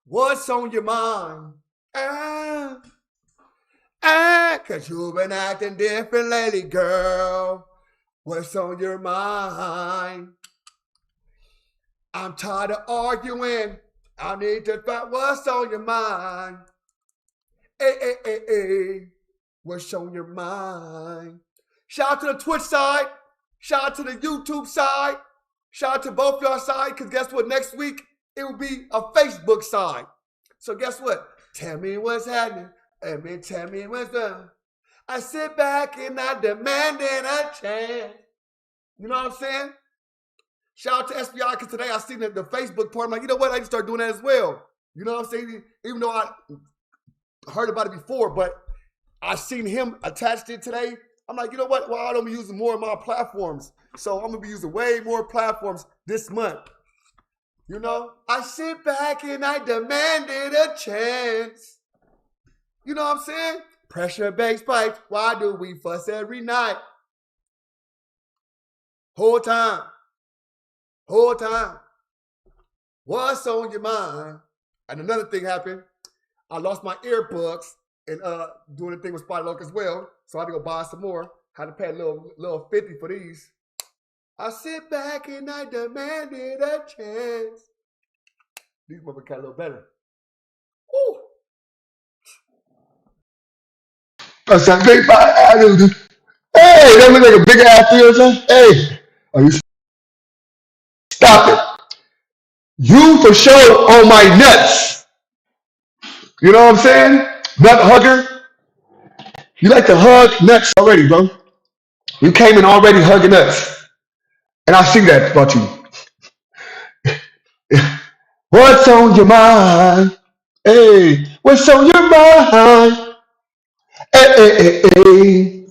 What's on your mind? Cause you've been acting different lately, girl. What's on your mind? I'm tired of arguing. I need to find what's on your mind. Hey. What's on your mind? Shout out to the Twitch side. Shout out to the YouTube side. Shout out to both y'all side, because guess what? Next week, it will be a Facebook side. So guess what? Tell me what's happening. Tell me what's up. I sit back and I demand a chance. You know what I'm saying? Shout out to SBI, because today I seen the Facebook part. I'm like, you know what? I can start doing that as well. You know what I'm saying? Even though I heard about it before, but I seen him attached it today. I'm like, you know what? Well, I don't be using more of my platforms. So I'm going to be using way more platforms this month. You know? I sit back and I demanded a chance. You know what I'm saying? Pressure-based pipes. Why do we fuss every night? Whole time. What's on your mind? And another thing happened. I lost my earbuds and doing the thing with Spotted Lock as well. So I had to go buy some more. Had to pay a little 50 for these. I sit back and I demanded a chance. These motherfuckers got a little better. Ooh. That's a big hey, that look like a big ass field. Hey, are you stop it? You for sure on my nuts. You know what I'm saying? Nut hugger. You like to hug nuts already, bro. You came in already hugging nuts. And I see that about you. What's on your mind? Hey, what's on your mind? Hey.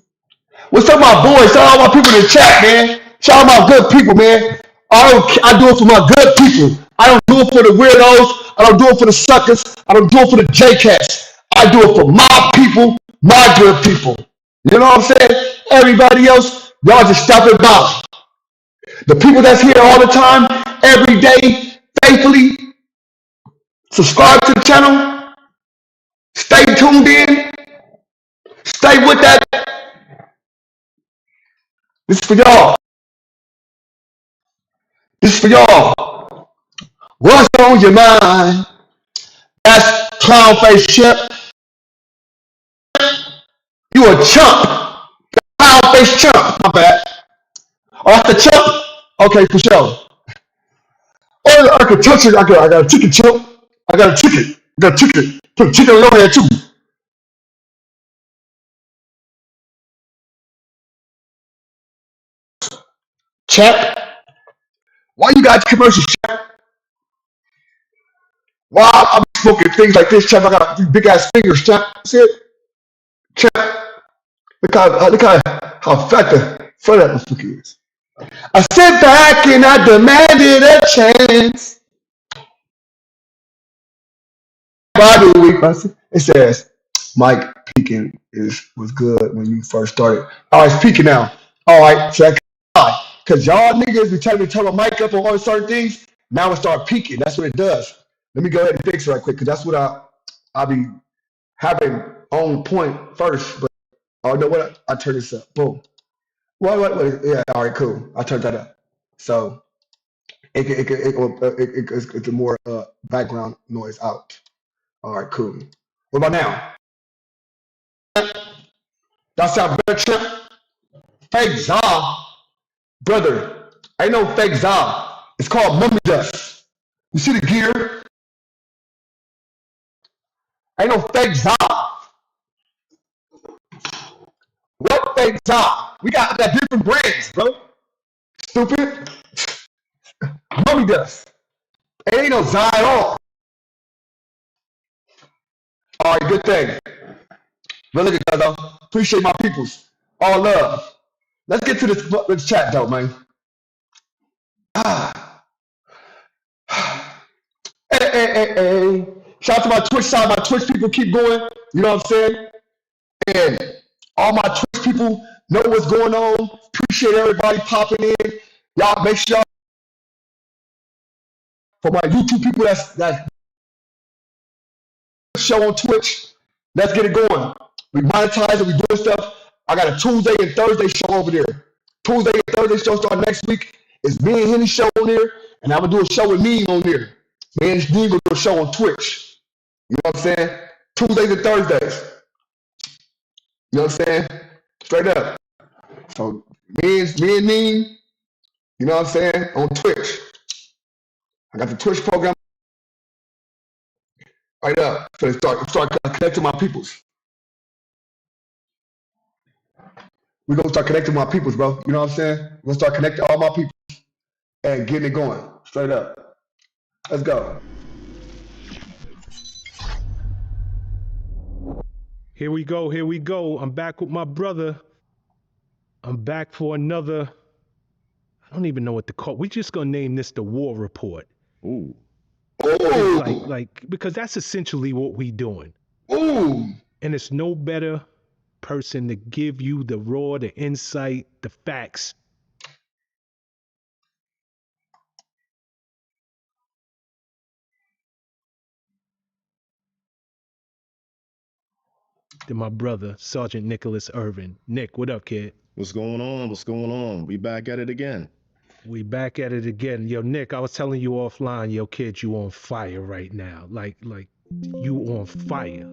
What's up, my boys? Shout out all my people in the chat, man. Shout out my good people, man. I do it for my good people. I don't do it for the weirdos. I don't do it for the suckers. I don't do it for the J-cats. I do it for my people, my good people. You know what I'm saying? Everybody else, y'all just stop it by. The people that's here all the time, every day, faithfully, subscribe to the channel, stay tuned in, stay with that. This is for y'all. This is for y'all. What's on your mind? That's clown face chip. You a chump. Clown face chump. My bad. Oh, that's the chump? Okay, for sure. Oh, I can touch it. I got a ticket, chump. I got a ticket. Put a ticket on your head, too. Champ. Why you got commercials, champ? Why I'm smoking things like this, champ? I got these big ass fingers, champ. See it? Champ. Look how fat the front of that motherfucker is. I sit back and I demanded a chance. Body week. It says Mike peaking was good when you first started. Oh, it's peaking now. All right, so because y'all niggas be telling me to turn my mic up on all certain things. Now it start peaking. That's what it does. Let me go ahead and fix it right quick, because that's what I be having on point first. But oh, no, what? I turn this up. Boom. What? Yeah, all right, cool. I turned that up. So it's a more background noise out. All right, cool. What about now? That sound better, champ? Fake za. Brother, ain't no fake za. It's called mummy dust. You see the gear? Ain't no fake za. What fake za? We got different brands, bro. Stupid. Mummy dust. It ain't no za at all. All right, good thing. Really good, guys, though. Appreciate my peoples. All love. Let's get to this chat, though, man. Hey. Shout out to my Twitch side. My Twitch people keep going. You know what I'm saying? And all my Twitch people know what's going on. Appreciate everybody popping in. Y'all make sure for my YouTube people that's show on Twitch. Let's get it going. We monetize it. We doing stuff. I got a Tuesday and Thursday show over there. Tuesday and Thursday show start next week. It's me and Henny show on there, and I'm gonna do a show with Neem on there. Me and Neem gonna do a show on Twitch. You know what I'm saying? Tuesdays and Thursdays. You know what I'm saying? Straight up. So me and Neem, you know what I'm saying, on Twitch. I got the Twitch program right up. So start connecting my peoples. We're gonna start connecting my peoples, bro. You know what I'm saying? We're gonna start connecting all my people and getting it going. Straight up. Let's go. Here we go. Here we go. I'm back with my brother. I'm back for another. I don't even know what to call. We're just gonna name this the War Report. Ooh. Ooh. Like because that's essentially what we doing. Ooh. And it's no better person to give you the raw, the insight, the facts. Than my brother, Sergeant Nicholas Irving. Nick, what up, kid? What's going on? What's going on? We back at it again. We back at it again. Yo, Nick, I was telling you offline, yo, kid, you on fire right now. Like you on fire.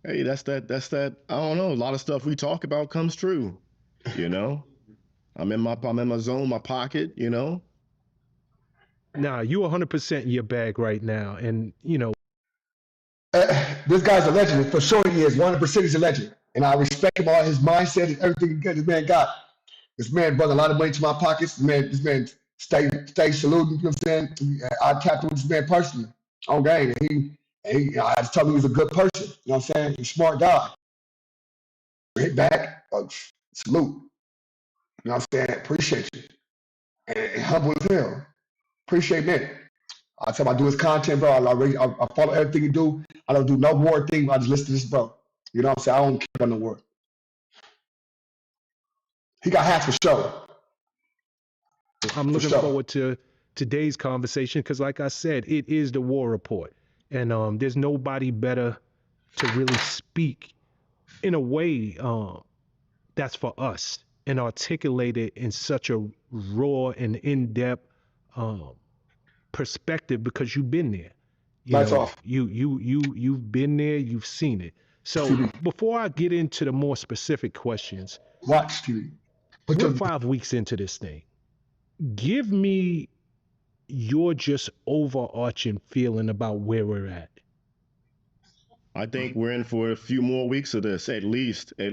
Hey, that's that. I don't know. A lot of stuff we talk about comes true. You know, I'm in my zone, my pocket. You know. Nah, you 100% in your bag right now, and you know. This guy's a legend. For sure, he is 100%. He's a legend, and I respect him all his mindset and everything this man got. This man brought a lot of money to my pockets. This man stay saluting. You know what I'm saying? I tapped with this man personally on game, and I just told him he was a good person. You know what I'm saying? He's a smart guy. Hit back, salute. You know what I'm saying? Appreciate you. And humble as hell. Appreciate that. I tell him I do his content, bro. I follow everything he do. I don't do no war thing. I just listen to this, bro. You know what I'm saying? I don't care about no war. He got hats for sure. I'm looking forward to today's conversation because, like I said, it is the War Report, and there's nobody better to really speak in a way that's for us and articulate it in such a raw and in-depth perspective because you've been there. You've been there, you've seen it. So before I get into the more specific questions, watch TV. We're 5 weeks into this thing. Give me your just overarching feeling about where we're at. I think we're in for a few more weeks of this, at least. I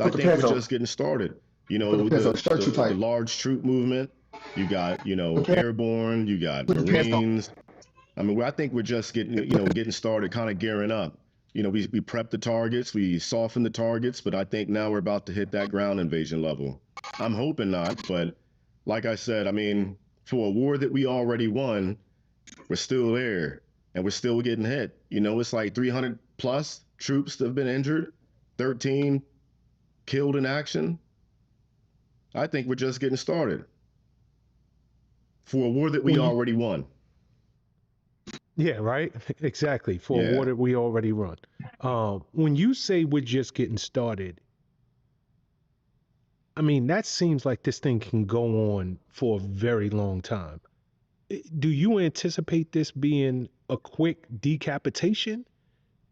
think we're just getting started. You know, the large troop movement. You got, airborne. You got Marines. I mean, I think we're just getting started, kind of gearing up. You know, we prep the targets, we soften the targets, but I think now we're about to hit that ground invasion level. I'm hoping not, but like I said, I mean, for a war that we already won, we're still there and we're still getting hit. You know, it's like 300 plus troops that have been injured, 13 killed in action. I think we're just getting started for a war that we already won. Yeah, right. Exactly. For a war that we already run. When you say we're just getting started, I mean, that seems like this thing can go on for a very long time. Do you anticipate this being a quick decapitation,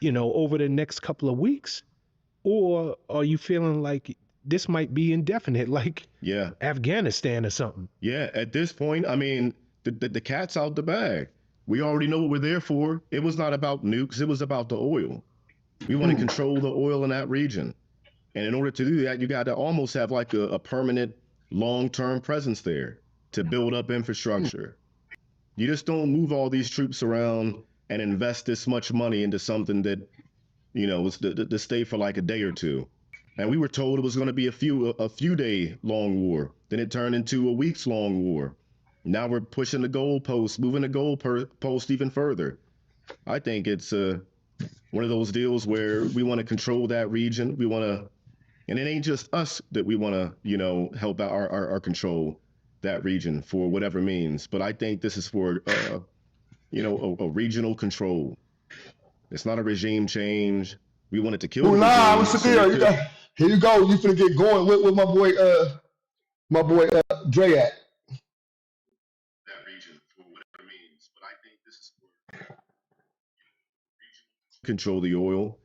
over the next couple of weeks? Or are you feeling like this might be indefinite, like Afghanistan or something? Yeah, at this point, I mean, the cat's out the bag. We already know what we're there for. It was not about nukes. It was about the oil. We want to control the oil in that region. And in order to do that, you got to almost have like a permanent long-term presence there to build up infrastructure. You just don't move all these troops around and invest this much money into something that, was to stay for like a day or two. And we were told it was going to be a few day long war. Then it turned into a weeks long war. Now we're pushing the goalpost, moving the goalpost even further. I think it's one of those deals where we want to control that region. We want to, and it ain't just us that we want to, help out our control that region for whatever means. But I think this is for, a regional control. It's not a regime change. We wanted to kill the Nah, regime. what's the deal? Here you go. You finna get going with my boy Dre at. That region for whatever means. But I think this is for control the oil.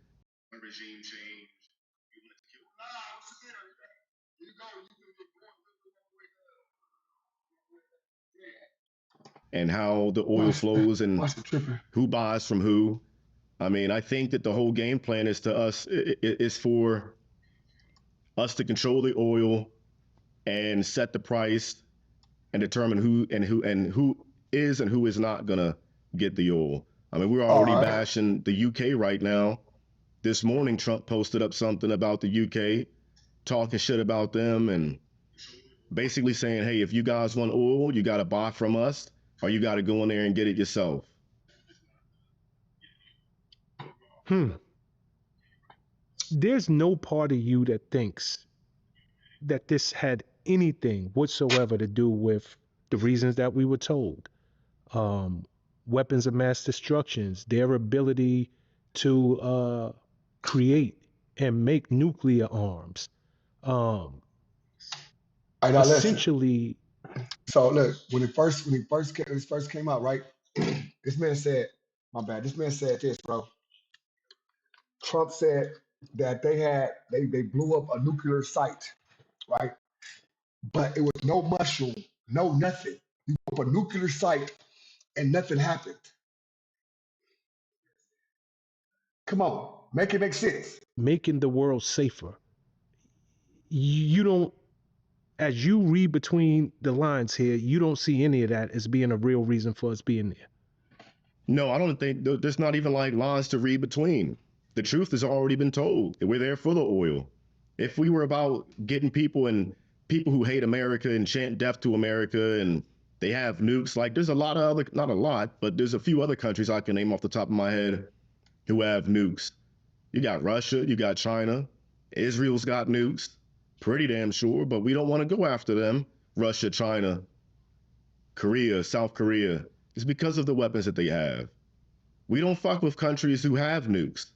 A regime change. We wanted to kill. Nah, what's the deal? Here you go. You finna get going with my boy Dre at. And how the oil flows and who buys from who. I mean, I think that the whole game plan is for us to control the oil and set the price and determine who is and who is not gonna get the oil. I mean, we're already bashing the UK right now. This morning, Trump posted up something about the UK, talking shit about them and basically saying, hey, if you guys want oil, you got to buy from us or you got to go in there and get it yourself. There's no part of you that thinks that this had anything whatsoever to do with the reasons that we were told. Weapons of mass destructions, their ability to create and make nuclear arms. Essentially. So look, when it first came out, right? This man said, my bad. This man said this, bro. Trump said that they blew up a nuclear site, right? But it was no mushroom, no nothing. You blew up a nuclear site and nothing happened. Come on, make it make sense. Making the world safer. You don't, as you read between the lines here, you don't see any of that as being a real reason for us being there. No, I don't think there's not even like lines to read between. The truth has already been told. We're there for the oil. If we were about getting people who hate America and chant death to America and they have nukes, like there's a lot of other, not a lot, but there's a few other countries I can name off the top of my head who have nukes. You got Russia, you got China, Israel's got nukes, pretty damn sure, but we don't want to go after them. Russia, China, Korea, South Korea. It's because of the weapons that they have. We don't fuck with countries who have nukes.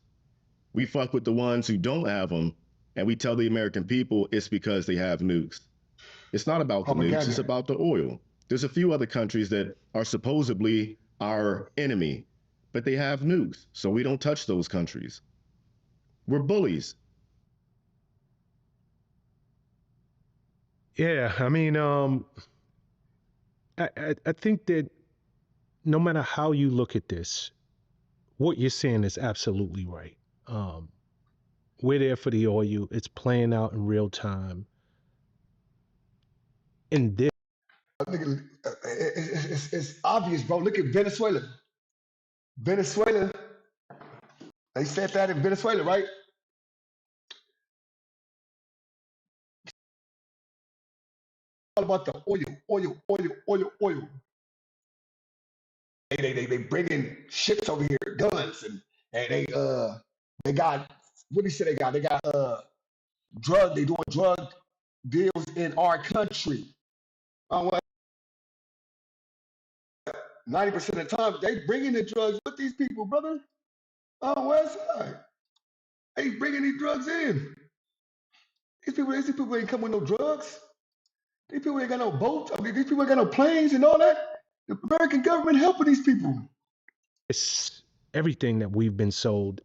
We fuck with the ones who don't have them, and we tell the American people it's because they have nukes. It's not about the nukes, it's about the oil. There's a few other countries that are supposedly our enemy, but they have nukes, so we don't touch those countries. We're bullies. Yeah, I mean, I think that no matter how you look at this, what you're saying is absolutely right. We're there for the oil. It's playing out in real time. And this, I think it's obvious, bro. Look at Venezuela. Venezuela, they said that in Venezuela, right? All about the oil. They bringing ships over here, guns, and they got, what do you say they got? They got they doing drug deals in our country. 90% of the time, they bringing the drugs with these people, brother. On West Side. They bringing these drugs in. These people ain't come with no drugs. These people ain't got no boats. I mean, these people ain't got no planes and all that. The American government helping these people. it's everything that we've been sold.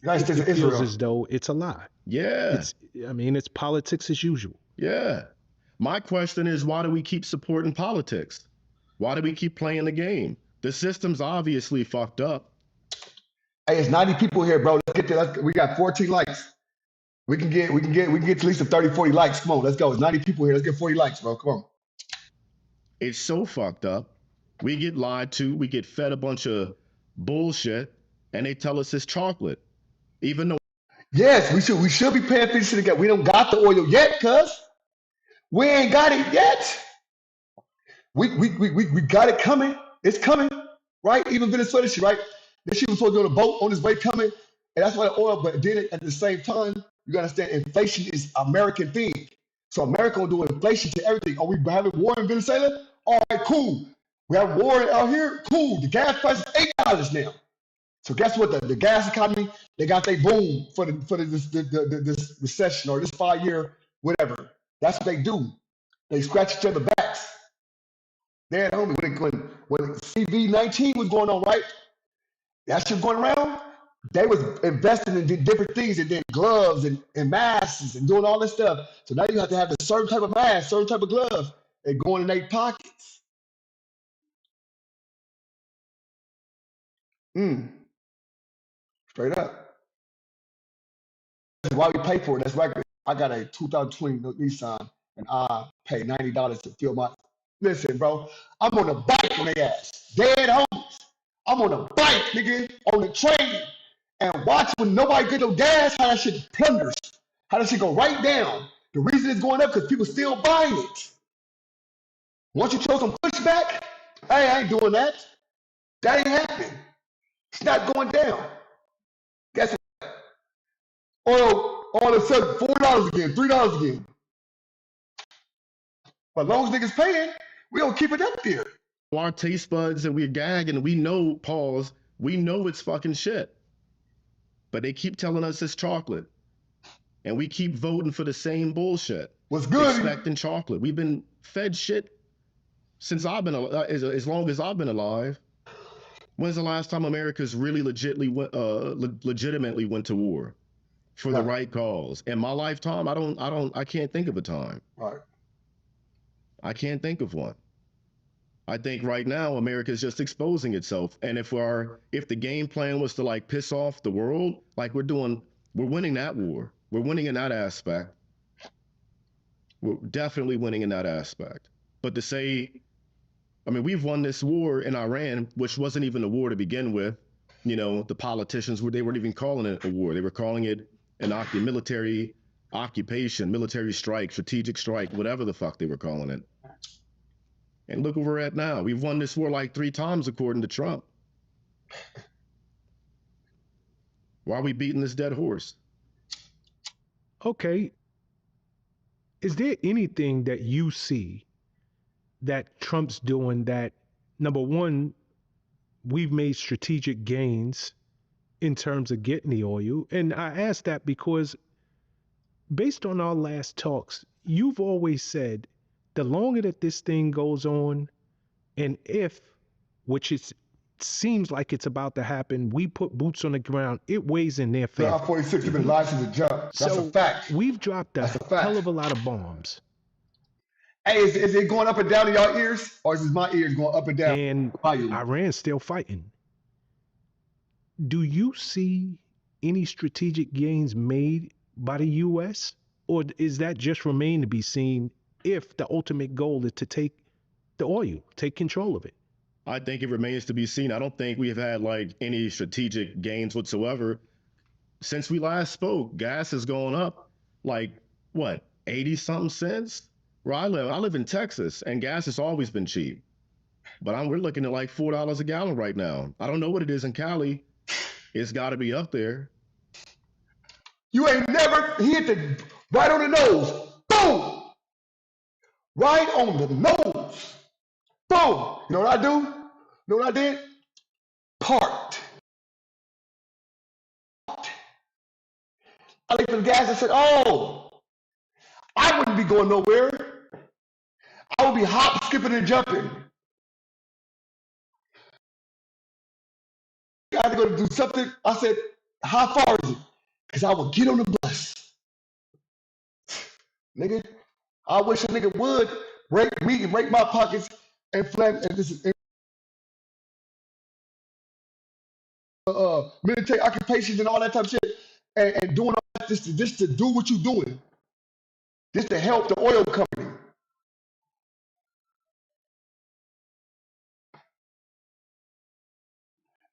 United States It of feels Israel. as though it's a lie. Yeah. It's politics as usual. Yeah. My question is, why do we keep supporting politics? Why do we keep playing the game? The system's obviously fucked up. Hey, it's 90 people here, bro. Let's get there. We got 14 likes. We can get to at least 30, 40 likes. Come on, let's go. It's 90 people here. Let's get 40 likes, bro. Come on. It's so fucked up. We get lied to. We get fed a bunch of bullshit, and they tell us it's chocolate, even though. Yes, we should be paying attention to get. We don't got the oil yet, cuz we ain't got it yet. We got it coming. It's coming, right? Even Venezuela shit, right? This shit was supposed to be on a boat on its way coming, and that's why the oil. But then at the same time, you gotta understand inflation is American thing. So America will do inflation to everything. Are we having war in Venezuela? All right, cool. We have war out here. Cool. The gas price is $8 now. So guess what? The gas economy, they got their boom for this recession or this 5-year whatever. That's what they do. They scratch each other backs. They're at home when CV-19 was going on, right? That shit going around. They was investing in different things and then gloves and masks and doing all this stuff. So now you have to have a certain type of mask, certain type of gloves, and going in their pockets. Straight up. That's why we pay for it. That's right. I got a 2020 Nissan and I pay $90 to fill my. Listen, bro, I'm on a bike on their ass. Dead homies. I'm on a bike, nigga, on the train. And watch when nobody get no gas, how that shit plunders. How that shit go right down. The reason it's going up because people still buying it. Once you show some pushback, hey, I ain't doing that. That ain't happening. It's not going down. Guess what? Oil, all of a sudden, $4 again, $3 again. But as long as niggas paying, we don't keep it up there. Our taste buds and we're gagging. We know, pause, we know it's fucking shit. But they keep telling us it's chocolate. And we keep voting for the same bullshit. What's good? Expecting chocolate. We've been fed shit since I've been as long as I've been alive. When's the last time America's really legitimately went to war for the right cause? In my lifetime, I can't think of a time. Right. I can't think of one. I think right now America is just exposing itself. And if the game plan was to like piss off the world, like we're winning that war. We're winning in that aspect. We're definitely winning in that aspect. But to say, I mean, we've won this war in Iran, which wasn't even a war to begin with. You know, the politicians, they weren't even calling it a war. They were calling it an military occupation, military strike, strategic strike, whatever the fuck they were calling it. And look where we're at now. We've won this war like 3 times, according to Trump. Why are we beating this dead horse? Okay. Is there anything that you see that Trump's doing that, number one, we've made strategic gains in terms of getting the oil? And I ask that because based on our last talks, you've always said the longer that this thing goes on, and which seems like it's about to happen, we put boots on the ground, it weighs in their favor. 46 have been lied to the jump. That's a fact. We've dropped a hell of a lot of bombs. Hey, is it going up and down in y'all ears? Or is it my ears going up and down? And Iran's still fighting. Do you see any strategic gains made by the U.S.? Or is that just remain to be seen if the ultimate goal is to take the oil, take control of it? I think it remains to be seen. I don't think we have had like any strategic gains whatsoever. Since we last spoke, gas has gone up like, what, 80-something cents? Where I live in Texas, and gas has always been cheap. But we're looking at like $4 a gallon right now. I don't know what it is in Cali. It's got to be up there. You ain't never hit the right on the nose. Boom! Right on the nose. Boom! You know what I do? You know what I did? Parked. I looked for the gas and said, oh, I wouldn't be going nowhere. I would be hopping, skipping, and jumping. I had to go to do something. I said, how far is it? Because I will get on the bus. Nigga, I wish a nigga would rake me and rake my pockets and military occupations and all that type of shit and doing all that just to do what you're doing. Just to help the oil company.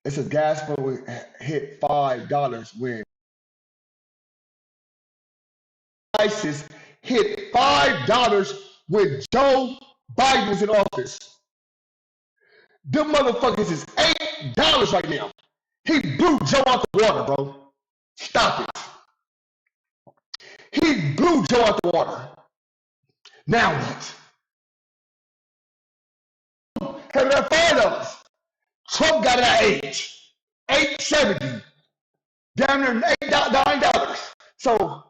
It says gas hit $5 when prices hit $5 when Joe Biden was in office. Them motherfuckers is $8 right now. He blew Joe out the water, bro. Stop it. He blew Joe out the water. Now what? Had it at $5. Trump got it at $8.70, down there $9. So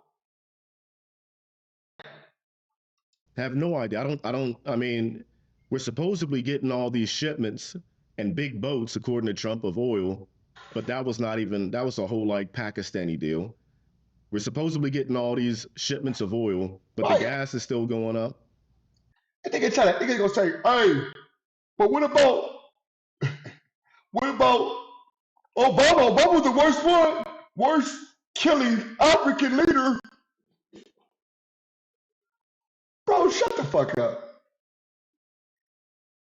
Have no idea. I mean, we're supposedly getting all these shipments and big boats, according to Trump, of oil, but that was a whole like Pakistani deal. We're supposedly getting all these shipments of oil, but the gas is still going up. I think it's gonna say, hey, but what about Obama? Obama was the worst one, worst killing African leader. Bro, shut the fuck up.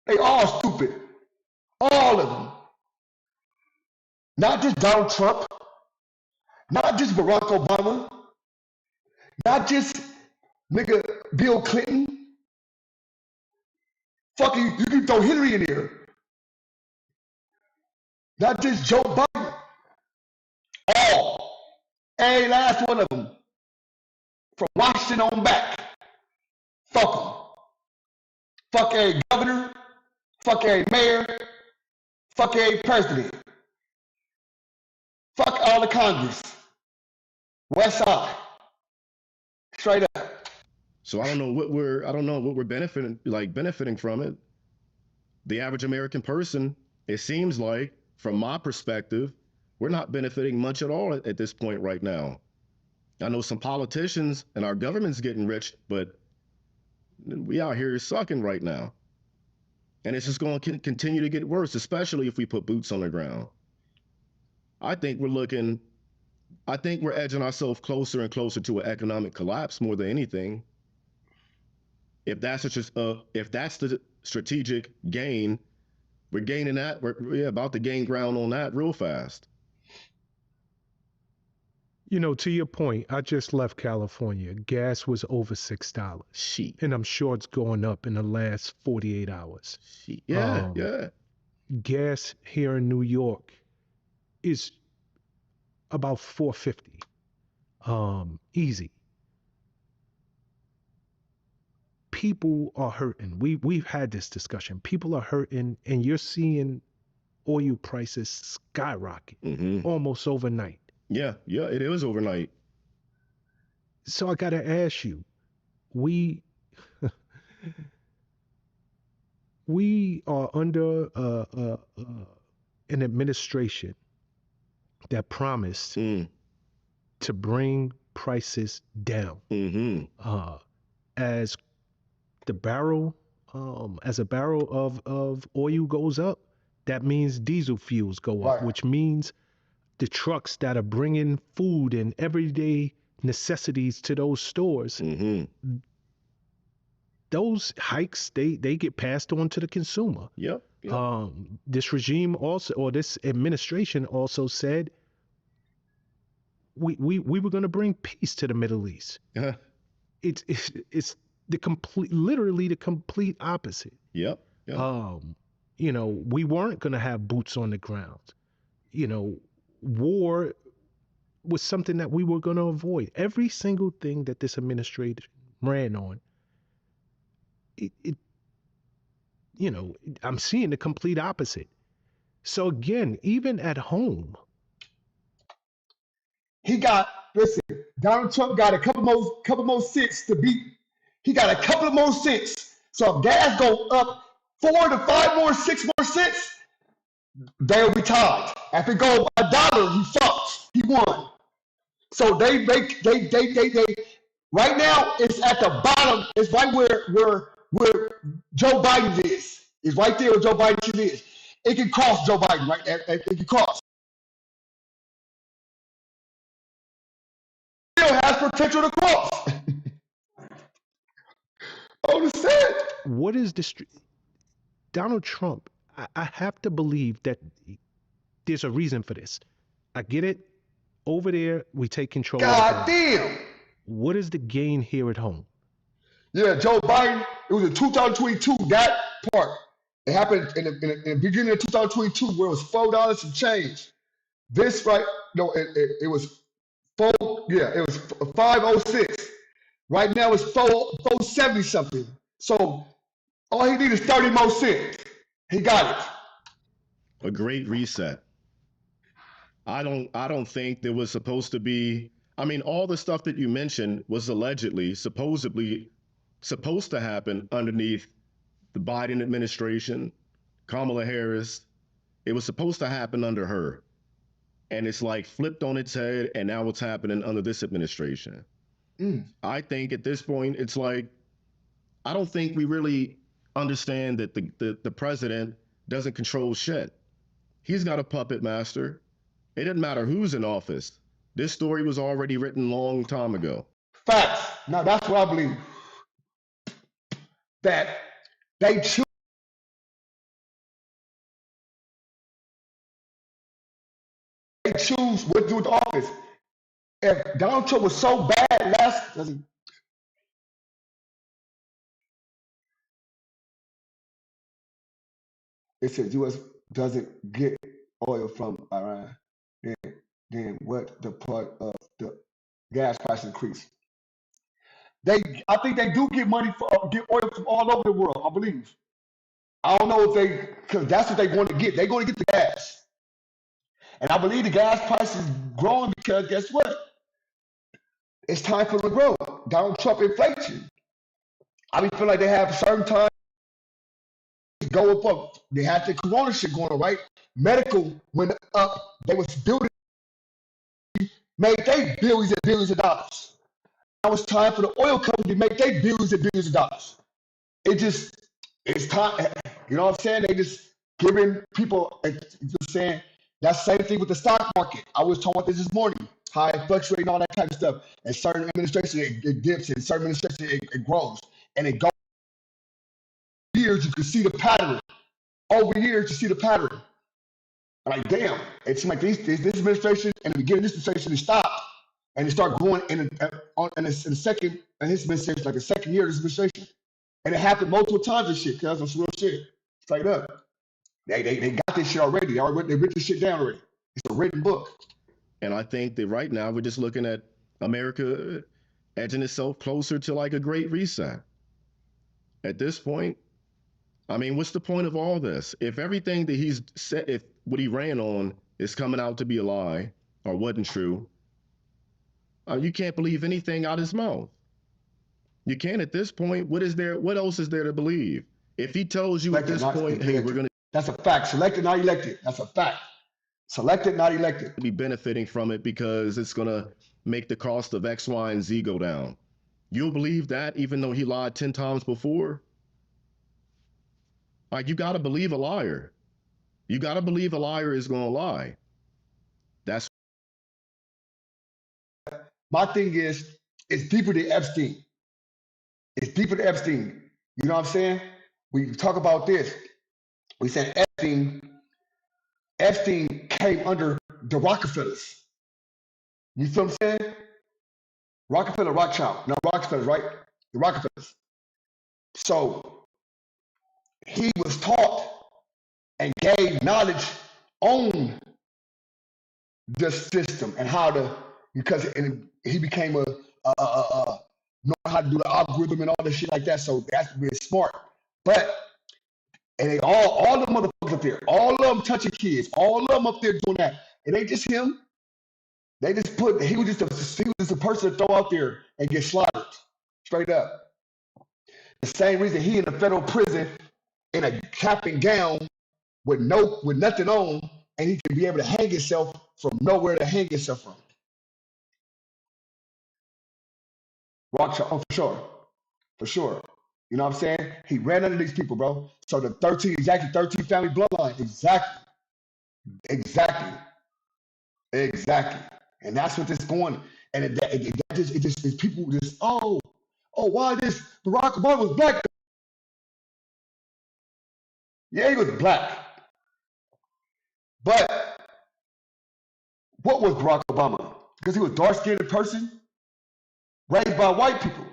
They all stupid. All of them. Not just Donald Trump, not just Barack Obama, not just nigga Bill Clinton. Fucking, you can throw Hillary in there. Not just Joe Biden. All. Every last one of them. From Washington on back. Fuck them. Fuck a governor. Fuck a mayor. Fuck a president. Fuck all the Congress. West Side. Straight up. So I don't know what we're benefiting from it. The average American person, it seems like, from my perspective, we're not benefiting much at all at this point right now. I know some politicians and our government's getting rich, but we out here sucking right now. And it's just going to continue to get worse, especially if we put boots on the ground. I think we're edging ourselves closer and closer to an economic collapse more than anything. If that's the strategic gain, we're gaining that. We're about to gain ground on that real fast. You know, to your point, I just left California. Gas was over $6. Shit. And I'm sure it's going up in the last 48 hours. Shit. Yeah, yeah. Gas here in New York is about $4.50. Easy. People are hurting. We've had this discussion. People are hurting, and you're seeing oil prices skyrocket almost overnight. Yeah, it is overnight. So I gotta ask you, we are under an administration that promised to bring prices down. As a barrel of oil goes up, that means diesel fuels go up, which means the trucks that are bringing food and everyday necessities to those stores, those hikes, they get passed on to the consumer. Yep. This regime also, or this administration also said we were going to bring peace to the Middle East. It's literally the complete opposite. Yep. You know, we weren't going to have boots on the ground. You know, war was something that we were going to avoid. Every single thing that this administration ran on, you know, I'm seeing the complete opposite. So again, even at home, Donald Trump got a couple more cents to beat. He got a couple of more cents. So if gas go up 4 to 5 more, 6 more cents, they'll be tied. If it goes $1, he fucks. He won. So they right now it's at the bottom. It's right where Joe Biden is. It's right there where Joe Biden is. It can cost Joe Biden right there. It can cost. Still has potential to cross. Understand? What is Donald Trump? I have to believe that there's a reason for this. I get it. Over there, we take control. God damn. What is the gain here at home? Yeah, Joe Biden, it was in 2022, that part. It happened in the beginning of 2022 where it was $4 and change. This right, no, it was it was 506. Right now it's 470 something. So all he needs is 30 more cents. He got it. A great reset. I don't think there was supposed to be. I mean, all the stuff that you mentioned was allegedly, supposedly supposed to happen underneath the Biden administration, Kamala Harris. It was supposed to happen under her. And it's like flipped on its head, and now it's happening under this administration. I think at this point, it's like, I don't think we really understand that the president doesn't control shit. He's got a puppet master. It doesn't matter who's in office. This story was already written a long time ago. Facts. Now that's what I believe. That they choose what to do with the office. If Donald Trump was so bad it said U.S. doesn't get oil from Iran, then what the part of the gas price increase? I think they do get money get oil from all over the world. I believe. I don't know if because that's what they're going to get. They're going to get the gas, and I believe the gas price is growing because guess what? It's time for the growth. Donald Trump inflation. I feel like they have certain times go up. They had the corona shit going on, right? Medical went up. They was building, made they billions and billions of dollars. Now it's time for the oil company to make they billions and billions of dollars. It's time. You know what I'm saying? They just giving people, just saying, that same thing with the stock market. I was talking about this morning, how it fluctuates and all that kind of stuff. And certain administration, it dips, and certain administration, it grows. And it goes years, you can see the pattern. Over years, you see the pattern. I'm like, damn, it seems like this administration and the beginning of this administration, it stopped and it started growing in the second, and his administration, like the second year of this administration. And it happened multiple times and shit, because that's some real shit. Straight up. They got this shit already. They written this shit down already. It's a written book. And I think that right now we're just looking at America edging itself closer to like a great reset. At this point, I mean, what's the point of all this? If everything that he's said, if what he ran on is coming out to be a lie or wasn't true, you can't believe anything out of his mouth. You can't at this point. What else is there to believe? If he tells you at this point, hey, we're going to... That's a fact. Selected, not elected. That's a fact. Selected, not elected. Be benefiting from it because it's going to make the cost of X, Y, and Z go down. You'll believe that even though he lied 10 times before? Like, you got to believe a liar. You got to believe a liar is going to lie. That's... My thing is, it's deeper than Epstein. It's deeper than Epstein. You know what I'm saying? We talk about this. We said Epstein came under the Rockefellers. You feel what I'm saying? Rockefeller, Rothschild. No, Rockefellers, right? The Rockefellers. So he was taught and gave knowledge on the system and how to, because he became know how to do the algorithm and all this shit like that. So that's being smart. But and they all the motherfuckers up there, all of them touching kids, all of them up there doing that. It ain't just him. They just he was just a person to throw out there and get slaughtered. Straight up. The same reason he in a federal prison in a cap and gown with nothing on, and he can be able to hang himself from nowhere to hang himself from. Rothschild, oh, for sure. You know what I'm saying? He ran under these people, bro. So the 13 family bloodline, exactly. And that's what this going. And it just people just why this Barack Obama was black? Yeah, he was black. But what was Barack Obama? Because he was a dark-skinned person raised by white people.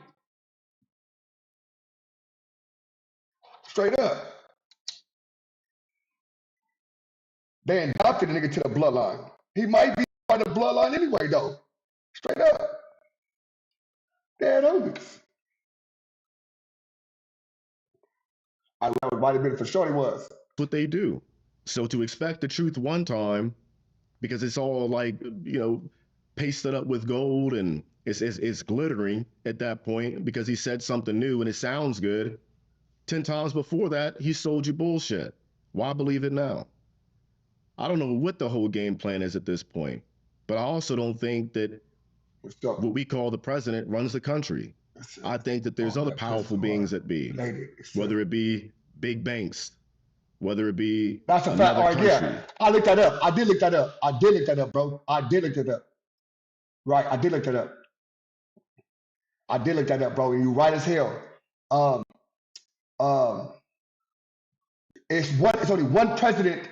Straight up. They adopted the nigga to the bloodline. He might be part of the bloodline anyway, though. Straight up. Dead obvious. I might have been for sure he was. What they do. So to expect the truth one time because it's all like, pasted up with gold and it's glittering at that point because he said something new and it sounds good. 10 times before that, he sold you bullshit. Why believe it now? I don't know what the whole game plan is at this point, but I also don't think that what we call the president runs the country. I think that there's other powerful beings that be, whether it be big banks, whether it be that's a fact. All right, yeah. I looked that up. I did look that up, bro. I did look that up. Right, I did look that up. Bro. And you right as hell. Um, um, it's only one president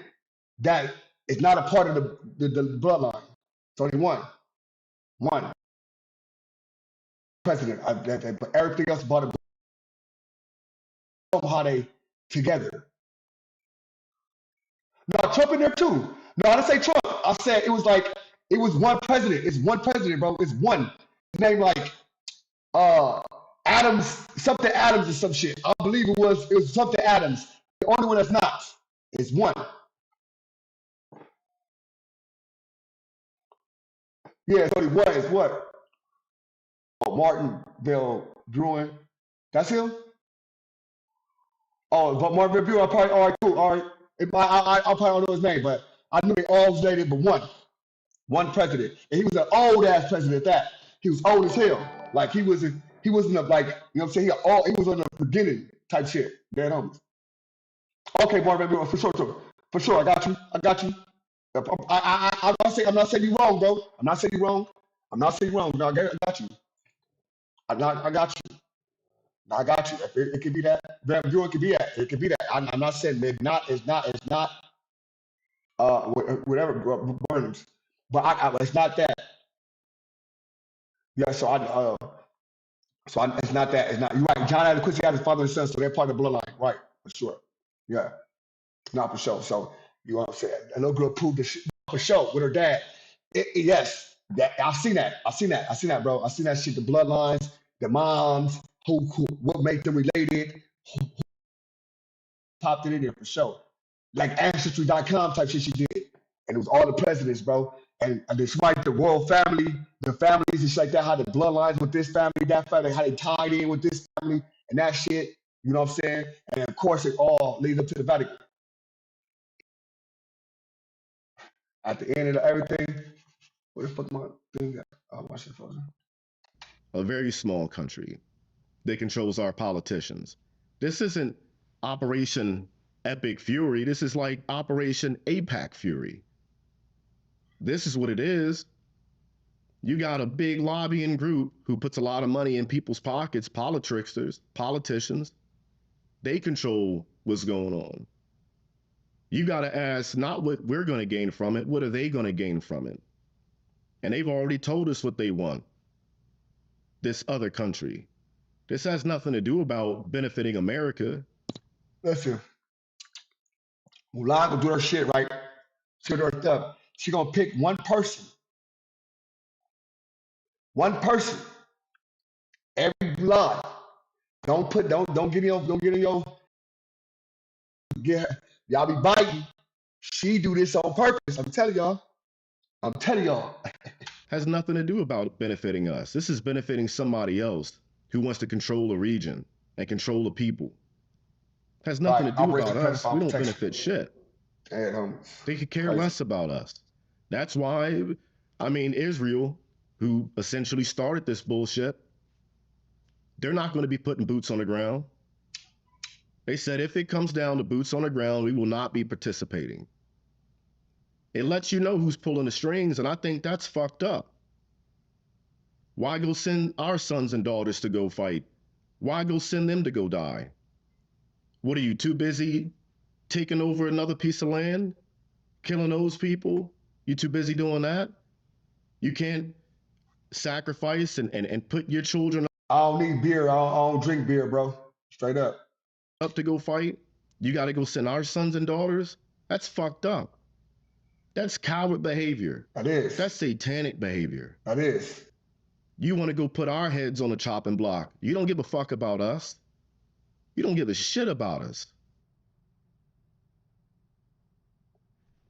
that is not a part of the bloodline. It's only one president. But everything else about it, how they together. No, Trump in there too. No, I didn't say Trump. I said it was one president. It's one president, bro. It's one. His name like Adams, something Adams or some shit. I believe it was something Adams. The only one that's not is one. Yeah, it's only one. It's what? Oh, Martin Bell Druin. That's him? Oh, but Martin Bell Druin, probably, all right, cool. All right. I probably don't know his name, but I knew they all related but one. One president. And he was an old ass president at that. He was old as hell. Like he wasn't like, you know what I'm saying? He was on the beginning type shit. Dead homies. Okay, Martin Bell, for sure. I got you. I'm not saying you wrong, bro. I'm not saying you wrong. No, I got you. I got you. It could be that. Van Buren could be that. It could be that. I'm not saying it's not. Whatever Burnhams, but it's not that. Yeah. It's not that. It's not. You're right. John Adams, Quincy Adams, father and son, so they're part of the bloodline, right? For sure. Yeah. Not for sure. So you know what I'm saying? A little girl proved the shit for sure with her dad. Yes. I've seen that, bro. I've seen that shit. The bloodlines, the moms, what made them related, who popped it in there for sure. Like Ancestry.com type shit she did. And it was all the presidents, bro. And despite the royal family, the families, it's like that, how the bloodlines with this family, that family, how they tied in with this family and that shit. You know what I'm saying? And of course, it all leads up to the Vatican. At the end of everything, where the fuck my thing at? Oh, my shit frozen. A very small country that controls our politicians. This isn't Operation Epic Fury. This is like Operation APAC Fury. This is what it is. You got a big lobbying group who puts a lot of money in people's pockets, politicians. They control what's going on. You got to ask not what we're going to gain from it, what are they going to gain from it? And they've already told us what they want. This other country. This has nothing to do about benefiting America. Listen, Mulan gonna do her shit, right? She do her stuff. She gonna pick one person. Every line. Don't get in your y'all be biting. She do this on purpose. I'm telling y'all. Has nothing to do about benefiting us. This is benefiting somebody else who wants to control a region and control the people. Has nothing to do about us. We don't benefit shit. They could care less about us. That's why, Israel, who essentially started this bullshit, they're not going to be putting boots on the ground. They said if it comes down to boots on the ground, we will not be participating. It lets you know who's pulling the strings, and I think that's fucked up. Why go send our sons and daughters to go fight? Why go send them to go die? What are you, too busy taking over another piece of land? Killing those people? You too busy doing that? You can't sacrifice and put your children I don't need beer. I don't drink beer, bro. Straight up to go fight? You got to go send our sons and daughters? That's fucked up. That's coward behavior. That is. That's satanic behavior. That is. You want to go put our heads on the chopping block. You don't give a fuck about us. You don't give a shit about us.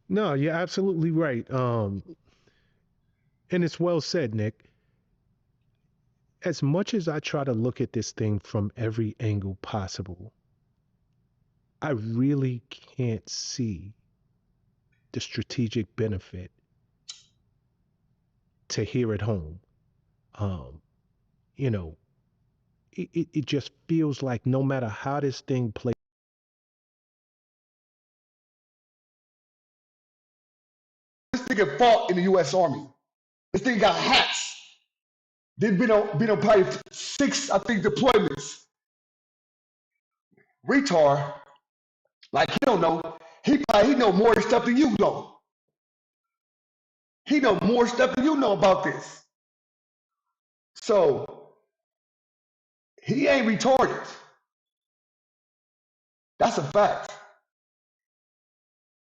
No, you're absolutely right. And it's well said, Nick. As much as I try to look at this thing from every angle possible, I really can't see the strategic benefit to here at home. Um, you know, it just feels like no matter how this thing plays. This nigga fought in the U.S. Army. This nigga got hats. They've been on probably 6, I think, deployments. Retard, like he don't know. He know more stuff than you know. He know more stuff than you know about this. So he ain't retarded. That's a fact.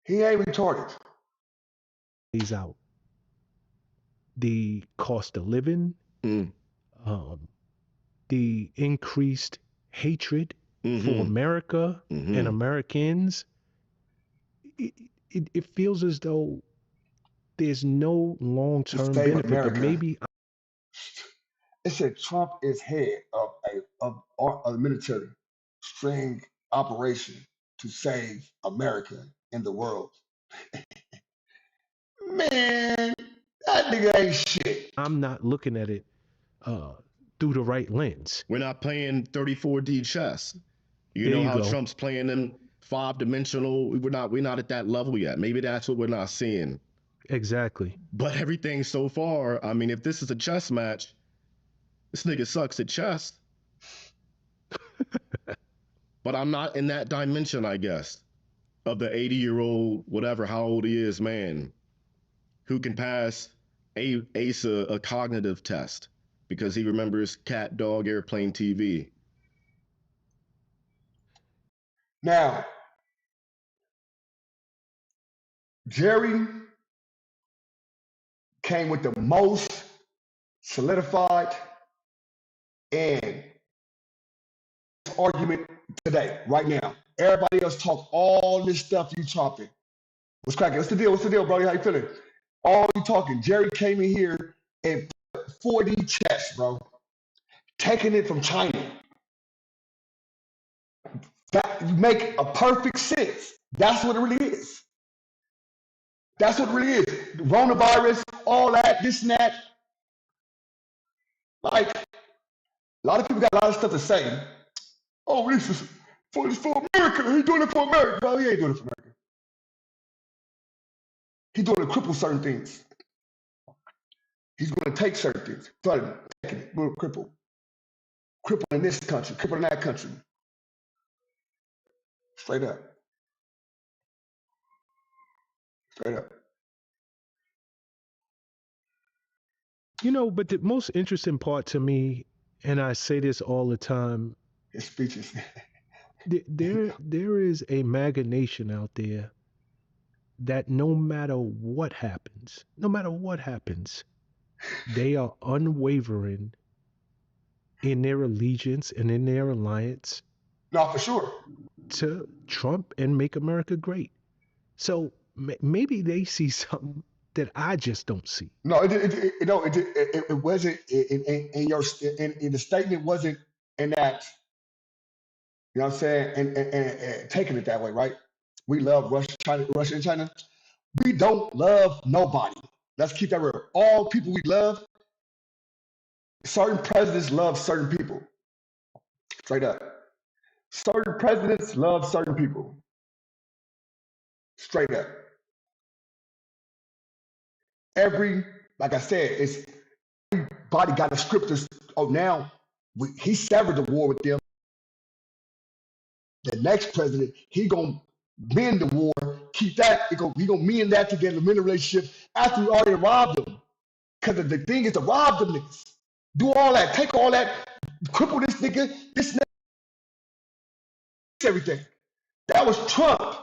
He ain't retarded. Out the cost of living, Mm. the increased hatred for America and Americans. It feels as though there's no long-term save benefit, but America. maybe It said Trump is head of a military string operation to save America and the world. Man, that nigga ain't shit. I'm not looking at it through the right lens. We're not playing 34D chess. You There know you how go. Trump's playing them 5-dimensional. We're not at that level yet. Maybe that's what we're not seeing. Exactly. But everything so far, I mean, if this is a chess match, this nigga sucks at chess. But I'm not in that dimension, I guess, of the 80-year-old, whatever, how old he is, man, who can pass ace a cognitive test because he remembers cat, dog, airplane, TV. Now, Jerry came with the most solidified and argument today, right now. Everybody else talk all this stuff you talking. What's cracking? What's the deal? What's the deal, brother? How you feeling? All you talking. Jerry came in here and 4D chess, bro. Taking it from China. That make a perfect sense. That's what it really is. That's what it really is. Coronavirus, all that, this and that. Like, a lot of people got a lot of stuff to say. Oh, this is for America. He's doing it for America. Bro, he ain't doing it for America. He's doing it to cripple certain things. He's going to take certain things. Taking it, going to cripple. Cripple in this country, cripple in that country. Straight up. Straight up. You know, but the most interesting part to me, and I say this all the time, His speeches. there is a MAGA nation out there that no matter what happens, they are unwavering in their allegiance and in their alliance No, for sure. to Trump and make America great. So maybe they see something that I just don't see. No, it wasn't in the statement wasn't in that. You know what I'm saying? And taking it that way, right? We love Russia and China. We don't love nobody. Let's keep that real. All people we love, certain presidents love certain people. Straight up. Certain presidents love certain people. Straight up. Like I said, everybody got a script. Oh, now he severed the war with them. The next president, he gonna mend the war, keep that. He gonna mend that together, mend the relationship after we already robbed them. Because the thing is to rob them niggas, do all that, take all that, cripple this nigga, this everything. That was Trump.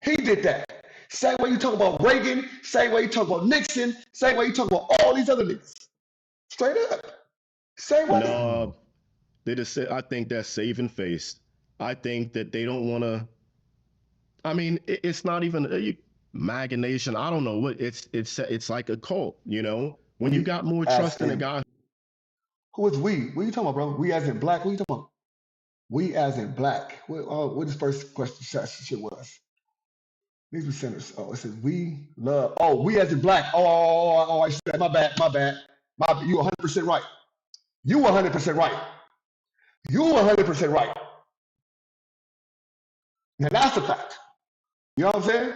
He did that. Same way you talk about Reagan, same way you talk about Nixon, same way you talk about all these other niggas. Straight up. Same way. No, they just said, I think that's saving face. I think that they don't want to. I mean, it's not even. MAGA Nation. I don't know what it's like a cult, you know. When you got more trust in a guy. Who is we? What are you talking about, bro? We as in black? What are you talking about? We as in black. What his first question shit was? These were sinners. Oh, it says we love. Oh, we as in black. Oh, I said my bad. You 100% right. You 100% right. You 100% right. Now that's a fact. You know what I'm saying?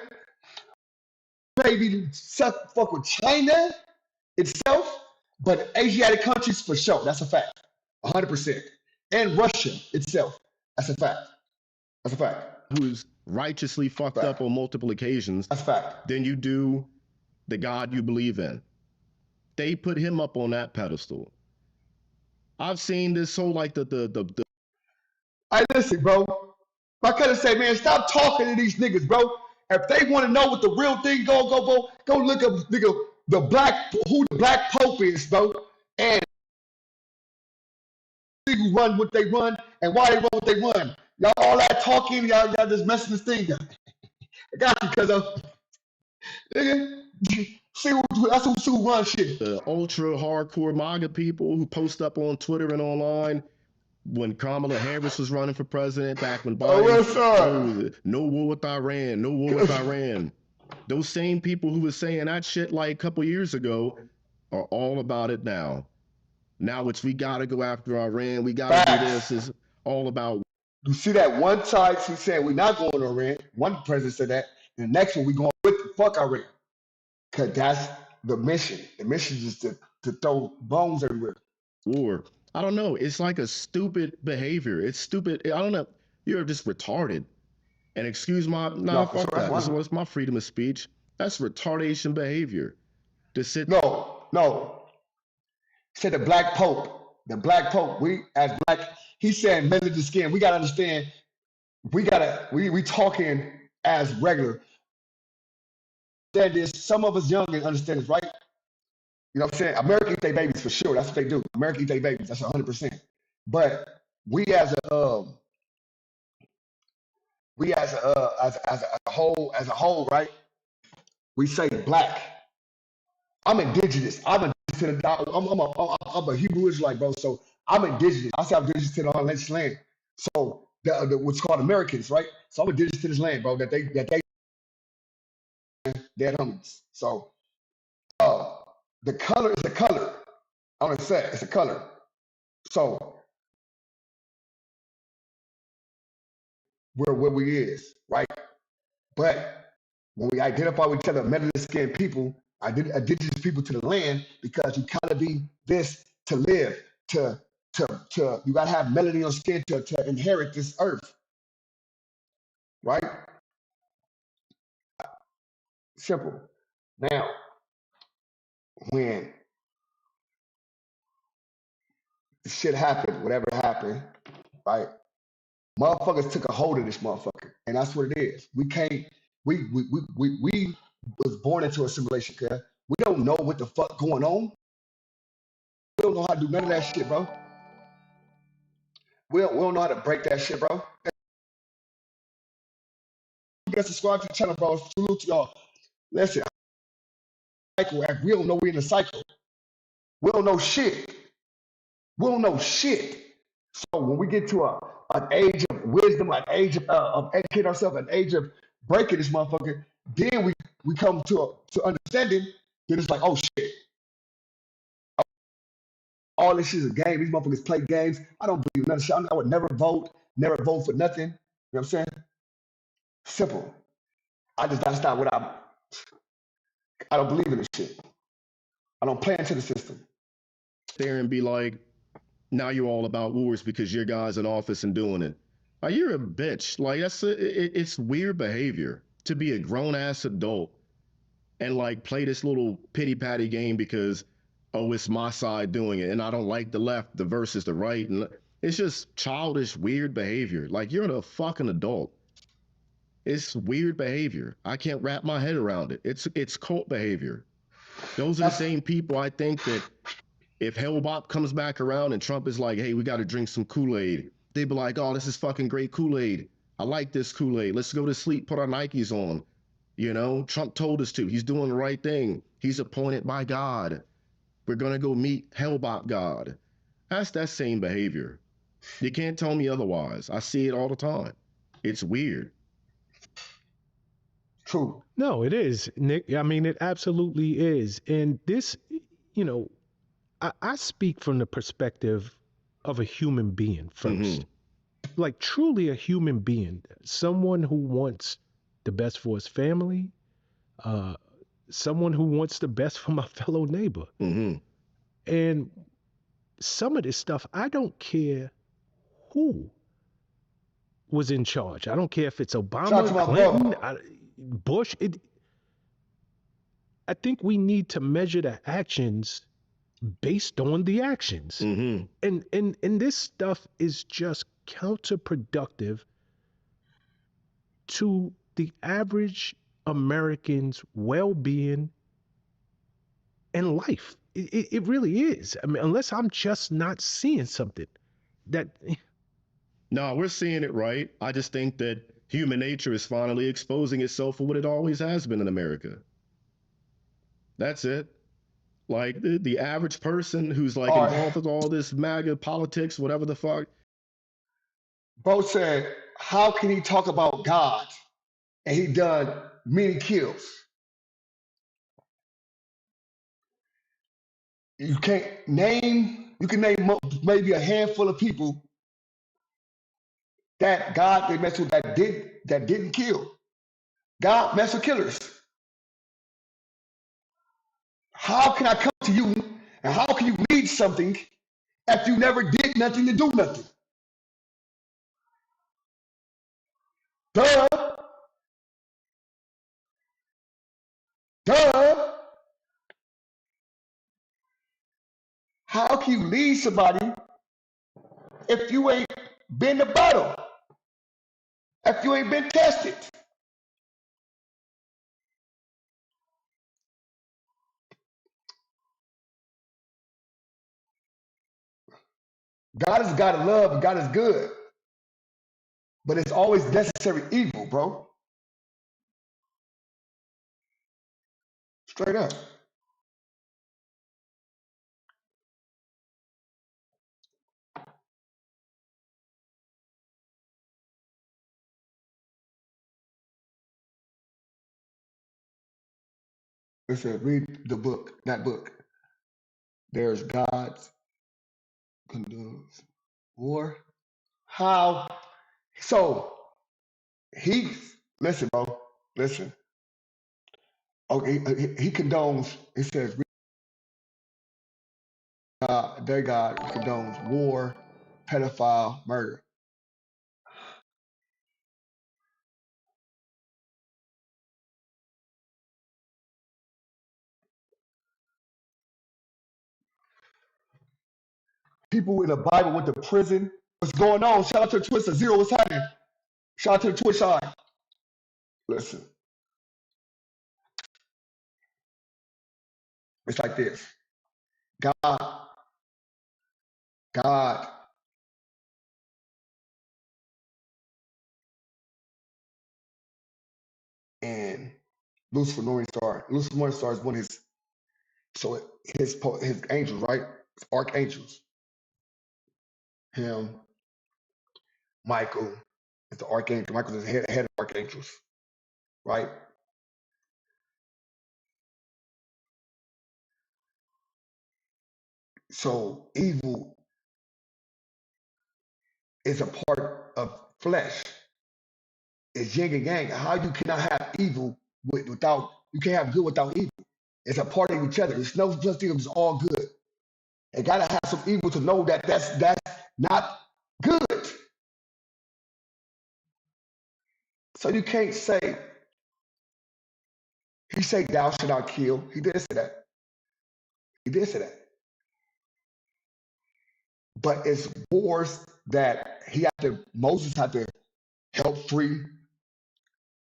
Maybe fuck with China itself, but Asiatic countries for sure. That's a fact. 100%. And Russia itself. That's a fact. That's a fact. Who's righteously fucked up on multiple occasions. That's a fact. Than you do the God you believe in. They put him up on that pedestal. I've seen this whole like the. I listen, bro. I gotta say, man, stop talking to these niggas, bro. If they want to know what the real thing go look up, nigga, who the black pope is, bro, and who run what they run and why they run what they run. Y'all all that talking, y'all just messing this thing up. I got you, cuz nigga. That's who runs shit. The ultra hardcore MAGA people who post up on Twitter and online when Kamala Harris was running for president, back when Biden, no war with Iran, no war with Iran. Those same people who were saying that shit like a couple years ago are all about it now. Now it's we gotta go after Iran, we gotta do this. It's all about. You see that one side who said we're not going to Iran. One president said that, and the next one we going with the fuck Iran. Cause that's the mission. The mission is to throw bombs everywhere. War. I don't know. It's like a stupid behavior. It's stupid. I don't know. You're just retarded. And excuse my fuck that. This was my freedom of speech. That's retardation behavior. To sit. No. He said the black pope. We as black. He said melanin skin. We gotta understand. We talking as regular. That is, some of us young and understand this, right? You know what I'm saying? America eat their babies for sure. That's what they do. America eat their babies. That's 100%. But we as a whole, right? We say black. I'm indigenous. I'm a Hebrew Israelite, bro. So I'm indigenous. I say I'm indigenous to this land. So the what's called Americans, right? So I'm indigenous to this land, bro. That they dead homies. So the color is a color. I'm gonna say it's a color. So we're where we is, right? But when we identify with each other, melanin skinned people, indigenous people to the land, because you gotta be this to live, to you gotta have melanin on your skin to inherit this earth. Right? Simple. Now, when shit happened, whatever happened, right? Motherfuckers took a hold of this motherfucker, and that's what it is. We can't. We was born into a simulation, cuz we don't know what the fuck going on. We don't know how to do none of that shit, bro. We don't know how to break that shit, bro. You better subscribe to the channel, bro. Salute to y'all. Listen, we don't know we're in a cycle. We don't know shit. We don't know shit. So when we get to an age of wisdom, an age of educating ourselves, an age of breaking this motherfucker, then we come to understanding. Then it's like, oh shit, all this shit is a game. These motherfuckers play games. I don't believe none of shit. I would never vote for nothing. You know what I'm saying? Simple. That's not what I don't believe in this shit. I don't play into the system. There and be like, now you're all about wars because your guy's in office and doing it. Like, you're a bitch. Like, it's weird behavior to be a grown ass adult and like play this little pity patty game because, oh, it's my side doing it and I don't like the left, the versus the right, and it's just childish, weird behavior. Like, you're a fucking adult. It's weird behavior. I can't wrap my head around it. It's cult behavior. Those are the same people I think that if Hellbop comes back around and Trump is like, hey, we got to drink some Kool-Aid, they'd be like, oh, this is fucking great Kool-Aid. I like this Kool-Aid. Let's go to sleep, put our Nikes on. You know, Trump told us to. He's doing the right thing. He's appointed by God. We're going to go meet Hellbot God. That's that same behavior. You can't tell me otherwise. I see it all the time. It's weird. True. No, it is, Nick. I mean, it absolutely is. And this, you know, I speak from the perspective of a human being first. Like truly a human being, someone who wants the best for his family, uh, someone who wants the best for my fellow neighbor. And some of this stuff, I don't care who was in charge. I don't care if it's Shout out Obama, to my Clinton, brother. Bush. I think we need to measure the actions based on the actions. And this stuff is just counterproductive to the average American's well-being and life. It really is. I mean, unless I'm just not seeing something that. No, we're seeing it right. I just think that human nature is finally exposing itself for what it always has been in America. That's it. Like the average person who's like All right. involved with all this MAGA politics, whatever the fuck. Bro said, how can he talk about God and he done many kills? You can name maybe a handful of people that God they mess with that didn't kill. God mess with killers. How can I come to you and how can you lead something if you never did nothing to do nothing? Duh. Duh. How can you lead somebody if you ain't been to battle? If you ain't been tested? God is a God of love and God is good. But it's always necessary evil, bro. Straight up. It said, read the book, that book. There's God's condones war. How? So listen, bro. Listen. Okay, he condones. It says, their God condones war, pedophile, murder. People in the Bible went to prison. What's going on? Shout out to Twister Zero. What's happening? Shout out to the Twitch side. Listen, it's like this. God, and Lucifer Morningstar. Lucifer Morningstar is one of his angels, right? Archangels. Him, Michael is the archangel. Michael is the head of archangels, right? So evil is a part of flesh. It's yin and yang. How you cannot have evil without you can't have good without evil. It's a part of each other. It's no such thing as all good. You gotta have some evil to know that that's not good. So you can't say he said thou shalt not kill. He did say that. He did say that. But it's wars that Moses had to help free,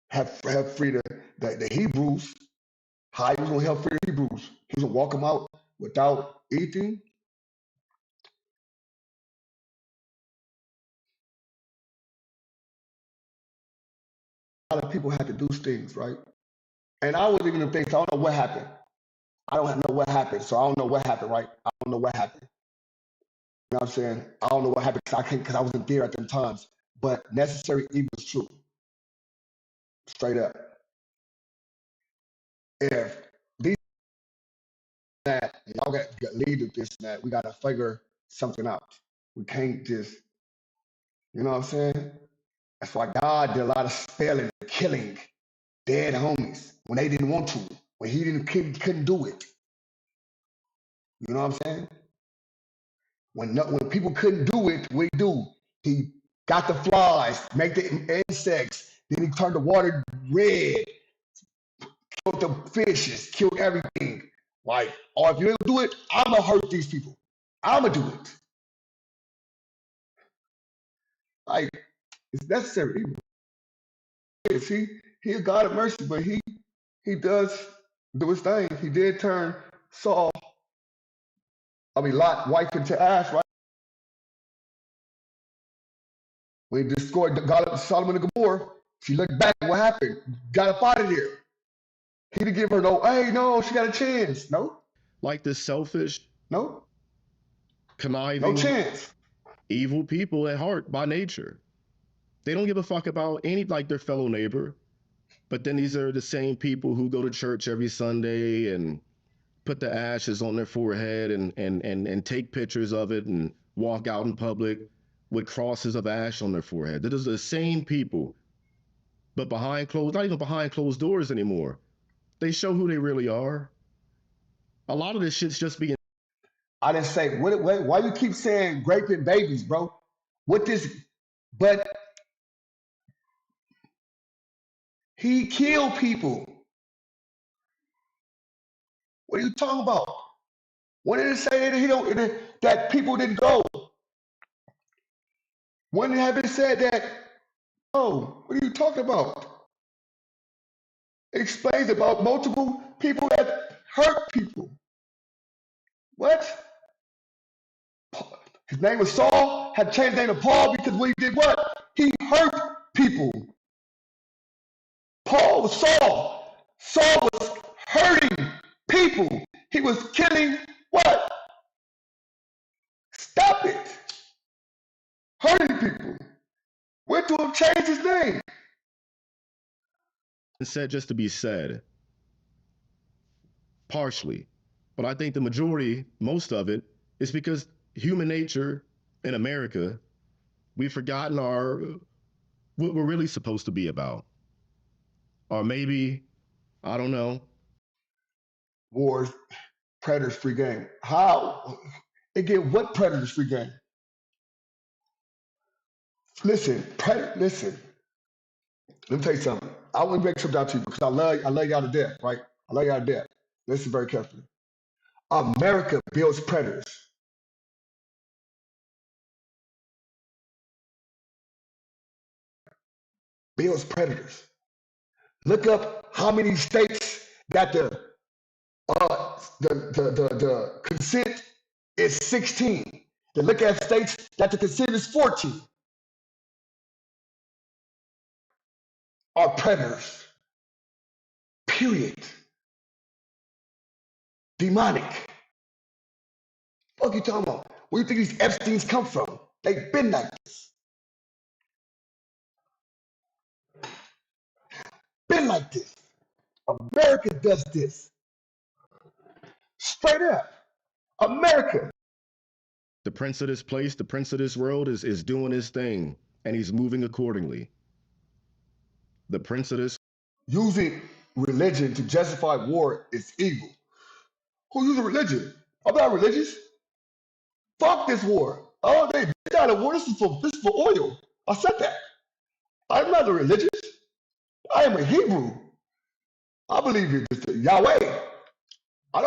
have free the Hebrews. How he was gonna help free the Hebrews? He was gonna walk them out without eating. A lot of people had to do things, right? And I wasn't even think, so I don't know what happened. I don't know what happened, so I don't know what happened, right? I don't know what happened. You know what I'm saying? I don't know what happened because I wasn't there at them times. But necessary evil is true. Straight up. If these that y'all got lead with this and that, we gotta figure something out. We can't just, you know what I'm saying? That's why God did a lot of spelling and killing dead homies when they didn't want to, when he couldn't do it. You know what I'm saying? When people couldn't do it, what he do? He got the flies, make the insects, then he turned the water red, killed the fishes, killed everything. Like, or if you don't do it, I'm gonna hurt these people. I'm gonna do it. Like, it's necessary. He a God of mercy, but he does do his thing. He did turn Lot wife into ash, right? When he destroyed the God of Solomon and Gomorrah, she looked back at what happened. Got up out of there. He didn't give her no, she got a chance. No. Like this selfish, no conniving, chance. Evil people at heart by nature. They don't give a fuck about like their fellow neighbor. But then these are the same people who go to church every Sunday and put the ashes on their forehead and take pictures of it and walk out in public with crosses of ash on their forehead. Those are the same people, but not even behind closed doors anymore. They show who they really are. A lot of this shit's just being. I didn't say, why you keep saying raping babies, bro? What this, but he killed people. What are you talking about? When did it say that people didn't go? When have it said that? Oh, what are you talking about? It explains about multiple people that hurt people. What? His name was Saul, had changed his name to Paul because when he did what? He hurt people. Paul was Saul. Saul was hurting people. He was killing what? Stop it. Hurting people. Went to him, change his name. Said just to be said. Partially. But I think the majority, most of it, is because human nature in America, we've forgotten what we're really supposed to be about. Or maybe, I don't know. Wars, predators free game. How? Again, what predators free game? Listen. Let me tell you something. I want to break something down to you because I love y'all to death, right? I love y'all to death. Listen very carefully. America builds predators. Builds predators. Look up how many states that the consent is 16. Then look at states that the consent is 14. Are predators. Period. Demonic. What are you talking about? Where do you think these Epsteins come from? They've been like this. Been like this. America does this. Straight up. America. The prince of this place, the prince of this world is doing his thing, and he's moving accordingly. The prince of this. Using religion to justify war is evil. Who uses religion? I'm not religious. Fuck this war. Oh, they got a war. This is for oil. I said that. I'm not a religious. I am a Hebrew. I believe in just Yahweh. I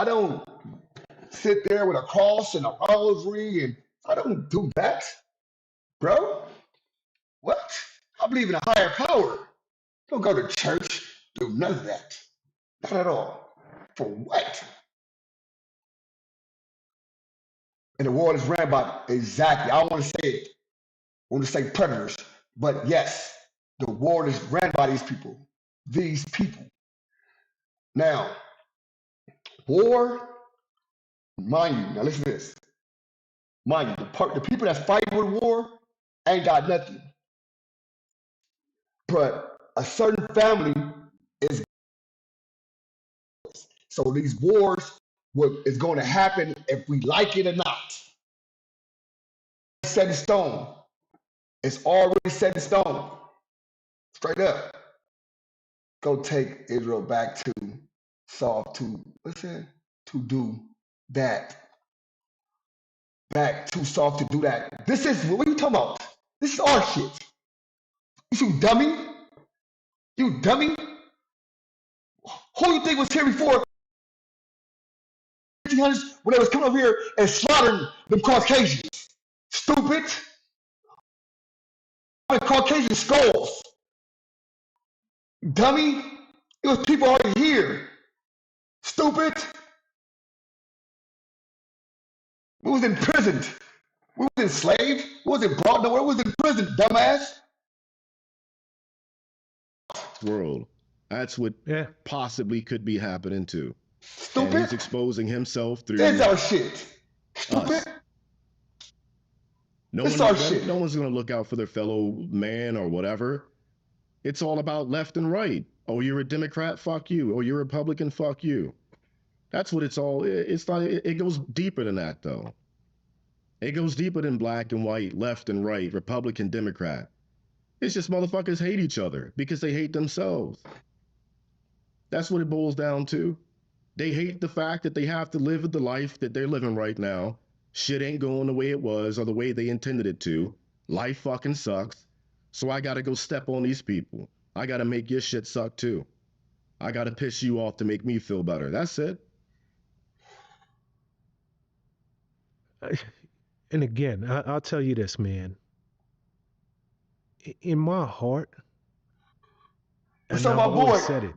don't sit there with a cross and a rosary, and I don't do that, bro. What? I believe in a higher power. Don't go to church, do none of that. Not at all. For what? And the world is ran by, exactly, I don't want to say it. I want to say predators. But yes, the world is ran by these people. these people. Now, war, mind you, now listen to this. Mind you, the people that's fighting with war ain't got nothing. But a certain family is, so these wars is going to happen if we like it or not. It's set in stone. It's already set in stone. Straight up. Go take Israel back to do that. Back too soft to do that. This is, what are you talking about? This is our shit. You dummy? You dummy? Who you think was here before 1800s when they was coming over here and slaughtering them Caucasians? Stupid. Caucasian skulls. Dummy. It was people already here. Stupid. We was imprisoned. We was enslaved. We wasn't brought nowhere. We was in prison, dumbass. World. That's what possibly could be happening too. Stupid. And he's exposing himself through. That's our shit. Stupid. Us. No one's going to look out for their fellow man or whatever. It's all about left and right. Oh, you're a Democrat? Fuck you. Oh, you're a Republican? Fuck you. That's what it's all. It's not. It goes deeper than that, though. It goes deeper than black and white, left and right, Republican, Democrat. It's just motherfuckers hate each other because they hate themselves. That's what it boils down to. They hate the fact that they have to live the life that they're living right now. Shit ain't going the way it was or the way they intended it to. Life fucking sucks. So I gotta go step on these people. I gotta make your shit suck too. I gotta piss you off to make me feel better. That's it. And again, I'll tell you this, man. In my heart, and I've always said it,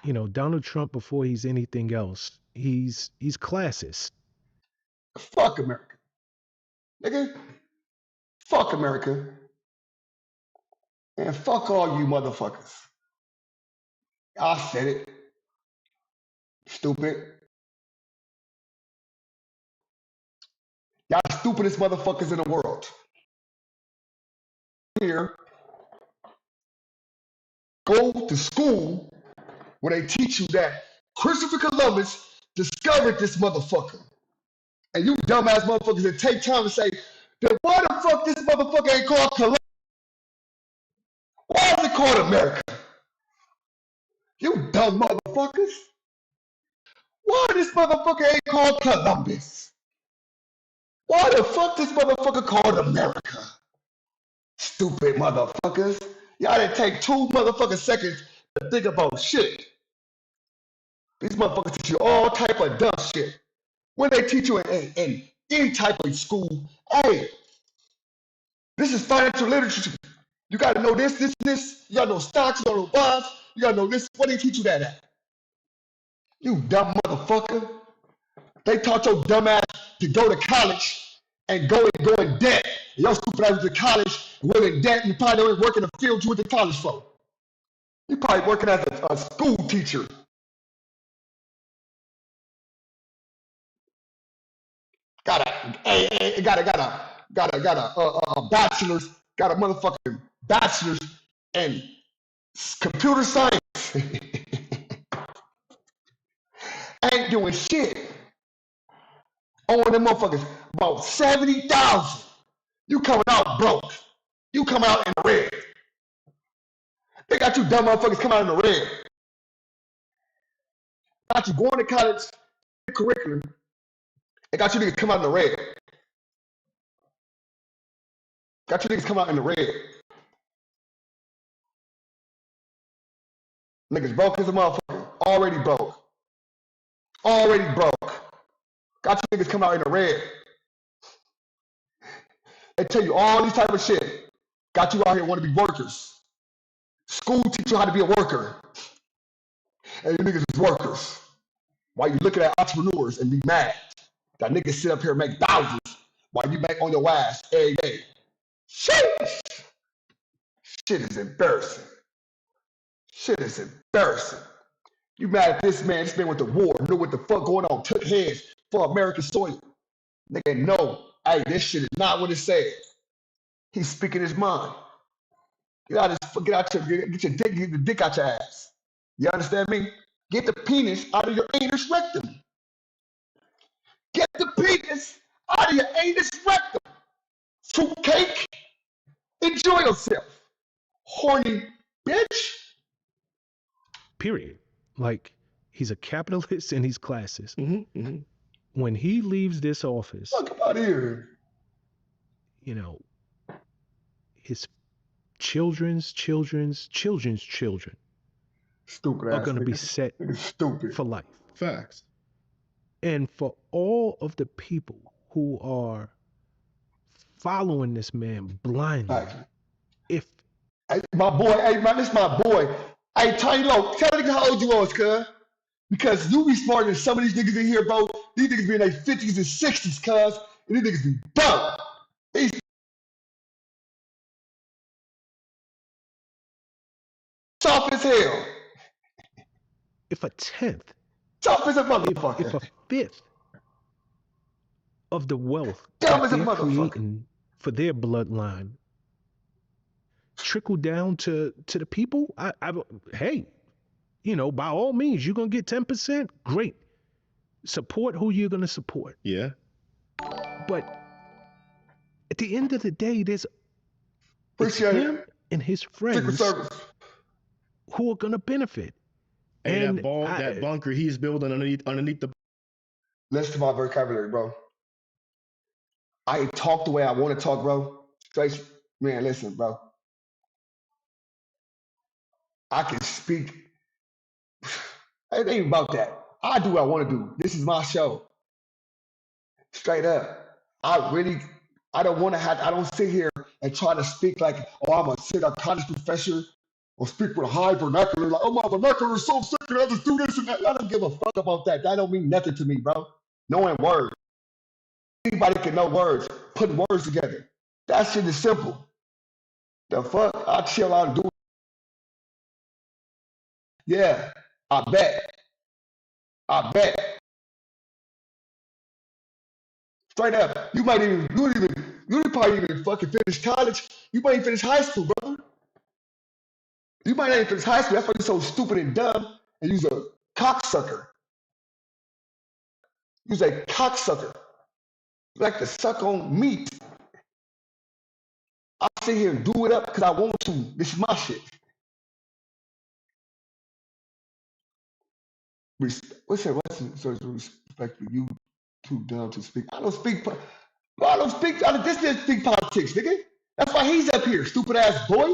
you know, Donald Trump, before he's anything else, he's classist. Fuck America. Nigga. Fuck America. And fuck all you motherfuckers. I said it. Stupid. Y'all stupidest motherfuckers in the world. Here, go to school where they teach you that Christopher Columbus discovered this motherfucker. And you dumbass motherfuckers that take time to say, then why the fuck this motherfucker ain't called Columbus? Why is it called America? You dumb motherfuckers. Why this motherfucker ain't called Columbus? Why the fuck this motherfucker called America? Stupid motherfuckers. Y'all didn't take 2 motherfucking seconds to think about shit. These motherfuckers teach you all type of dumb shit. When they teach you in any type of school, hey, this is financial literature. You gotta know this. You gotta know stocks, you gotta know bonds, you gotta know this. What do they teach you that at? You dumb motherfucker. They taught your dumb ass to go to college and go in debt. And your stupid ass went to college and went in debt, and you probably don't work in the field you went to college for. You probably working as a school teacher. Got a bachelor's, got a motherfucking bachelor's in computer science. Ain't doing shit. Owing them motherfuckers about 70,000. You coming out broke. You coming out in the red. They got you dumb motherfuckers coming out in the red. Got you going to college curriculum. They got you niggas come out in the red. Got you niggas come out in the red. Niggas broke as a motherfucker. Already broke. Already broke. Got you niggas come out in the red. They tell you all these type of shit. Got you out here want to be workers. School teach you how to be a worker. And you niggas is workers. While you looking at entrepreneurs and be mad. That niggas sit up here and make thousands while you make on your ass every day. Shit! Shit is embarrassing. Shit is embarrassing. You mad at this man? This man went to war, knew what the fuck going on, took heads for American soil. Nigga, no. Hey, this shit is not what it said. He's speaking his mind. Get your dick, get the dick out your ass. You understand me? Get the penis out of your anus rectum. Get the penis out of your anus rectum. Fruitcake. Enjoy yourself. Horny bitch. Period. Like, he's a capitalist and he's classist. Mm-hmm. When he leaves this office, Fuck out here. You know, his children's children Stupid are ass going to be nigga. set Nigga stupid. for life. Facts. And for all of the people who are following this man blindly, Like, if hey, my boy, hey man, this my boy. Hey, Tiny Low, tell nigga how old you was, cuz. Because you be smarter than some of these niggas in here, bro. These niggas be in their 50s and 60s, cuz. And these niggas be dumb. These soft as hell. if a tenth, Soft as a if motherfucker. a fifth of the wealth Dumb that as a they're motherfucker. creating for their bloodline trickle down to the people, hey, you know, by all means, you're gonna get 10%. Great, support who you're gonna support. Yeah. But at the end of the day, it's Appreciate him it. and his Secret friends Service. who are gonna benefit. Hey, And that bunker he's building underneath the. Listen to my vocabulary, bro. I talk the way I want to talk, bro. Straight, man, listen, bro. I can speak. It ain't about that. I do what I want to do. This is my show. Straight up. I don't sit here and try to speak like, oh, I'm a college professor or speak with a high vernacular, like, oh, my vernacular is so sick and I just do this and that. I don't give a fuck about that. That don't mean nothing to me, bro. Knowing words. Anybody can know words, putting words together. That shit is simple. The fuck? I chill out and do it. Yeah, I bet. Straight up. You probably even fucking finish college. You might even finish high school, brother. You might not even finish high school. That's why you're so stupid and dumb and you's a cocksucker. You's a cocksucker. You like to suck on meat. I sit here and do it up because I want to. This is my shit. What's respect for you too dumb to speak? I don't speak. This man speak politics, nigga. That's why he's up here, stupid ass boy.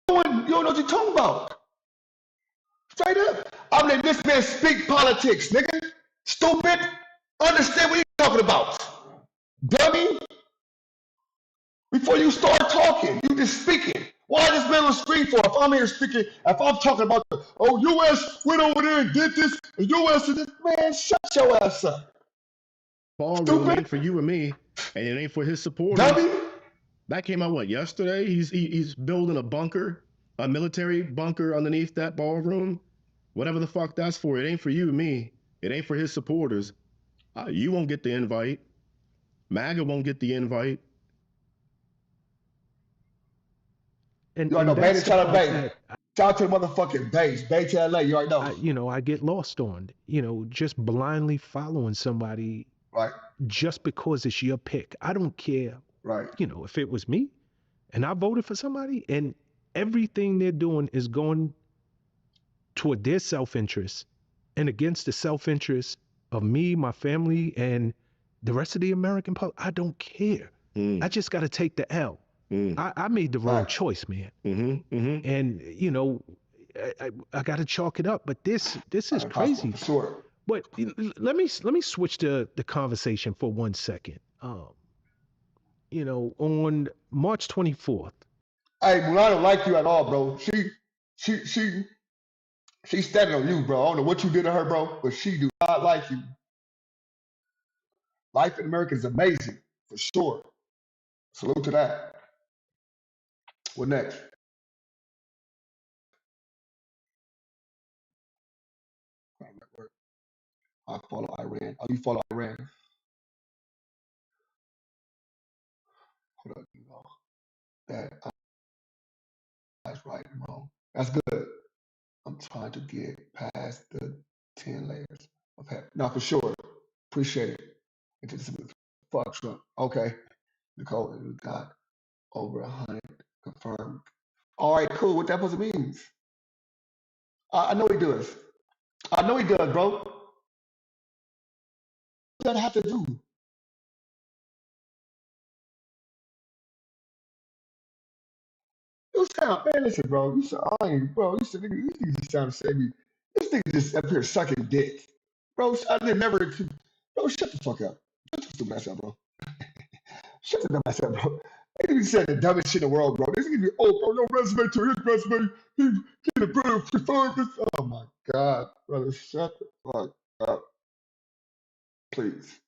You don't know what you're talking about. Straight up. I'm letting this man speak politics, nigga. Stupid. Understand what he's talking about. Dummy. Before you start talking, you just speaking. Why this man on the screen for? If I'm here speaking, if I'm talking about U.S. went over there and did this, and U.S. did this, man, shut your ass up. Ballroom ain't for you and me, and it ain't for his supporters. Dummy. That came out yesterday? He's building a bunker, a military bunker underneath that ballroom. Whatever the fuck that's for, it ain't for you and me. It ain't for his supporters. You won't get the invite. MAGA won't get the invite. And, you already know, Bay to tell Bay. Shout out to the motherfucking base. Bay to LA, you already know. I get lost on, just blindly following somebody right just because it's your pick. I don't care. Right. If it was me and I voted for somebody and everything they're doing is going toward their self-interest and against the self-interest of me, my family, and the rest of the American public, I don't care. I just got to take the L. I made the wrong choice, man. And I got to chalk it up. But this is crazy. Sure. But let me switch the conversation for 1 second. On March 24th. Hey, well, I don't like you at all, bro. She's standing on you, bro. I don't know what you did to her, bro, but she do not like you. Life in America is amazing, for sure. Salute to that. What next? I follow Iran. Oh, you follow Iran. Hold on, you know. That's right and wrong. That's good. I'm trying to get past the 10 layers of heaven. No, for sure. Appreciate it. Into this fuck Trump. Okay. Nicole, we got over 100 confirmed. All right, cool. What that supposed to means? I know he does. I know he does, bro. What does that have to do? You sound, man, listen, bro. You sound, I ain't, bro. You said, nigga, these niggas just sound to say me. This nigga just up here sucking dick. Bro, I did never, bro, shut the fuck up. Shut the stupid ass up, bro. Shut the dumb ass up, bro. They be saying the dumbest shit in the world, bro. This nigga be, oh, bro, no resume to his resume. He the brother preferred this. Oh my God, brother, shut the fuck up. Please.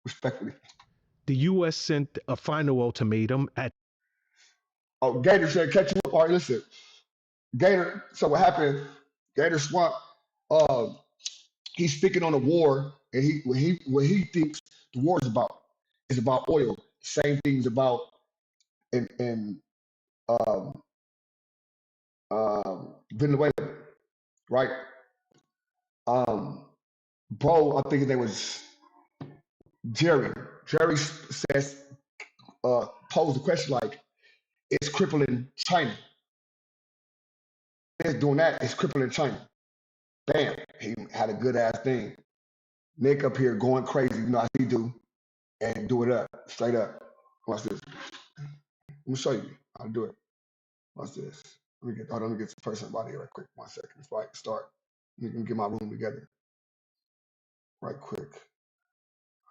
Respectfully. The U.S. sent a final ultimatum at. Oh, Gator said catch you up. All right, listen. Gator, so what happened? Gator Swamp, he's speaking on a war, and what he thinks the war is about oil. Same things about in Venezuela, right? Bro, I think his name was Jerry. Jerry says, posed the question like, it's crippling China. It's doing that, it's crippling China. Bam, he had a good ass thing. Nick up here going crazy, you know how he do, and do it up, straight up. Watch this. Let me show you how to do it. Watch this. Let me get some person body right quick. 1 second. It's right. Start. Let me get my room together. Right quick.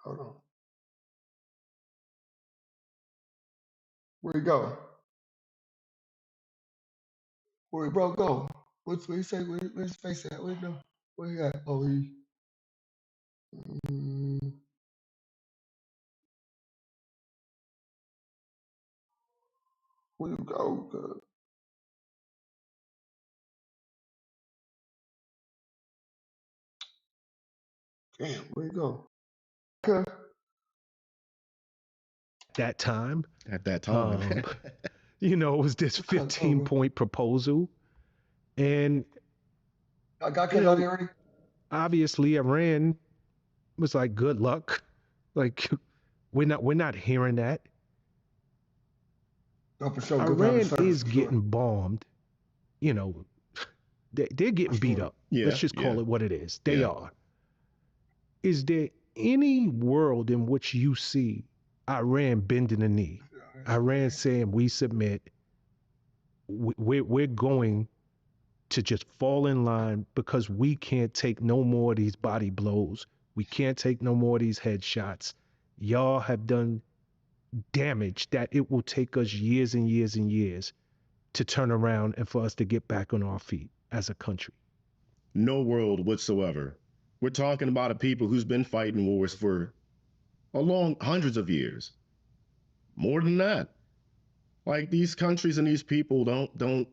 Hold on. Where you go? Where bro go? What's what you say? Where's his face at? Where you go? Where you at? Oh, he. Where you go? Good. Damn, where you go? Okay. That time. At that time. You know, it was this 15-point proposal. And I got cut out here already. Obviously Iran was like, good luck. Like, we're not hearing that. Oh, for sure. Iran is getting bombed. You know, they're getting beat up. Yeah, let's just call it what it is. They are. Is there any world in which you see Iran bending the knee? Iran saying, we submit, we're going to just fall in line because we can't take no more of these body blows. We can't take no more of these headshots. Y'all have done damage that it will take us years and years and years to turn around and for us to get back on our feet as a country. No world whatsoever. We're talking about a people who's been fighting wars for hundreds of years. More than that. Like, these countries and these people don't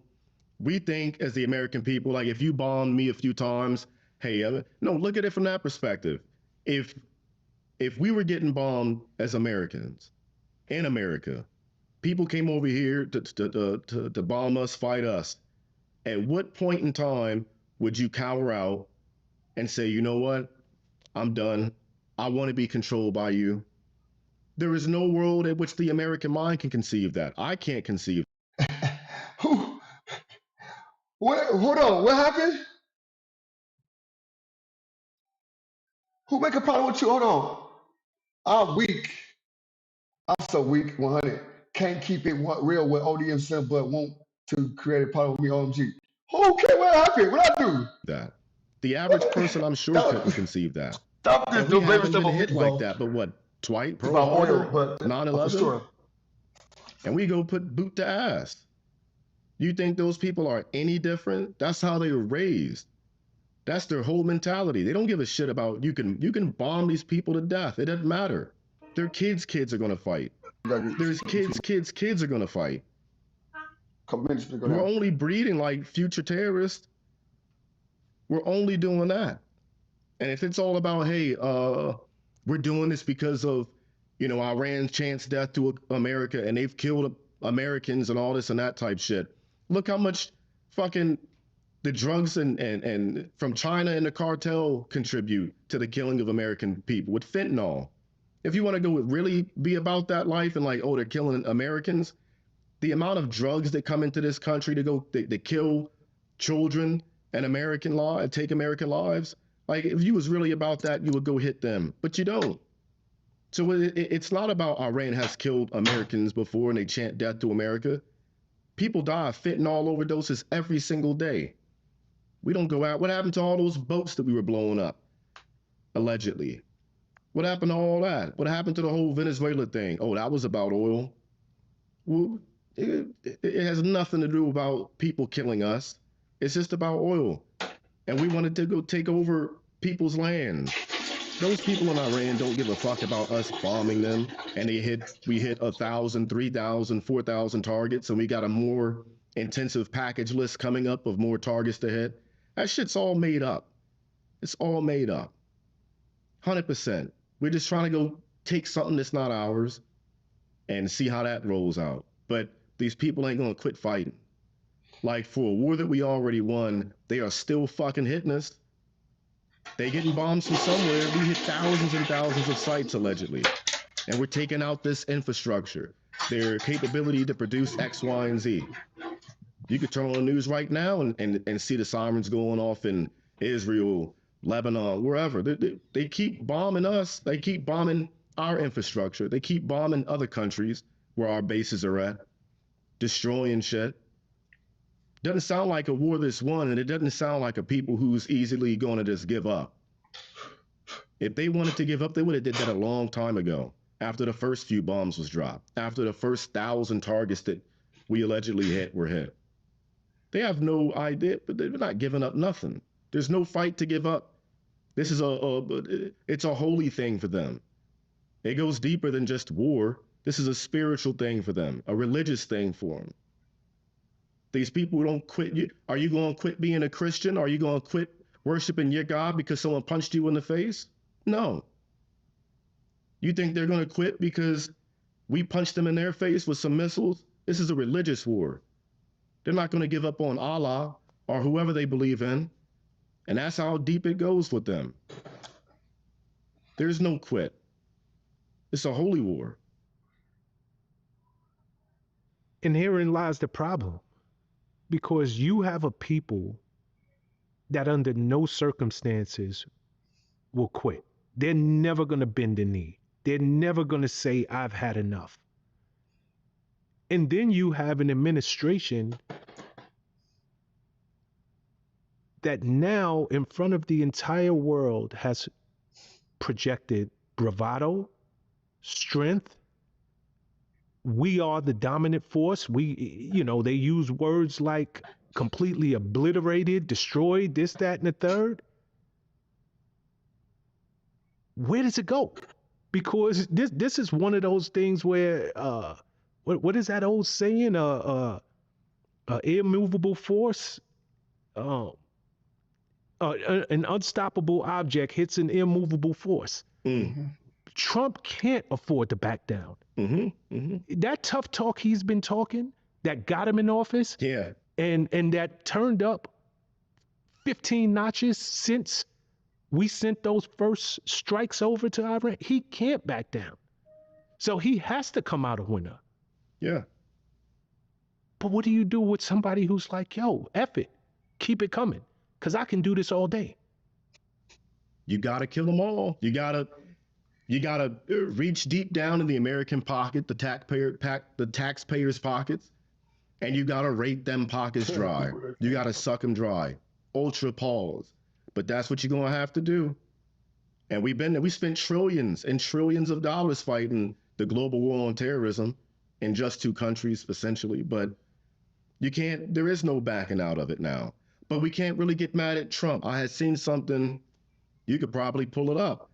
we think as the American people, like, if you bombed me a few times, hey, no, look at it from that perspective. If we were getting bombed as Americans in America, people came over here to bomb us, fight us. At what point in time would you cower out and say, you know what? I'm done. I want to be controlled by you. There is no world in which the American mind can conceive that. I can't conceive. What? Hold on. What happened? Who make a problem with you? Hold on. I'm weak. I'm so weak. 100. Can't keep it real with ODM Sim, but want to create a problem with me. OMG. Okay, what happened? What I do? That the average person, I'm sure, couldn't conceive that. Stop this. We haven't been hit like that, but what? Twice, Pearl Harbor, 9/11, sure. And we go put boot to ass. You think those people are any different? That's how they were raised. That's their whole mentality. They don't give a shit about you can bomb these people to death. It doesn't matter. Their kids are gonna fight. There's kids are gonna fight. couple minutes to go We're down. only breeding like future terrorists. We're only doing that. And if it's all about, hey, we're doing this because of, Iran's chance death to America and they've killed Americans and all this and that type shit. Look how much fucking the drugs and from China and the cartel contribute to the killing of American people with fentanyl. If you want to go really be about that life and like, oh, they're killing Americans, the amount of drugs that come into this country to kill children and American law and take American lives, like if you was really about that, you would go hit them, but you don't. So it's not about Iran has killed Americans before and they chant death to America. People die of fentanyl overdoses every single day. We don't go out. What happened to all those boats that we were blowing up, allegedly? What happened to all that? What happened to the whole Venezuela thing? Oh, that was about oil. Well, it has nothing to do about people killing us. It's just about oil. And we wanted to go take over people's land. Those people in Iran don't give a fuck about us bombing them. And we hit 1,000, 3,000, 4,000 targets. And we got a more intensive package list coming up of more targets to hit. That shit's all made up. It's all made up. 100%. We're just trying to go take something that's not ours and see how that rolls out. But these people ain't gonna quit fighting. Like for a war that we already won, they are still fucking hitting us. They getting bombs from somewhere. We hit thousands and thousands of sites allegedly. And we're taking out this infrastructure, their capability to produce X, Y, and Z. You could turn on the news right now and see the sirens going off in Israel, Lebanon, wherever. They keep bombing us. They keep bombing our infrastructure. They keep bombing other countries where our bases are at, destroying shit. Doesn't sound like a war that's won, and it doesn't sound like a people who's easily going to just give up. If they wanted to give up, they would have did that a long time ago, after the first few bombs was dropped, after the first 1,000 targets that we allegedly hit were hit. They have no idea, but they're not giving up nothing. There's no fight to give up. This is it's a holy thing for them. It goes deeper than just war. This is a spiritual thing for them, a religious thing for them. These people who don't quit. Are you going to quit being a Christian? Are you going to quit worshiping your God because someone punched you in the face? No. You think they're going to quit because we punched them in their face with some missiles? This is a religious war. They're not going to give up on Allah or whoever they believe in. And that's how deep it goes with them. There's no quit. It's a holy war. And herein lies the problem. Because you have a people that under no circumstances will quit. They're never going to bend the knee. They're never going to say, I've had enough. And then you have an administration that now in front of the entire world has projected bravado, strength. We are the dominant force. They use words like completely obliterated, destroyed, this, that, and the third. Where does it go? Because this is one of those things where, what is that old saying? Immovable force, an unstoppable object hits an immovable force. Mm-hmm. Trump can't afford to back down. Mm-hmm. Mm-hmm. That tough talk he's been talking that got him in office, yeah, and that turned up 15 notches since we sent those first strikes over to Iran, he can't back down. So he has to come out a winner. Yeah. But what do you do with somebody who's like, yo, F it, keep it coming, because I can do this all day? You got to kill them all. You got to reach deep down in the American pocket, the taxpayers' pockets, and you got to rake them pockets dry. You got to suck them dry. Ultra pause. But that's what you're going to have to do. And we spent trillions and trillions of dollars fighting the global war on terrorism in just 2 countries, essentially. But there is no backing out of it now. But we can't really get mad at Trump. I had seen something, you could probably pull it up.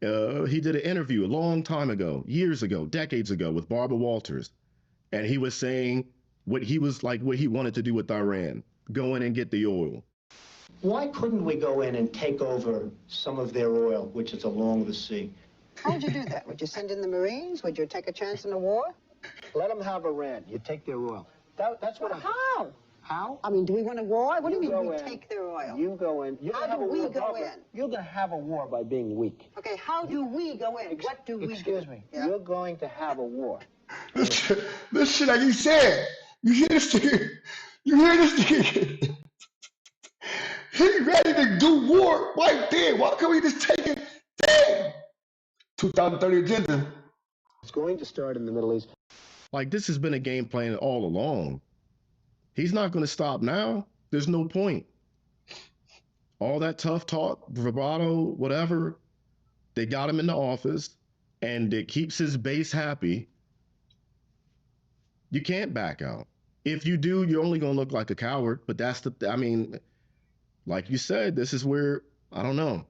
He did an interview a long time ago, years ago, decades ago with Barbara Walters. And he was saying what he was like, what he wanted to do with Iran, go in and get the oil. Why couldn't we go in and take over some of their oil, which is along the sea? How would you do that? Would you send in the Marines? Would you take a chance in a war? Let them have Iran. You take their oil. That's what How? How? I mean, do we want a war? What do you mean go we in, take their oil? You go in. You're How gonna have do a we war go by- in? You're going to have a war by being weak. Okay, how do we go in? What do we do? Excuse me. Yeah. You're going to have a war. This shit, like you said, you hear this nigga? You hear this nigga? He ready to do war right there. Why can't we just take it? Damn. 2030 agenda. It's going to start in the Middle East. Like, this has been a game plan all along. He's not going to stop now. There's no point. All that tough talk, bravado, whatever, they got him in the office, and it keeps his base happy. You can't back out. If you do, you're only going to look like a coward. But that's the, I mean, like you said, this is where, I don't know.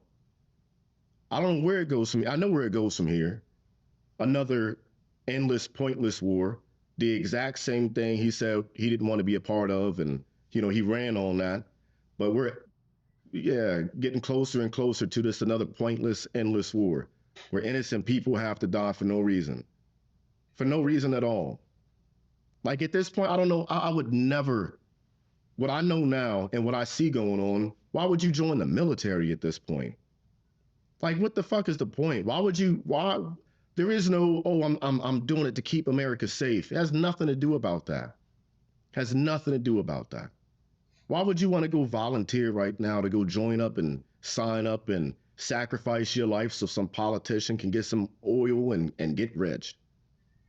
I don't know where it goes from here. I know where it goes from here. Another endless, pointless war. The exact same thing he said he didn't want to be a part of. And, you know, he ran on that. But we're, yeah, getting closer and closer to this another pointless, endless war where innocent people have to die for no reason. For no reason at all. Like, at this point, I don't know. I would never, what I know now and what I see going on, why would you join the military at this point? Like, what the fuck is the point? Why would you, why? There is no, oh, I'm doing it to keep America safe. It has nothing to do about that. Has nothing to do about that. Why would you want to go volunteer right now to go join up and sign up and sacrifice your life so some politician can get some oil and get rich?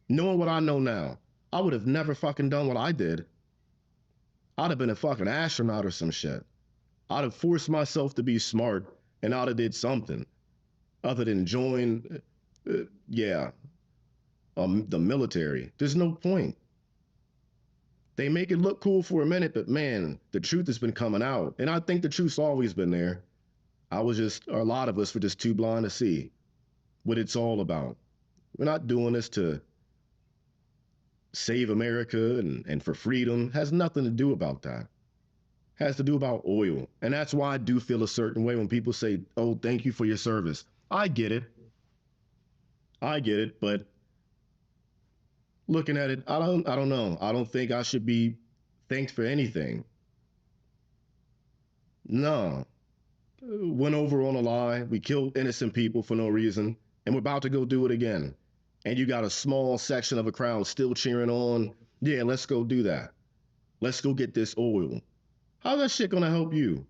Knowing what I know now, I would have never fucking done what I did. I'd have been a fucking astronaut or some shit. I'd have forced myself to be smart and I'd have did something other than join, the military. There's no point. They make it look cool for a minute, but man, the truth has been coming out. And I think the truth's always been there. A lot of us were just too blind to see what it's all about. We're not doing this to save America and for freedom. Has nothing to do about that. Has to do about oil. And that's why I do feel a certain way when people say, oh, thank you for your service. I get it. But looking at it, I don't know. I don't think I should be thanked for anything. No. Went over on a lie. We killed innocent people for no reason. And we're about to go do it again. And you got a small section of a crowd still cheering on, yeah, let's go do that. Let's go get this oil. How's that shit gonna help you?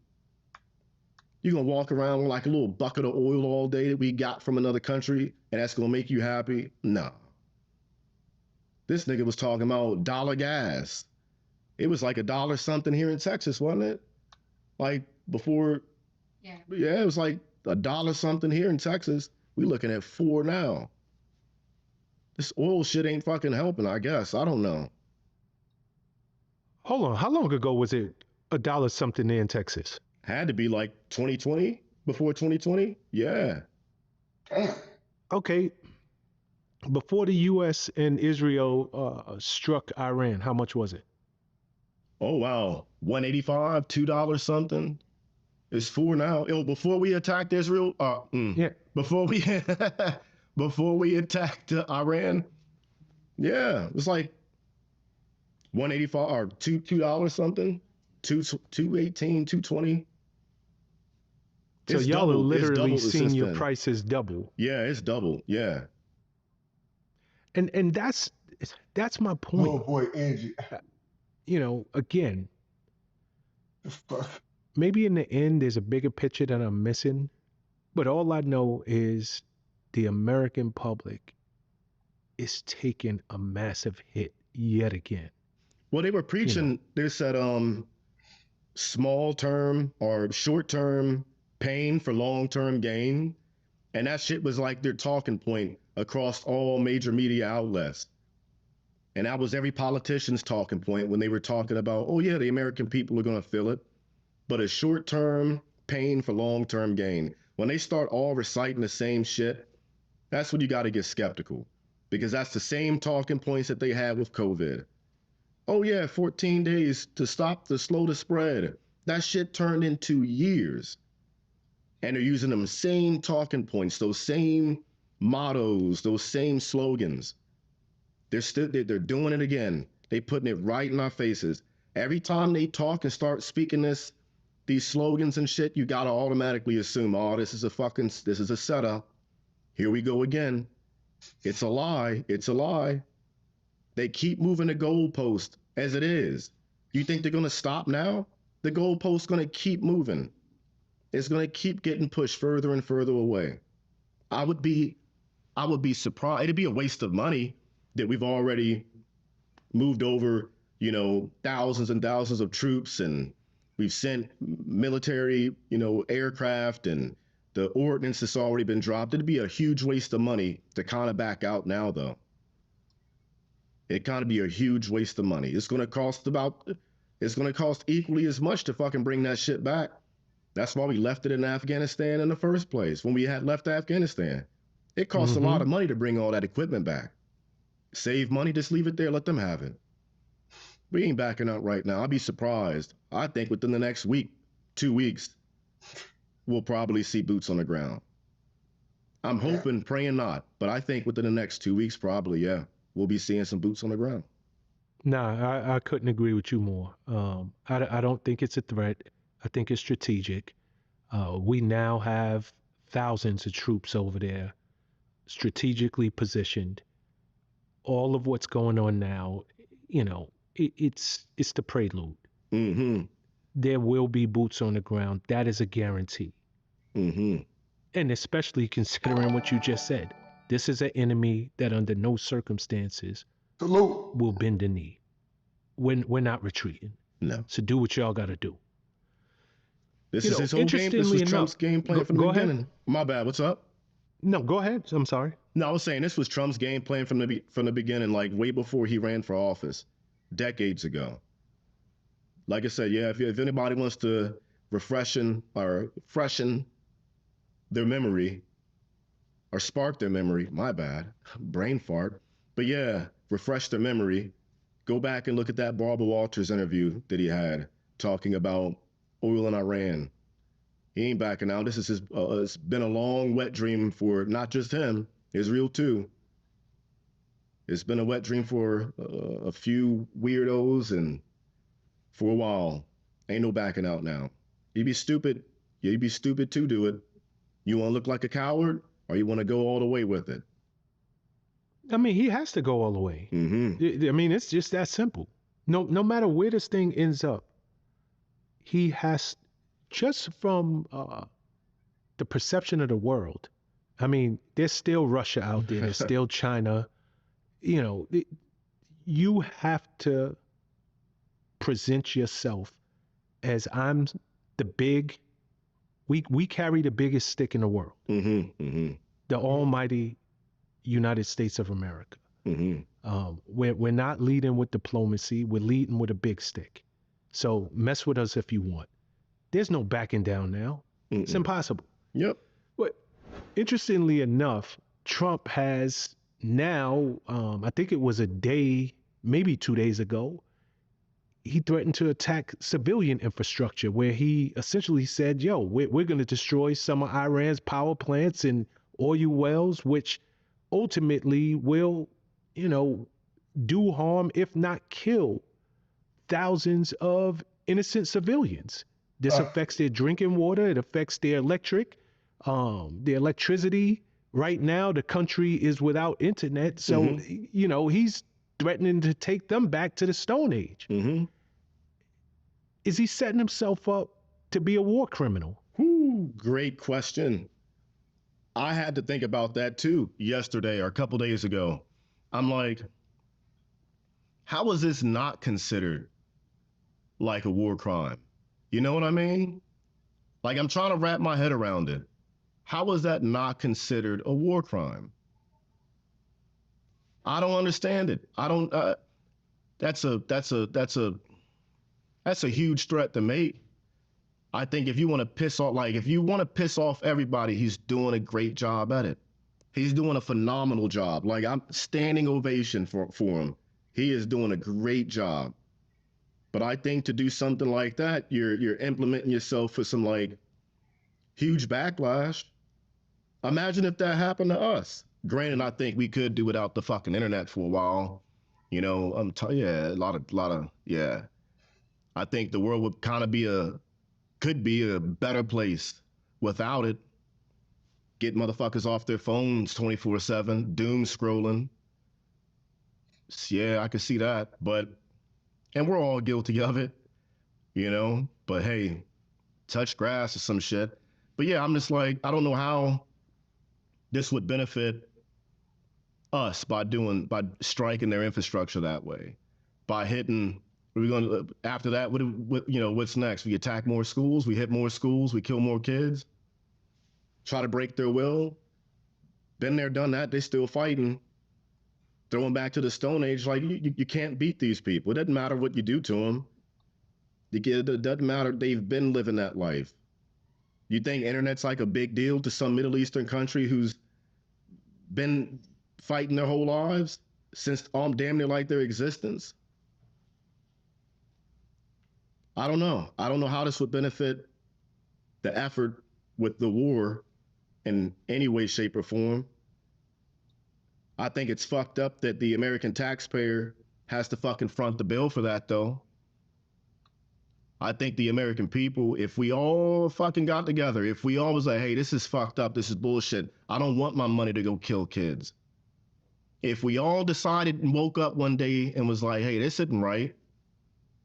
You gonna walk around with like a little bucket of oil all day that we got from another country, and that's gonna make you happy? No. This nigga was talking about dollar gas. It was like $1 something here in Texas, wasn't it? Like before, yeah, it was like $1 something here in Texas. We looking at $4 now. This oil shit ain't fucking helping, I guess. I don't know. Hold on. How long ago was it $1 something there in Texas? Had to be like 2020, before 2020. Yeah. Damn. Okay. Before the U.S. and Israel struck Iran, how much was it? Oh, wow. $1.85, $2 something. It's $4 now. Yo, before we attacked Israel, Yeah. Before we attacked Iran, yeah, it was like $1.85 or $2 something, $2.18, $2.20. So It's y'all are doubled. It's literally doubled seeing since your then. prices double. Yeah, it's doubled. Yeah. And that's my point. Oh boy, Angie. You know, again, The fuck? maybe in the end there's a bigger picture that I'm missing, but all I know is the American public is taking a massive hit yet again. Well, they were preaching, they said small term or short term pain for long term gain. And that shit was like their talking point across all major media outlets. And that was every politician's talking point when they were talking about, oh yeah, the American people are going to feel it. But a short term pain for long term gain. When they start all reciting the same shit, that's when you got to get skeptical, because that's the same talking points that they had with COVID. Oh yeah, 14 days to slow the spread. That shit turned into years. And they're using them same talking points, those same mottos, those same slogans. They're doing it again. They putting it right in our faces. Every time they talk and start speaking these slogans and shit, you gotta automatically assume, oh, this is a setup. Here we go again. It's a lie. It's a lie. They keep moving the goalpost as it is. You think they're gonna stop now? The goalpost's gonna keep moving. It's gonna keep getting pushed further and further away. I would be surprised. It'd be a waste of money that we've already moved over, thousands and thousands of troops, and we've sent military, aircraft, and the ordnance has already been dropped. It'd be a huge waste of money to kind of back out now, though. It'd kind of be a huge waste of money. It's gonna cost equally as much to fucking bring that shit back. That's why we left it in Afghanistan in the first place. When we had left Afghanistan, it cost a lot of money to bring all that equipment back. Save money, just leave it there, let them have it. We ain't backing out right now. I'd be surprised. I think within the next week, 2 weeks, we'll probably see boots on the ground. I'm hoping, praying not, but I think within the next 2 weeks, probably, yeah, we'll be seeing some boots on the ground. Nah, I couldn't agree with you more. I don't think it's a threat. I think it's strategic. We now have thousands of troops over there, strategically positioned. All of what's going on now, it's the prelude. Mm-hmm. There will be boots on the ground. That is a guarantee. Mm-hmm. And especially considering what you just said. This is an enemy that under no circumstances will bend the knee. We're not retreating. No. So do what y'all got to do. This is his whole game. This was Trump's game plan from the beginning. Ahead. My bad. What's up? No, go ahead. I'm sorry. No, I was saying this was Trump's game plan from the beginning, like way before he ran for office, decades ago. Like I said, yeah, if anybody wants to freshen their memory or spark their memory, my bad, brain fart. But yeah, refresh their memory. Go back and look at that Barbara Walters interview that he had talking about oil in Iran. He ain't backing out. This is it's been a long wet dream for not just him, Israel too. It's been a wet dream for a few weirdos and for a while. Ain't no backing out now. You'd be stupid. You'd be stupid to do it. You want to look like a coward or you want to go all the way with it? I mean, he has to go all the way. Mm-hmm. I mean, it's just that simple. No matter where this thing ends up, he has, just from the perception of the world. I mean, there's still Russia out there. There's still China. You have to present yourself as we carry the biggest stick in the world. Mm-hmm. Mm-hmm. The almighty United States of America. Mm-hmm. We're not leading with diplomacy. We're leading with a big stick. So mess with us if you want. There's no backing down now. Mm-mm. It's impossible. Yep. But interestingly enough, Trump has now, I think it was a day, maybe 2 days ago, he threatened to attack civilian infrastructure, where he essentially said, yo, we're going to destroy some of Iran's power plants and oil wells, which ultimately will, do harm, if not kill, thousands of innocent civilians. This affects their drinking water. It affects their electricity. Right now, the country is without internet. So, he's threatening to take them back to the Stone Age. Mm-hmm. Is he setting himself up to be a war criminal? Great question. I had to think about that too yesterday or a couple days ago. I'm like, how is this not considered like a war crime? You know what I mean? Like, I'm trying to wrap my head around it. How is that not considered a war crime? I don't understand it. I don't. That's a huge threat to make. I think if you want to piss off everybody, he's doing a great job at it. He's doing a phenomenal job. Like, I'm standing ovation for him He is doing a great job. But I think to do something like that, you're implementing yourself for some like huge backlash. Imagine if that happened to us. Granted, I think we could do without the fucking internet for a while. You know, yeah, a lot of, yeah. I think the world would kind of could be a better place without it. Get motherfuckers off their phones 24/7, doom scrolling. Yeah, I could see that, and we're all guilty of it, you know, but hey, touch grass or some shit. But yeah, I'm just like, I don't know how this would benefit us by striking their infrastructure that way, by hitting. We're going to, after that, what's next? We attack more schools, we hit more schools, we kill more kids, try to break their will. Been there, done that, they still fighting. Throwing back to the Stone Age, like you can't beat these people. It doesn't matter what you do to them. It doesn't matter, they've been living that life. You think internet's like a big deal to some Middle Eastern country who's been fighting their whole lives since damn near like their existence? I don't know. I don't know how this would benefit the effort with the war in any way, shape, or form. I think it's fucked up that the American taxpayer has to fucking front the bill for that, though. I think the American people, if we all fucking got together, if we all was like, hey, this is fucked up, this is bullshit, I don't want my money to go kill kids. If we all decided and woke up one day and was like, hey, this isn't right,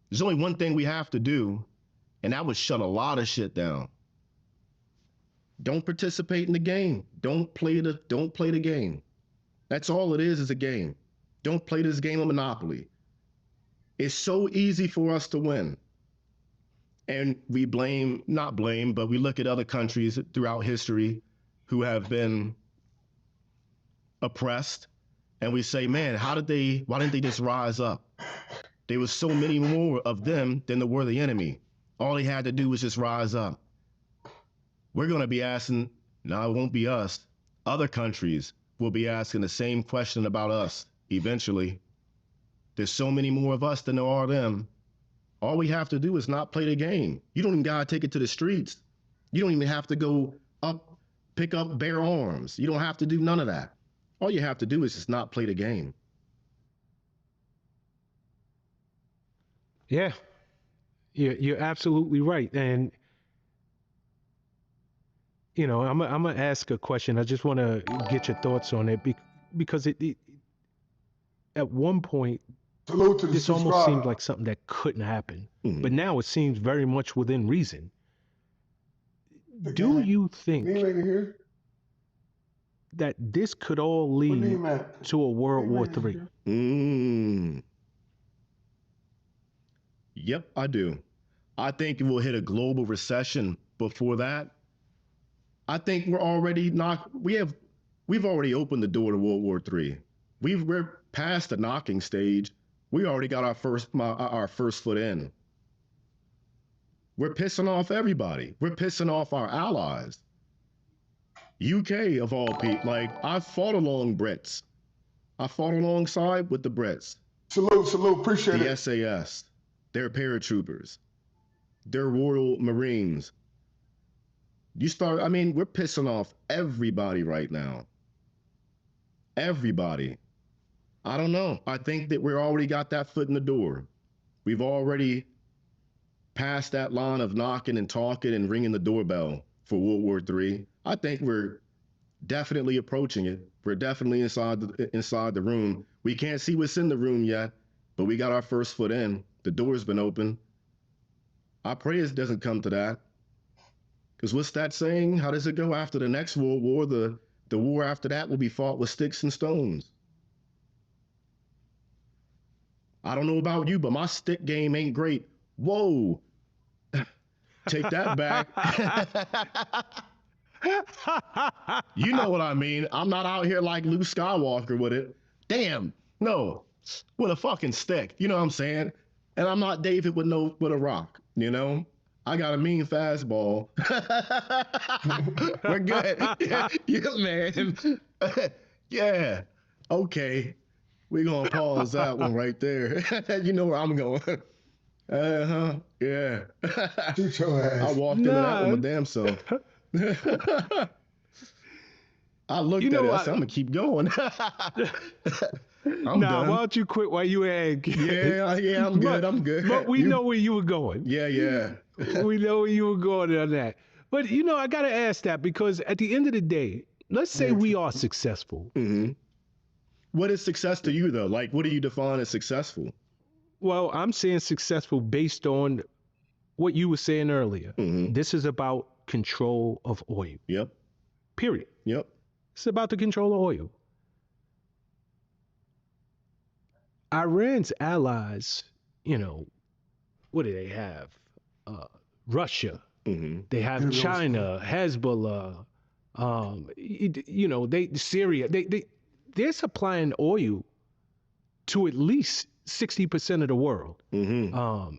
there's only one thing we have to do, and that would shut a lot of shit down. Don't participate in the game. Don't play the game. That's all it is a game. Don't play this game of Monopoly. It's so easy for us to win. And we not blame, but we look at other countries throughout history who have been oppressed, and we say, man, why didn't they just rise up? There was so many more of them than there were the enemy. All they had to do was just rise up. We're going to be asking, no, it won't be us. Other countries will be asking the same question about us eventually. There's so many more of us than there are them. All we have to do is not play the game. You don't even gotta take it to the streets. You don't even have to go pick up bare arms. You don't have to do none of that. All you have to do is just not play the game. Yeah, you're absolutely right. And, you know, I'm gonna ask a question. I just want to get your thoughts on it because it at one point, this almost seemed like something that couldn't happen. Mm-hmm. But now it seems very much within reason. Do you think that this could all lead to a World War III? Yep, I do. I think we'll hit a global recession before that. I think we're already we've already opened the door to World War III. We're past the knocking stage. We already got our first foot in. We're pissing off everybody. We're pissing off our allies. UK of all people. Like, I fought along Brits. I fought alongside with the Brits. Salute, appreciate it. The SAS, their paratroopers, their Royal Marines. We're pissing off everybody right now. Everybody. I don't know. I think that we've already got that foot in the door. We've already passed that line of knocking and talking and ringing the doorbell for World War III. I think we're definitely approaching it. We're definitely inside the room. We can't see what's in the room yet, but we got our first foot in. The door's been open. I pray it doesn't come to that. Because what's that saying? How does it go? After the next World War, the war after that will be fought with sticks and stones. I don't know about you, but my stick game ain't great. Whoa. Take that back. You know what I mean. I'm not out here like Luke Skywalker with it. Damn, no. With a fucking stick. You know what I'm saying? And I'm not David with a rock, you know? I got a mean fastball. We're good. Yeah, man. Yeah. Okay. We gonna pause that one right there. You know where I'm going. Yeah. Shoot your ass. I walked into that with my Nah. damn self. I looked You at know, it. I said, I'm gonna keep going. I'm Nah, done. why don't you quit while you had? Yeah, I'm good. I'm good. But we know where you were going. Yeah. We know where you were going on that. But you know, I gotta ask that because at the end of the day, let's say we are successful. Mm-hmm. What is success to you though? Like, what do you define as successful? Well, I'm saying successful based on what you were saying earlier. Mm-hmm. This is about control of oil. Yep. Period. Yep. It's about the control of oil. Iran's allies, you know, what do they have? Russia. Mm-hmm. They have China, Hezbollah. You know, Syria. They're supplying oil to at least 60% of the world. Mm-hmm.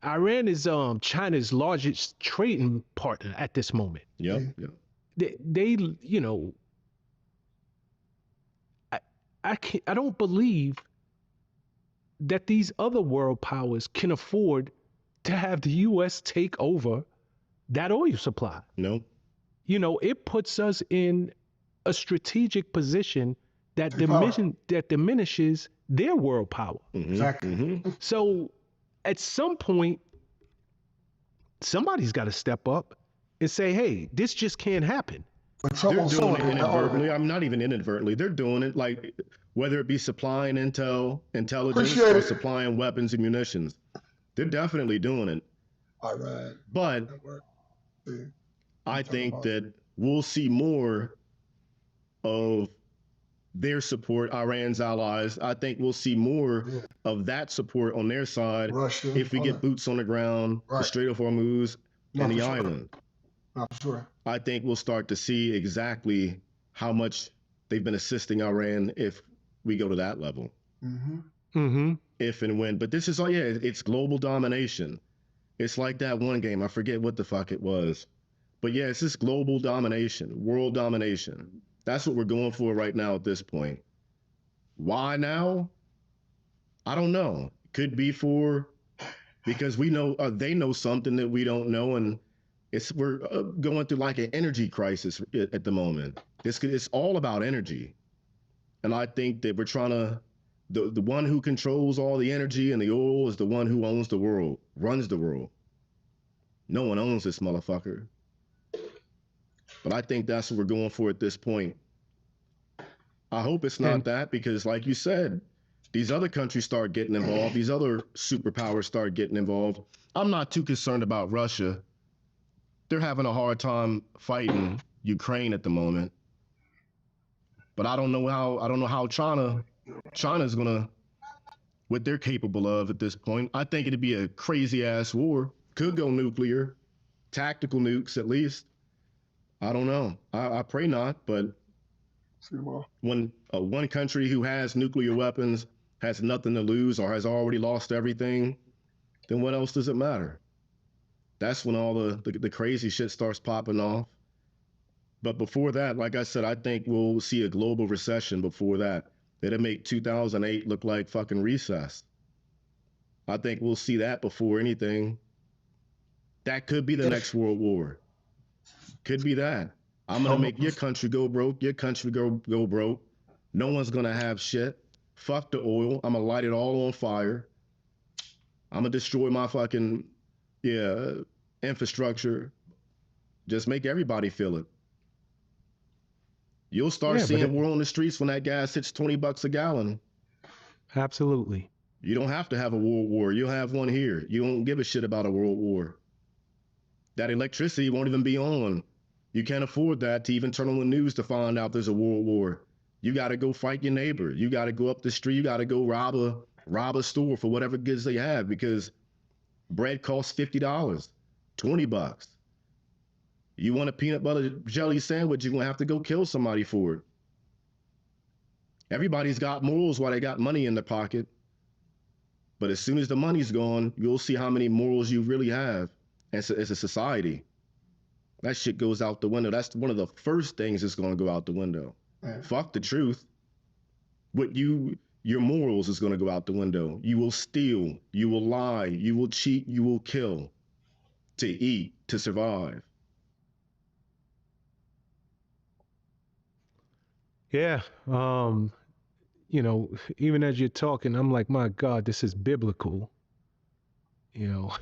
Iran is China's largest trading partner at this moment. Yep. They you know, I don't believe that these other world powers can afford to have the U.S. take over that oil supply. No. You know, it puts us in a strategic position that diminishes their world power. Mm-hmm. Exactly. Mm-hmm. So at some point, somebody's got to step up and say, hey, this just can't happen. But Trump They're on doing someone it in that inadvertently. order. I'm not even inadvertently. They're doing it like whether it be supplying intelligence, Appreciate or it. supplying weapons and munitions. They're definitely doing it. All right. But I think that we'll see more of their support, Iran's allies. I think we'll see more of that support on their side Russia, if we get boots on the ground, the Right. Strait of Hormuz, and the island. Not for sure. I think we'll start to see exactly how much they've been assisting Iran if we go to that level. Mm-hmm. Mm-hmm. If and when. But this is all, it's global domination. It's like that one game. I forget what the fuck it was. But yeah, it's this global domination, world domination. That's what we're going for right now at this point. Why now? I don't know. Could be because we know they know something that we don't know, and we're going through like an energy crisis at the moment. It's all about energy, and I think that we're trying to. The one who controls all the energy and the oil is the one who owns the world, runs the world. No one owns this motherfucker. But I think that's what we're going for at this point. I hope it's not that, because like you said, these other countries start getting involved. These other superpowers start getting involved. I'm not too concerned about Russia. They're having a hard time fighting Ukraine at the moment. But I don't know how China's gonna, what they're capable of at this point. I think it'd be a crazy ass war. Could go nuclear, tactical nukes at least. I don't know. I pray not, but when one country who has nuclear weapons has nothing to lose or has already lost everything, then what else does it matter? That's when all the crazy shit starts popping off. But before that, like I said, I think we'll see a global recession before that. It'll make 2008 look like fucking recess. I think we'll see that before anything. That could be the next world war. Could be that. I'm going to make your country go broke, your country go broke. No one's going to have shit. Fuck the oil. I'm going to light it all on fire. I'm going to destroy my fucking, infrastructure. Just make everybody feel it. You'll start seeing war on the streets when that gas hits $20 a gallon. Absolutely. You don't have to have a world war. You'll have one here. You don't give a shit about a world war. That electricity won't even be on. You can't afford that to even turn on the news to find out there's a world war. You got to go fight your neighbor. You got to go up the street. You got to go rob a store for whatever goods they have, because bread costs $50, $20. You want a peanut butter jelly sandwich, you're going to have to go kill somebody for it. Everybody's got morals while they got money in their pocket. But as soon as the money's gone, you'll see how many morals you really have as a society. That shit goes out the window. That's one of the first things that's going to go out the window. Fuck the truth. your morals is going to go out the window. You will steal, you will lie, you will cheat, you will kill to eat, to survive. Yeah. You know, even as you're talking, I'm like, my God, this is biblical. You know,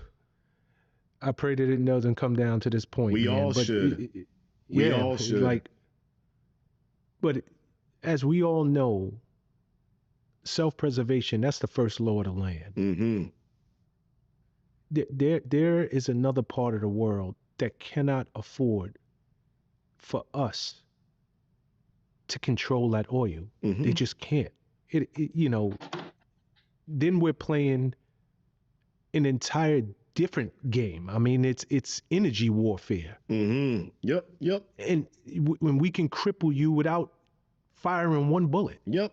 I pray that it doesn't come down to this point, We man. all But should. We yeah, all should. like, but as we all know, self-preservation, that's the first law of the land. Mm-hmm. There is another part of the world that cannot afford for us to control that oil. Mm-hmm. They just can't. You know, then we're playing an entire different game. I mean, it's energy warfare. Mm-hmm. Yep. And when we can cripple you without firing one bullet. Yep.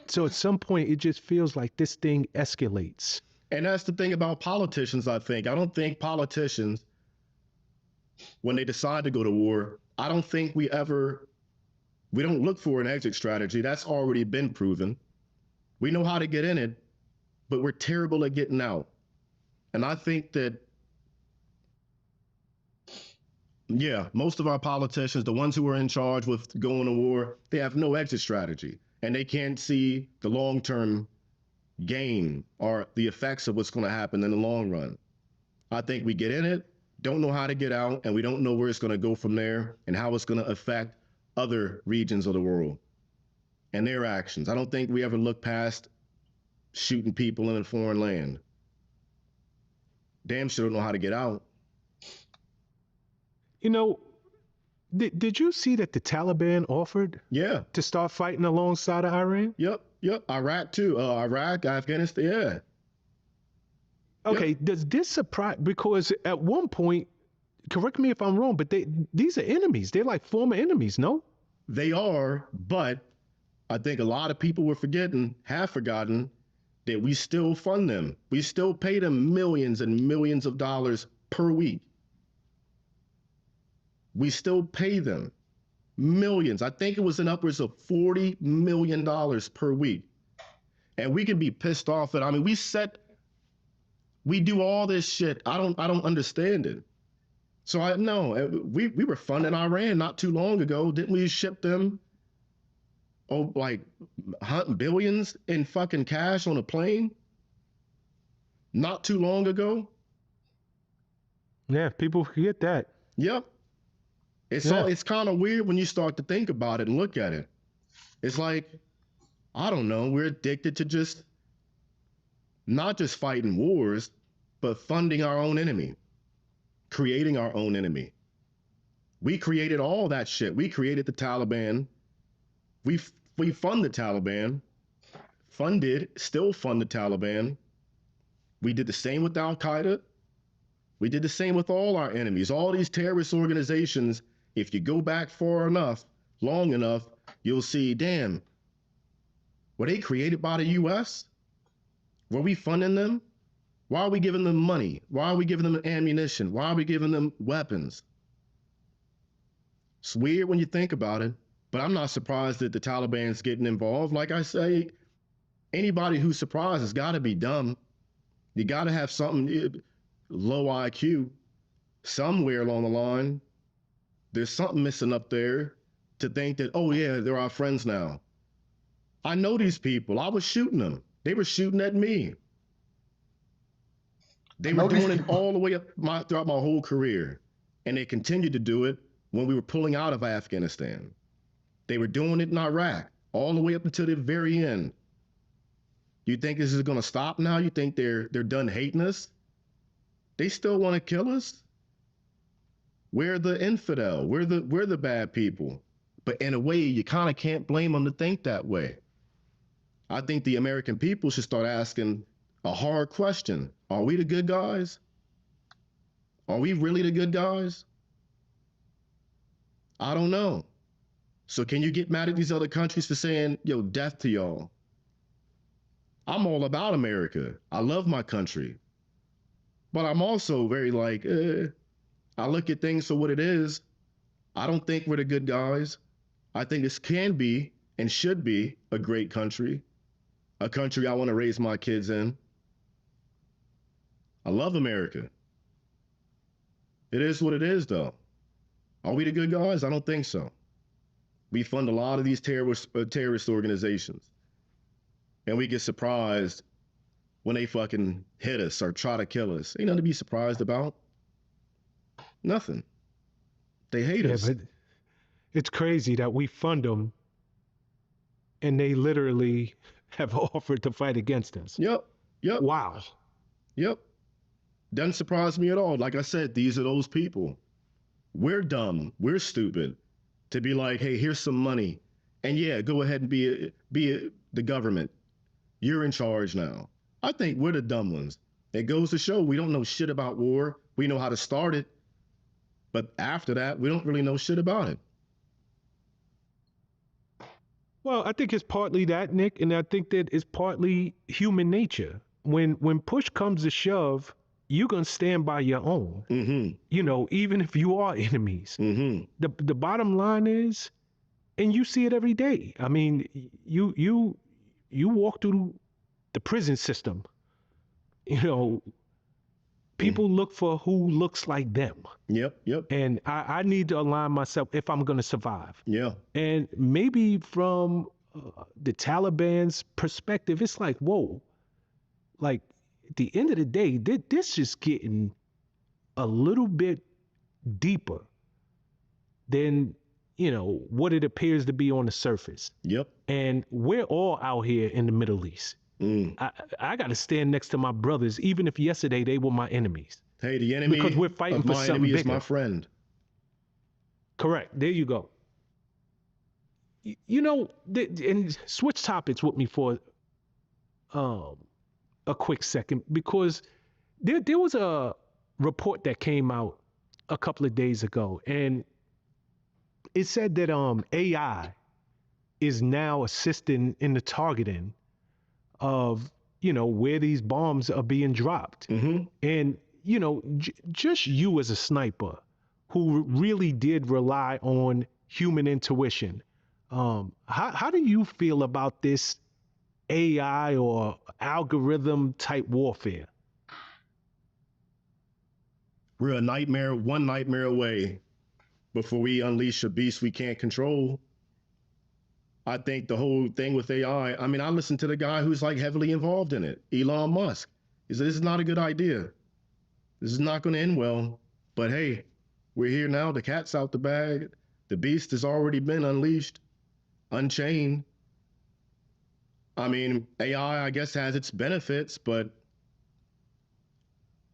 So at some point, it just feels like this thing escalates. And that's the thing about politicians, I think. I don't think politicians, when they decide to go to war, I don't think we don't look for an exit strategy. That's already been proven. We know how to get in it, but we're terrible at getting out. And I think that, yeah, most of our politicians, the ones who are in charge with going to war, they have no exit strategy. And they can't see the long-term gain or the effects of what's going to happen in the long run. I think we get in it, don't know how to get out, and we don't know where it's going to go from there and how it's going to affect other regions of the world and their actions. I don't think we ever look past shooting people in a foreign land. Damn sure don't know how to get out. You know, did you see that the Taliban offered Yeah. to start fighting alongside of Iran? Yep. Iraq too. Iraq, Afghanistan. Yeah. Okay, does this surprise? Because at one point, correct me if I'm wrong, but these are enemies. They're like former enemies, no? They are, but I think a lot of people have forgotten that we still fund them. We still pay them millions and millions of dollars per week. We still pay them millions. I think it was in upwards of $40 million per week. And we can be pissed off at, I mean, we do all this shit. I don't understand it. So I know we were funding Iran not too long ago. Didn't we ship them like billions in fucking cash on a plane? Not too long ago. Yeah, people forget that. Yep. It's kind of weird when you start to think about it and look at it. It's like, I don't know, we're addicted to just not just fighting wars, but funding our own enemy, creating our own enemy. We created all that shit. We created the Taliban. We fund the Taliban, still fund the Taliban. We did the same with Al Qaeda. We did the same with all our enemies, all these terrorist organizations. If you go back far enough, long enough, you'll see, damn, were they created by the US? Were we funding them? Why are we giving them money? Why are we giving them ammunition? Why are we giving them weapons? It's weird when you think about it, but I'm not surprised that the Taliban's getting involved. Like I say, anybody who's surprised has got to be dumb. You got to have something low IQ somewhere along the line. There's something missing up there to think that, oh yeah, they're our friends now. I know these people. I was shooting them. They were shooting at me. They were doing it all the way up throughout my whole career. And they continued to do it when we were pulling out of Afghanistan. They were doing it in Iraq all the way up until the very end. You think this is going to stop now? You think they're done hating us? They still want to kill us? We're the infidel. We're the bad people. But in a way, you kind of can't blame them to think that way. I think the American people should start asking a hard question. Are we the good guys? Are we really the good guys? I don't know. So can you get mad at these other countries for saying, yo, death to y'all? I'm all about America. I love my country. But I'm also very like, I look at things for what it is. I don't think we're the good guys. I think this can be and should be a great country, a country I want to raise my kids in. I love America. It is what it is, though. Are we the good guys? I don't think so. We fund a lot of these terrorist organizations, and we get surprised when they fucking hit us or try to kill us. Ain't nothing to be surprised about. Nothing. They hate us. But it's crazy that we fund them and they literally have offered to fight against us. Yep. Wow. Yep. Doesn't surprise me at all. Like I said, these are those people. We're dumb. We're stupid to be like, hey, here's some money. And yeah, go ahead and be the government. You're in charge now. I think we're the dumb ones. It goes to show we don't know shit about war. We know how to start it. But after that, we don't really know shit about it. Well, I think it's partly that, Nick, and I think that it's partly human nature. When push comes to shove, you're gonna stand by your own. Mm-hmm. You know, even if you are enemies. Mm-hmm. The bottom line is, and you see it every day. I mean, you walk through the prison system. You know, people look for who looks like them. Yep. And I need to align myself if I'm going to survive. Yeah. And maybe from the Taliban's perspective, it's like, whoa, like at the end of the day, this is getting a little bit deeper than, you know, what it appears to be on the surface. Yep. And we're all out here in the Middle East. I got to stand next to my brothers, even if yesterday they were my enemies. Hey, the enemy because we're fighting of for my something enemy bigger. is my friend. Correct. There you go. You know, and switch topics with me for a quick second, because there was a report that came out a couple of days ago, and it said that AI is now assisting in the targeting of, you know, where these bombs are being dropped. Mm-hmm. And, you know, just you as a sniper who really did rely on human intuition, how do you feel about this AI or algorithm type warfare? We're one nightmare away before we unleash a beast we can't control. I think the whole thing with AI, I mean, I listened to the guy who's like heavily involved in it, Elon Musk. He said, this is not a good idea. This is not going to end well. But hey, we're here now. The cat's out the bag. The beast has already been unleashed, unchained. I mean, AI, I guess, has its benefits, but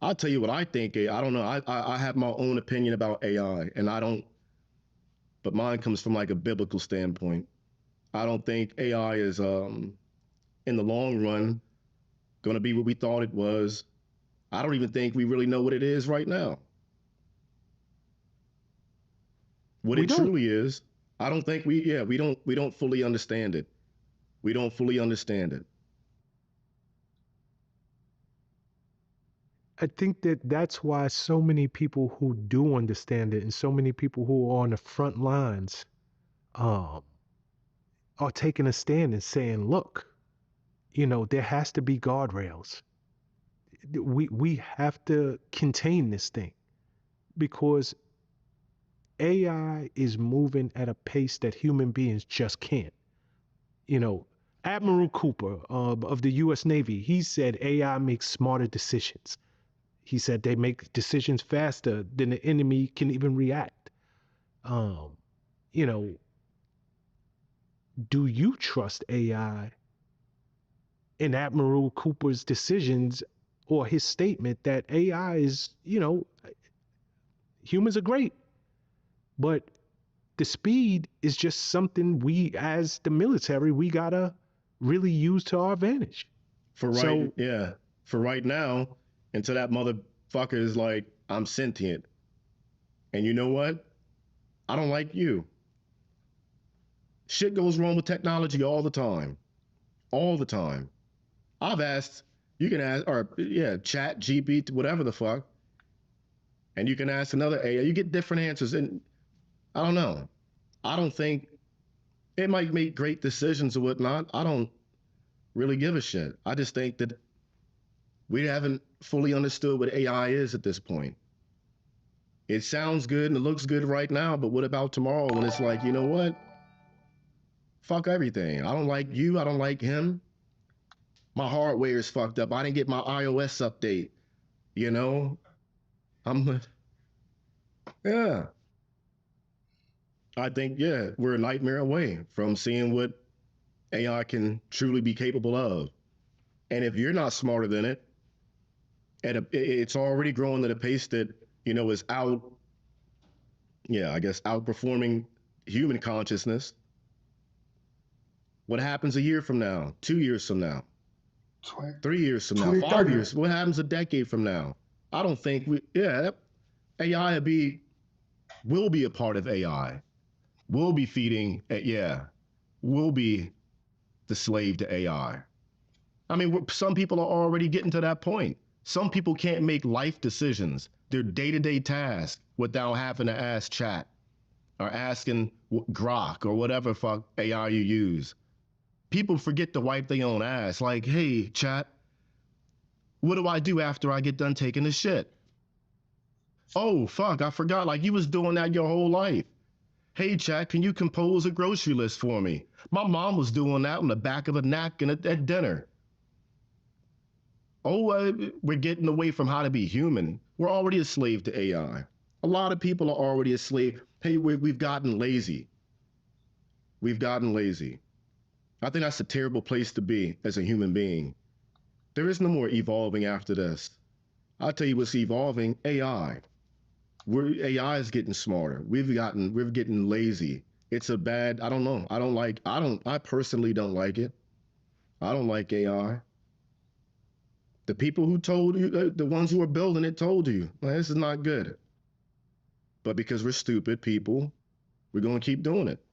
I'll tell you what I think. I don't know. I have my own opinion about AI, and but mine comes from like a biblical standpoint. I don't think AI is, in the long run, going to be what we thought it was. I don't even think we really know what it is right now. What it truly is, I don't think we don't fully understand it. We don't fully understand it. I think that's why so many people who do understand it and so many people who are on the front lines are taking a stand and saying, look, you know, there has to be guardrails. We have to contain this thing because AI is moving at a pace that human beings just can't. You know, Admiral Cooper of the U.S. Navy, he said AI makes smarter decisions. He said they make decisions faster than the enemy can even react. You know, do you trust AI in Admiral Cooper's decisions or his statement that AI is, you know, humans are great, but the speed is just something we, as the military, we gotta really use to our advantage. For right now, until that motherfucker is like, I'm sentient. And you know what? I don't like you. Shit goes wrong with technology all the time. All the time. I've asked, you can ask, chat, GPT, whatever the fuck. And you can ask another AI, you get different answers. And I don't know. I don't think It might make great decisions or whatnot. I don't really give a shit. I just think that we haven't fully understood what AI is at this point. It sounds good and it looks good right now, but what about tomorrow when it's like, you know what? Fuck everything. I don't like you. I don't like him. My hardware is fucked up. I didn't get my iOS update. You know? Yeah. I think, yeah, we're a nightmare away from seeing what AI can truly be capable of. And if you're not smarter than it, it's already growing at a pace that, you know, is outperforming human consciousness. What happens a year from now, 2 years from now, 3 years from now, 5 years? What happens a decade from now? I don't think AI will be a part of AI. We'll be feeding, we'll be the slave to AI. I mean, some people are already getting to that point. Some people can't make life decisions, their day-to-day tasks, without having to ask chat or asking Grok or whatever fuck AI you use. People forget to wipe their own ass. Like, hey, chat, what do I do after I get done taking the shit? Oh, fuck, I forgot. Like, you was doing that your whole life. Hey, chat, can you compose a grocery list for me? My mom was doing that on the back of a napkin at dinner. We're getting away from how to be human. We're already a slave to AI. A lot of people are already a slave. Hey, we've gotten lazy. We've gotten lazy. I think that's a terrible place to be as a human being. There is no more evolving after this. I'll tell you what's evolving: AI. AI is getting smarter. We're getting lazy. It's a bad, I don't know. I personally don't like it. I don't like AI. The people who told you, the ones who are building it told you, well, this is not good. But because we're stupid people, we're going to keep doing it.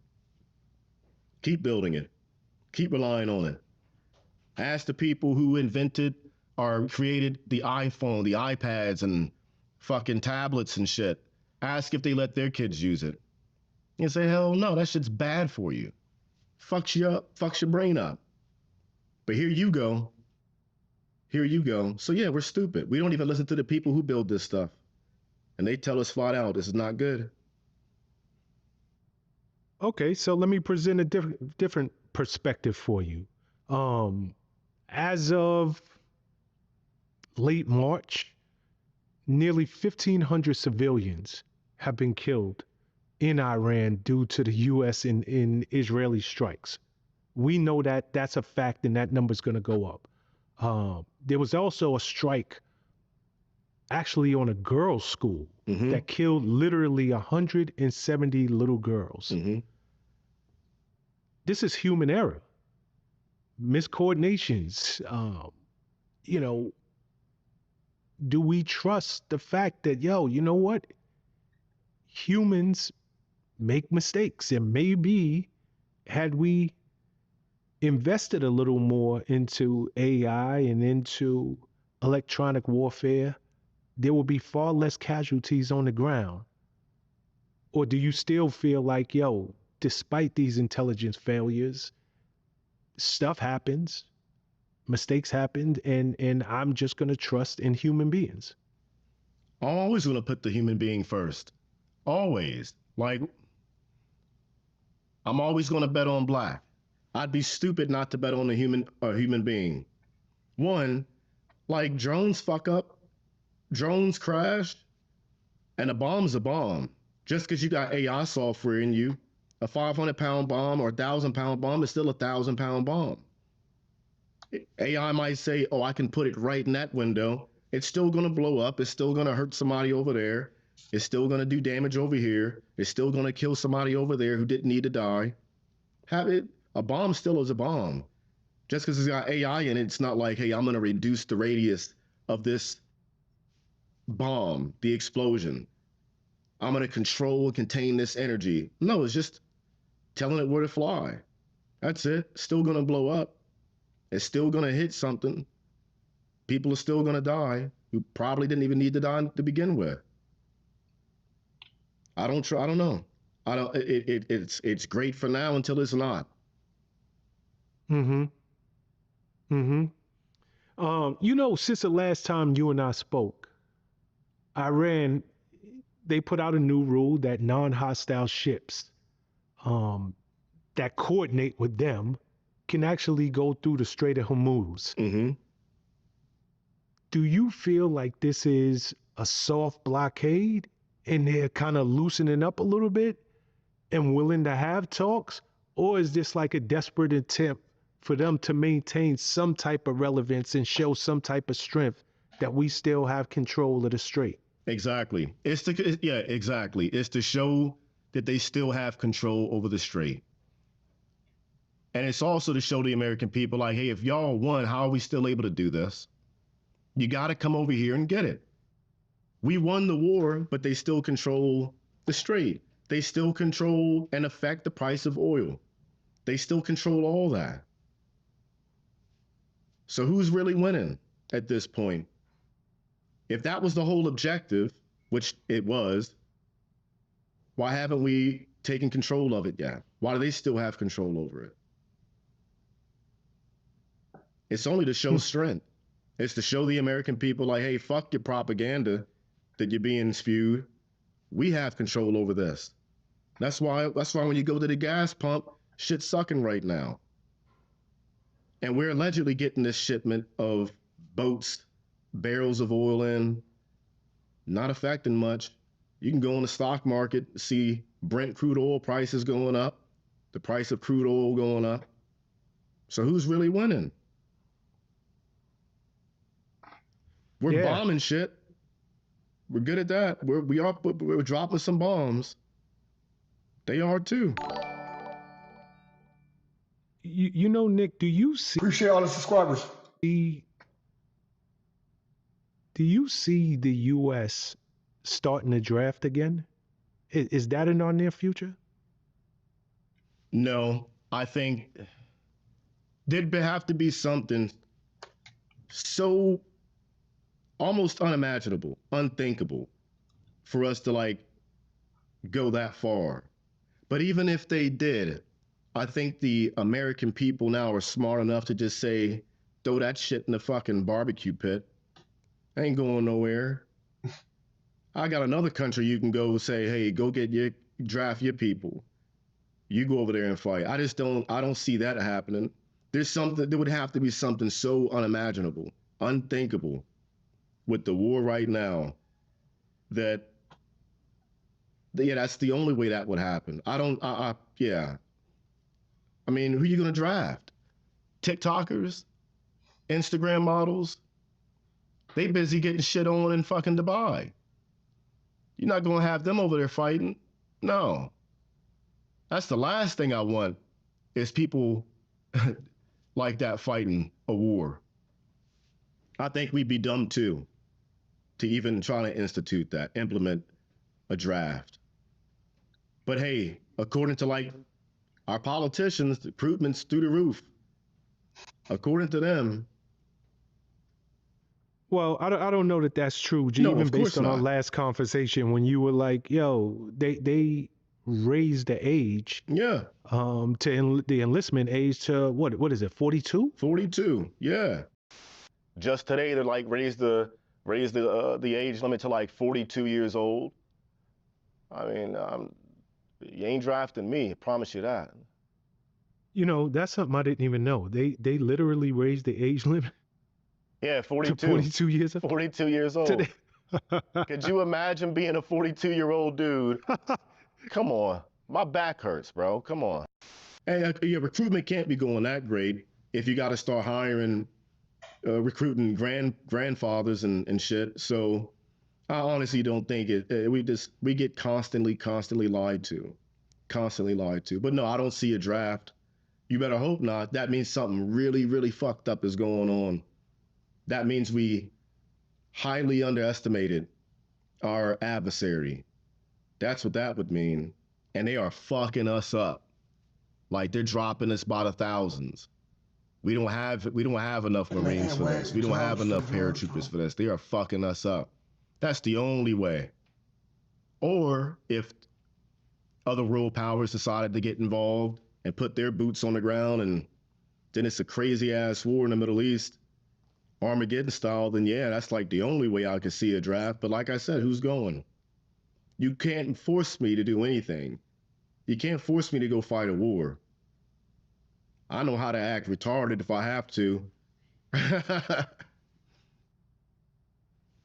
Keep building it. Keep relying on it. Ask the people who invented or created the iPhone, the iPads, and fucking tablets and shit. Ask if they let their kids use it. And say, hell no, that shit's bad for you. Fucks you up, fucks your brain up. But here you go. Here you go. So yeah, we're stupid. We don't even listen to the people who build this stuff. And they tell us flat out, this is not good. Okay, so let me present a different perspective for you. As of late March, nearly 1,500 civilians have been killed in Iran due to the U.S. in Israeli strikes. We know that that's a fact, and that number's going to go up. There was also a strike actually on a girls' school that killed literally 170 little girls. This is human error, miscoordinations. Do we trust the fact that, you know what? Humans make mistakes. And maybe had we invested a little more into AI and into electronic warfare, there will be far less casualties on the ground. Or do you still feel like, despite these intelligence failures, stuff happens, mistakes happened, and I'm just going to trust in human beings? I'm always going to put the human being first. Always. Like, I'm always going to bet on black. I'd be stupid not to bet on a human being. One, like, drones fuck up, drones crash, and a bomb's a bomb. Just because you got AI software in you, a 500-pound bomb or a 1,000-pound bomb is still a 1,000-pound bomb. AI might say, oh, I can put it right in that window. It's still going to blow up. It's still going to hurt somebody over there. It's still going to do damage over here. It's still going to kill somebody over there who didn't need to die. A bomb still is a bomb. Just because it's got AI in it, it's not like, hey, I'm going to reduce the radius of this bomb, the explosion. I'm going to control and contain this energy. No, it's just telling it where to fly. That's it. It's still going to blow up. It's still going to hit something. People are still going to die who probably didn't even need to die to begin with. I don't know. I don't. It's great for now until it's not. Mm-hmm. Mm-hmm. You know, since the last time you and I spoke, Iran, they put out a new rule that non-hostile ships that coordinate with them can actually go through the Strait of Hormuz. Mm-hmm. Do you feel like this is a soft blockade and they're kind of loosening up a little bit and willing to have talks? Or is this like a desperate attempt for them to maintain some type of relevance and show some type of strength that we still have control of the strait? Exactly. Exactly. It's to show that they still have control over the strait. And it's also to show the American people, like, hey, if y'all won, how are we still able to do this? You got to come over here and get it. We won the war, but they still control the strait. They still control and affect the price of oil. They still control all that. So who's really winning at this point? If that was the whole objective, which it was, why haven't we taken control of it yet? Why do they still have control over it? It's only to show strength. It's to show the American people, like, hey, fuck your propaganda that you're being spewed. We have control over this. That's why when you go to the gas pump, shit's sucking right now. And we're allegedly getting this shipment of boats, barrels of oil in, not affecting much. You can go in the stock market, see Brent crude oil prices going up, the price of crude oil going up. So who's really winning? We're bombing shit. We're good at that. We're dropping some bombs. They are too. You know, Nick, do you see? Appreciate all the subscribers. Do you see the U.S. starting a draft again? Is that in our near future? No, I think there'd have to be something so almost unimaginable, unthinkable for us to like go that far. But even if they did, I think the American people now are smart enough to just say, throw that shit in the fucking barbecue pit. Ain't going nowhere. I got another country you can go say, hey, go draft your people. You go over there and fight. I don't see that happening. There would have to be something so unimaginable, unthinkable with the war right now that, yeah, that's the only way that would happen. Yeah. I mean, who are you going to draft? TikTokers? Instagram models? They busy getting shit on in fucking Dubai. You're not going to have them over there fighting. No. That's the last thing I want is people like that fighting a war. I think we'd be dumb too to even try to institute that, implement a draft. But hey, according to like our politicians, the recruitment's through the roof. According to them. Well, I don't know that that's true. No, even of course based on our not. last conversation when you were like, yo, they raised the age. Yeah. To the enlistment age to what is it, 42? 42. Yeah. Just today they're like raised the age limit to like 42 years old. I mean, you ain't drafting me, I promise you that. You know, that's something I didn't even know. They literally raised the age limit. Yeah, 42. To 42 years old. 42 years old. Today. Could you imagine being a 42-year-old dude? Come on. My back hurts, bro. Come on. Hey, yeah, recruitment can't be going that great if you got to start hiring, recruiting grandfathers and shit. So I honestly don't think we get constantly lied to. Constantly lied to. But no, I don't see a draft. You better hope not. That means something really, really fucked up is going on. That means we highly underestimated our adversary. That's what that would mean. And they are fucking us up. Like they're dropping us by the thousands. We don't have enough Marines for this. We don't have enough paratroopers for this. They are fucking us up. That's the only way. Or if other world powers decided to get involved and put their boots on the ground, and then it's a crazy ass war in the Middle East, Armageddon style, then yeah, that's like the only way I could see a draft. But like I said, who's going? You can't force me to do anything. You can't force me to go fight a war. I know how to act retarded if I have to.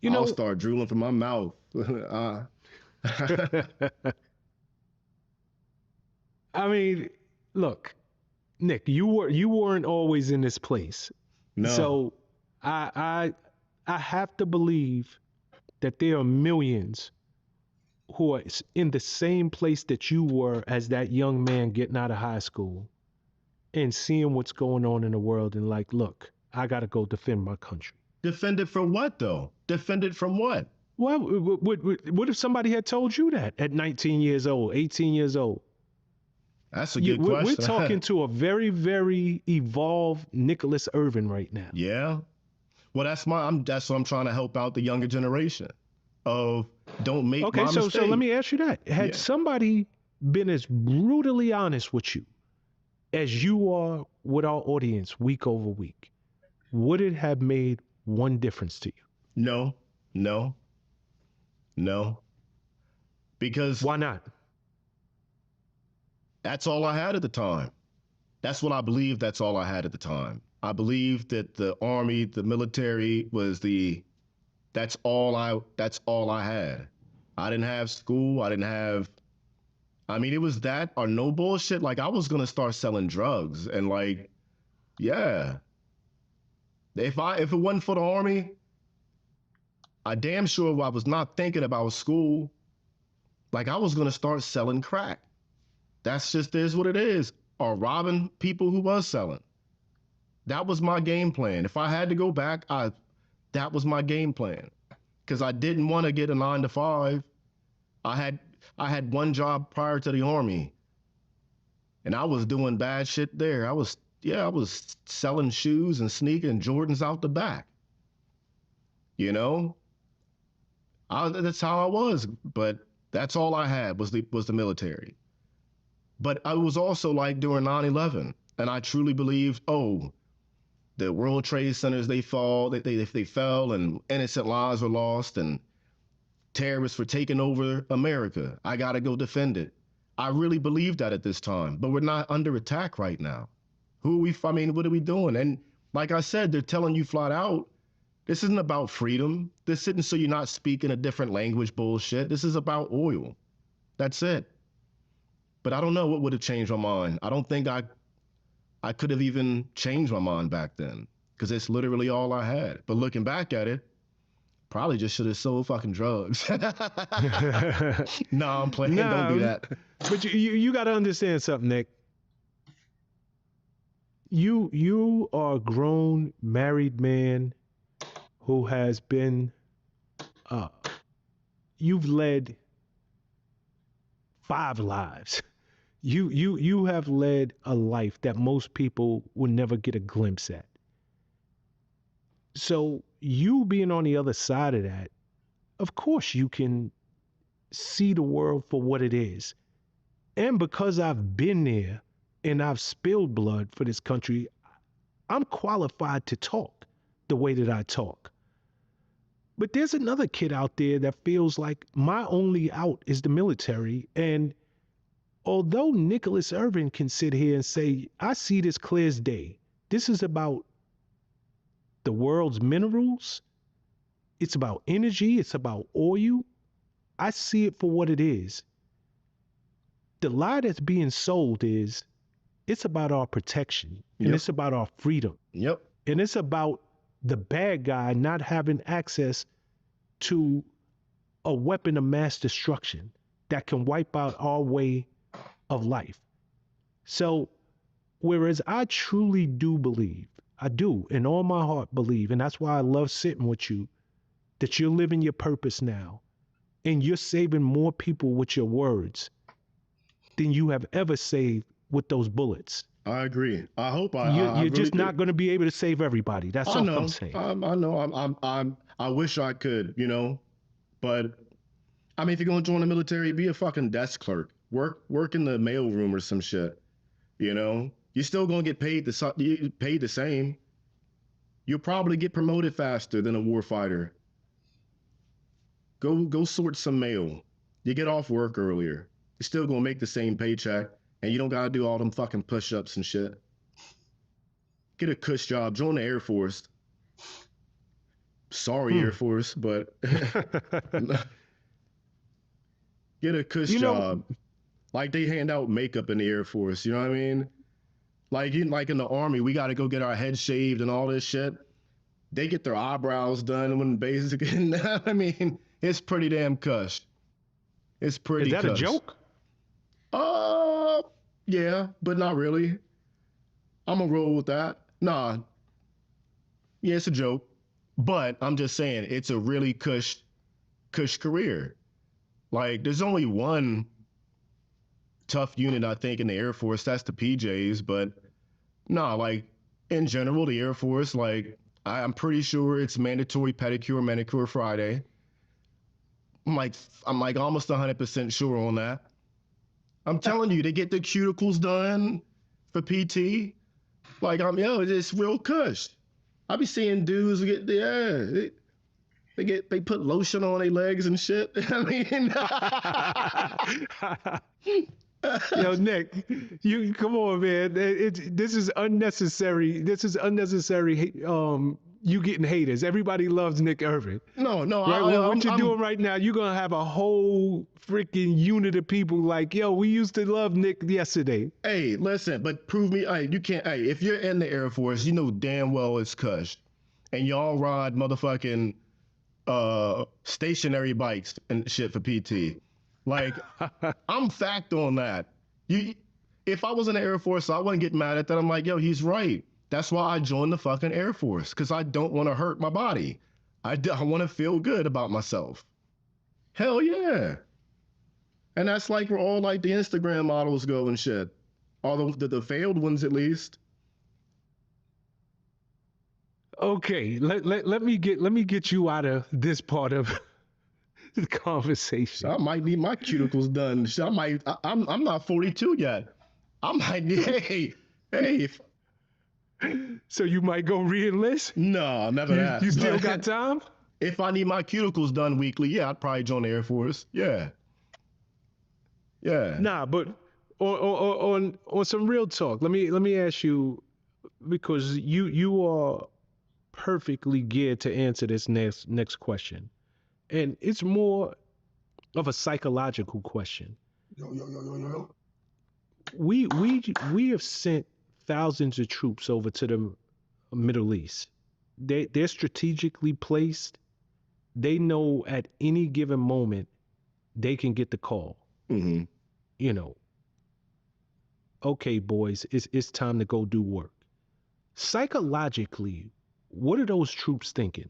I'll start drooling from my mouth. I mean, look, Nick, you weren't always in this place. No. So I have to believe that there are millions who are in the same place that you were as that young man getting out of high school and seeing what's going on in the world and like, look, I got to go defend my country. Defend it from what, though? Defend it from what? Well, what if somebody had told you that at 19 years old, 18 years old? That's a good question. We're talking to a very, very evolved Nicholas Irving right now. Yeah. Well, that's what I'm trying to help out the younger generation of don't make my mistake. So let me ask you that. Had somebody been as brutally honest with you as you are with our audience week over week, would it have made one difference to you? No. Because why not? That's all I had at the time. That's what I believed. That's all I had at the time. I believed that the Army, the military that's all I had. I didn't have school. It was that or no bullshit. Like I was going to start selling drugs and like, yeah. If it wasn't for the Army, I damn sure I was not thinking about school. Like I was going to start selling crack. That's just is what it is. Or robbing people who was selling. That was my game plan. If I had to go back, that was my game plan. Because I didn't want to get a 9-to-5. I had one job prior to the Army. And I was doing bad shit there. I was selling shoes and sneaking Jordans out the back. You know? That's how I was. But that's all I had was the military. But I was also like during 9/11, and I truly believed, the World Trade Centers, they fell, and innocent lives were lost, and terrorists were taking over America. I got to go defend it. I really believed that at this time, but we're not under attack right now. What are we doing? And like I said, they're telling you flat out, this isn't about freedom. This isn't so you're not speaking a different language bullshit. This is about oil. That's it. But I don't know what would have changed my mind. I don't think I could have even changed my mind back then because it's literally all I had. But looking back at it, probably just should have sold fucking drugs. No, I'm playing. No, don't do that. But you got to understand something, Nick. You are a grown, married man who has been, you've led 5 lives. You have led a life that most people will never get a glimpse at. So you being on the other side of that, of course you can see the world for what it is. And because I've been there and I've spilled blood for this country, I'm qualified to talk the way that I talk. But there's another kid out there that feels like my only out is the military. And although Nicholas Irving can sit here and say, I see this clear as day. This is about the world's minerals. It's about energy. It's about oil. I see it for what it is. The lie that's being sold is it's about our protection and it's about our freedom. Yep. And it's about the bad guy not having access to a weapon of mass destruction that can wipe out our way of life. So, whereas I truly do believe, I do, in all my heart believe, and that's why I love sitting with you, that you're living your purpose now, and you're saving more people with your words than you have ever saved with those bullets. I agree. I hope you're really just not going to be able to save everybody. That's all I'm saying. I know. I wish I could, but I mean, if you're going to join the military, be a fucking desk clerk. work in the mail room or some shit. You know, you're still gonna get paid the same. You'll probably get promoted faster than a warfighter. Go sort some mail. You get off work earlier. You're still gonna make the same paycheck, and you don't gotta do all them fucking push-ups and shit. Get a cush job. Join the Air Force. Sorry, Air Force, but get a cush job. Like they hand out makeup in the Air Force. You know what I mean? Like in the Army, we got to go get our head shaved and all this shit. They get their eyebrows done when basically. I mean, it's pretty damn cush. It's pretty. Is that cush. a joke? Yeah, but not really. I'm gonna roll with that. Nah. Yeah, it's a joke. But I'm just saying, it's a really cush career. Like, there's only one tough unit, I think, in the Air Force. That's the PJs. But nah, like, in general, the Air Force, like, I'm pretty sure it's mandatory pedicure, manicure Friday. I'm like almost 100% sure on that. I'm telling you, they get the cuticles done for PT. Like, it's real cush. I be seeing dudes get they put lotion on their legs and shit. I mean, Yo, Nick, you come on, man. This is unnecessary. This is unnecessary. You getting haters. Everybody loves Nick Irving. No. Right? What you're doing right now, you're gonna have a whole freaking unit of people like, yo, we used to love Nick yesterday. Hey, listen, but prove me. Hey, you can't. Hey, if you're in the Air Force, you know damn well it's cush, and y'all ride motherfucking stationary bikes and shit for PT. Like, I'm fact on that. If I was in the Air Force, I wouldn't get mad at that. I'm like, yo, he's right. That's why I joined the fucking Air Force, because I don't want to hurt my body. I want to feel good about myself. Hell yeah. And that's like where all like the Instagram models go and shit. All the failed ones, at least. Okay, let me get you out of this part of the conversation. I might need my cuticles done. I'm not 42 yet. I might need, hey. So you might go re-enlist? No, never that. You still got time? If I need my cuticles done weekly, yeah, I'd probably join the Air Force. Yeah. Nah, but on some real talk, let me ask you, because you are perfectly geared to answer this next question, and it's more of a psychological question. Yo. We have sent thousands of troops over to the Middle East. They're strategically placed. They know at any given moment they can get the call. Mm-hmm. You know, okay, boys, it's time to go do work. Psychologically, what are those troops thinking?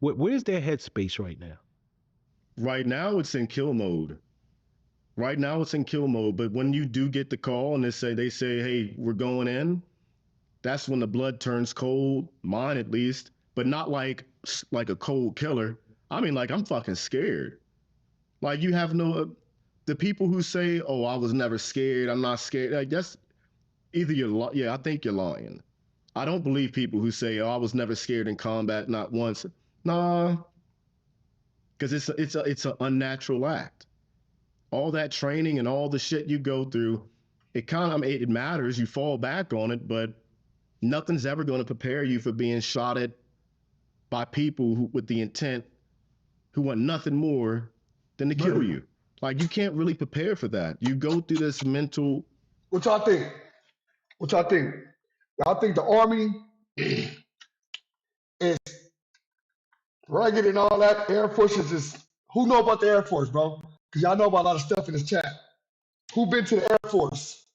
Where's their headspace right now? Right now, it's in kill mode. But when you do get the call and they say, hey, we're going in, that's when the blood turns cold, mine at least, but not like a cold killer. I mean, like, I'm fucking scared. Like, you have the people who say, oh, I was never scared, I'm not scared, like, that's either I think you're lying. I don't believe people who say, oh, I was never scared in combat, not once. Nah, because it's an unnatural act. All that training and all the shit you go through, it matters, you fall back on it, but nothing's ever going to prepare you for being shot at by people with the intent, who want nothing more than to kill you. Like, you can't really prepare for that. You go through this mental. What y'all think? Y'all think the Army is rugged and all that? Air Force is just, who know about the Air Force, bro? Because y'all know about a lot of stuff in this chat. Who been to the Air Force?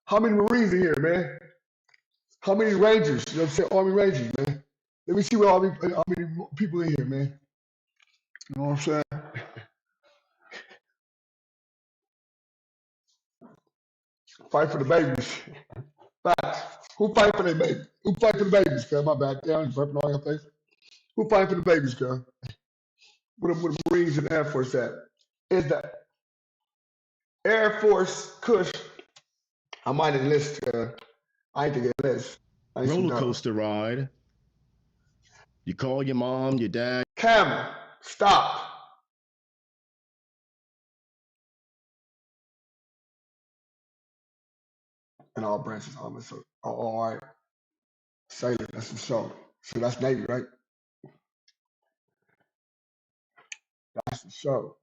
How many Marines are here, man? How many Rangers? You know what I'm saying? Army Rangers, man. Let me see how many people in here, man. You know what I'm saying? Fight for the babies. Facts. Who fight for their babies? Who fight for the babies, cuz? My bad. Yeah, I'm burping all your face. Who fight for the babies, cuz? Where the Marines and Air Force at? Is that Air Force Kush? I might enlist. I ain't think it enlist. Roller coaster ride. You call your mom, your dad. Camera, stop. And all branches on it. So, all right. Sailor, that's the show. So that's Navy, right? That's the show.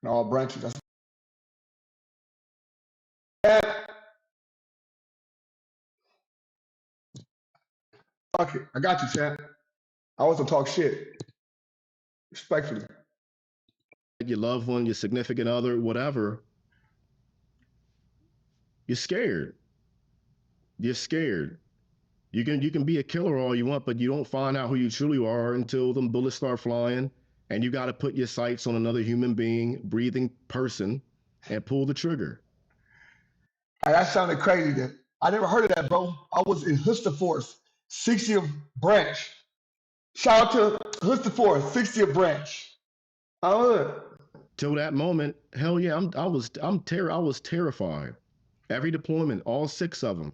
And all branches. That's fuck it. I got you, champ. I wasn't talk shit. Respectfully. Your loved one, your significant other, whatever. You're scared. You're scared. You can be a killer all you want, but you don't find out who you truly are until them bullets start flying, and you got to put your sights on another human being, breathing person, and pull the trigger. That sounded crazy. Then I never heard of that, bro. I was in Huster Force, 60th branch. Shout out to Huster Force, 60th branch. Till that moment, hell yeah, I was terrified. Every deployment, all 6 of them.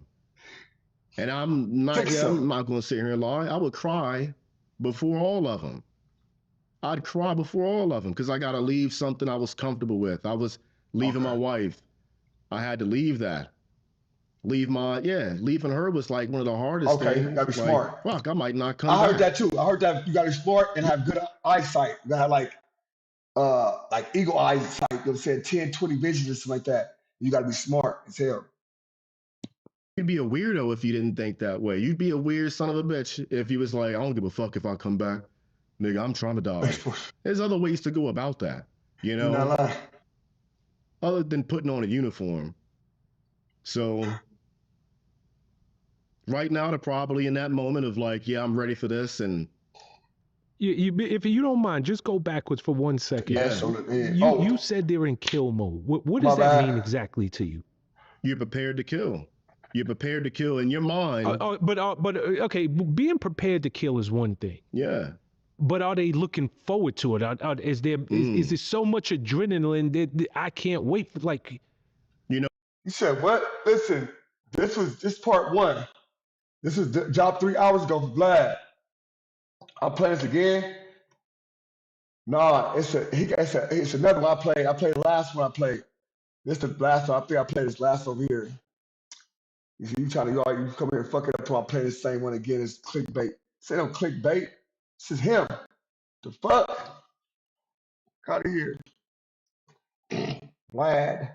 And I'm not going to sit here and lie. I would cry before all of them. I'd cry before all of them because I got to leave something I was comfortable with. I was leaving my wife. I had to leave that. Leaving her was like one of the hardest things. Okay, you gotta be smart. Fuck, I might not come back. I heard that too. I heard that you gotta be smart and have good eyesight. You gotta have like eagle eyesight, you know what I'm saying, 10, 20 vision or something like that. You gotta be smart as hell. You'd be a weirdo if you didn't think that way. You'd be a weird son of a bitch if you was like, I don't give a fuck if I come back. Nigga, I'm trying to die. There's other ways to go about that, you know? You're not lying. Other than putting on a uniform. So right now, they're probably in that moment of like, yeah, I'm ready for this. And if you don't mind, just go backwards for 1 second. Yeah. You said they're in kill mode. What does that mean exactly to you? You're prepared to kill. You're prepared to kill in your mind. Okay, being prepared to kill is one thing. Yeah. But are they looking forward to it? Is there so much adrenaline that I can't wait for, like? You know. You said what? Listen, this was part 1. This is job 3 hours ago for Vlad. I'm playing this again. Nah, it's another one I played. I played the last one I played. This is the last one. I think I played this last over here. You see, you come here and fuck it up till I'm playing the same one again. It's clickbait. Say no clickbait. This is him. The fuck? Out of here. Vlad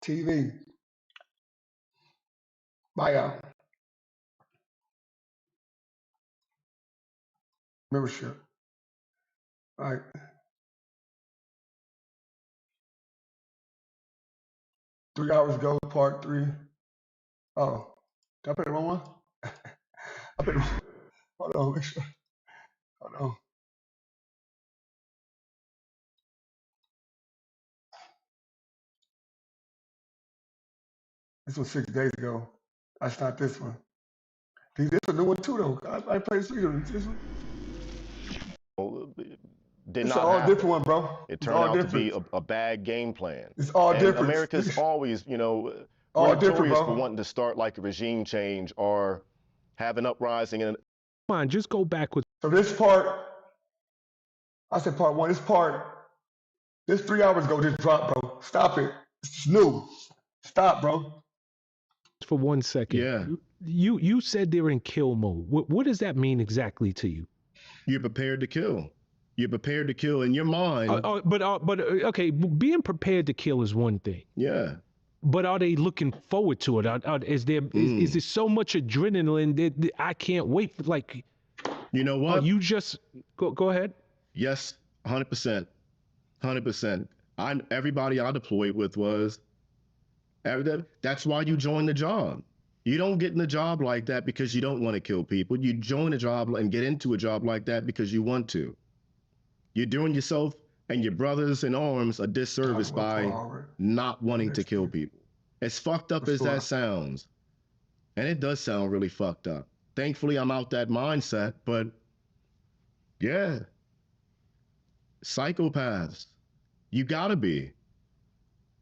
TV. Bye, y'all. Membership. All right. Three hours ago, part 3. Oh, did I play the wrong one? I played the wrong. Hold on, make sure. Hold on. This was 6 days ago. That's not this one. This is a new one too, though. I played this one. Did it's not all happen. Different one, bro. It turned out to be a bad game plan. It's all different. America's always, all different, bro. For wanting to start like a regime change or have an uprising. And come on, just go back with. So this part, I said part 1. This 3 hours ago just dropped, bro. Stop it. It's new. Stop, bro. For 1 second. Yeah. You said they're in kill mode. What does that mean exactly to you? You're prepared to kill. You're prepared to kill in your mind. Okay, being prepared to kill is one thing. Yeah. But are they looking forward to it? Is there so much adrenaline that I can't wait for, like? You know what? You just go ahead. Yes, 100%, 100%. Everybody I deployed with was. That's why you join the job. You don't get in a job like that because you don't want to kill people. You join a job and get into a job like that because you want to. You're doing yourself and your brothers in arms a disservice by not wanting to kill people. As fucked up as that sounds, and it does sound really fucked up. Thankfully, I'm out that mindset, but yeah. Psychopaths. You gotta be.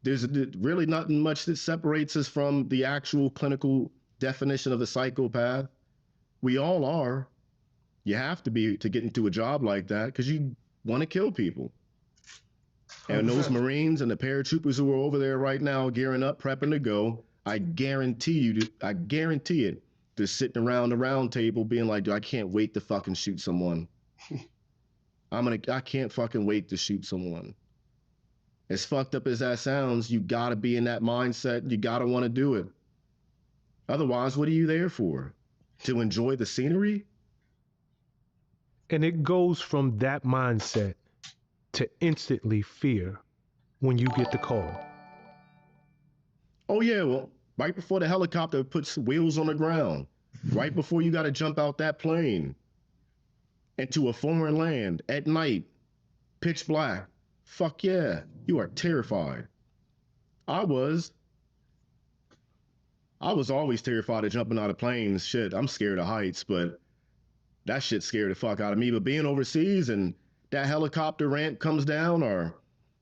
There's really nothing much that separates us from the actual clinical definition of a psychopath. We all are. You have to be to get into a job like that because you want to kill people. And those Marines and the paratroopers who are over there right now gearing up, prepping to go, I guarantee it, they're sitting around the round table being like, I can't wait to fucking shoot someone. I can't fucking wait to shoot someone. As fucked up as that sounds, you gotta be in that mindset. You gotta want to do it. Otherwise, what are you there for? To enjoy the scenery? And it goes from that mindset to instantly fear when you get the call. Oh yeah, well, right before the helicopter puts wheels on the ground, right before you gotta jump out that plane into a foreign land at night, pitch black. Fuck yeah, you are terrified. I was always terrified of jumping out of planes. Shit, I'm scared of heights, but that shit scared the fuck out of me. But being overseas and that helicopter ramp comes down, or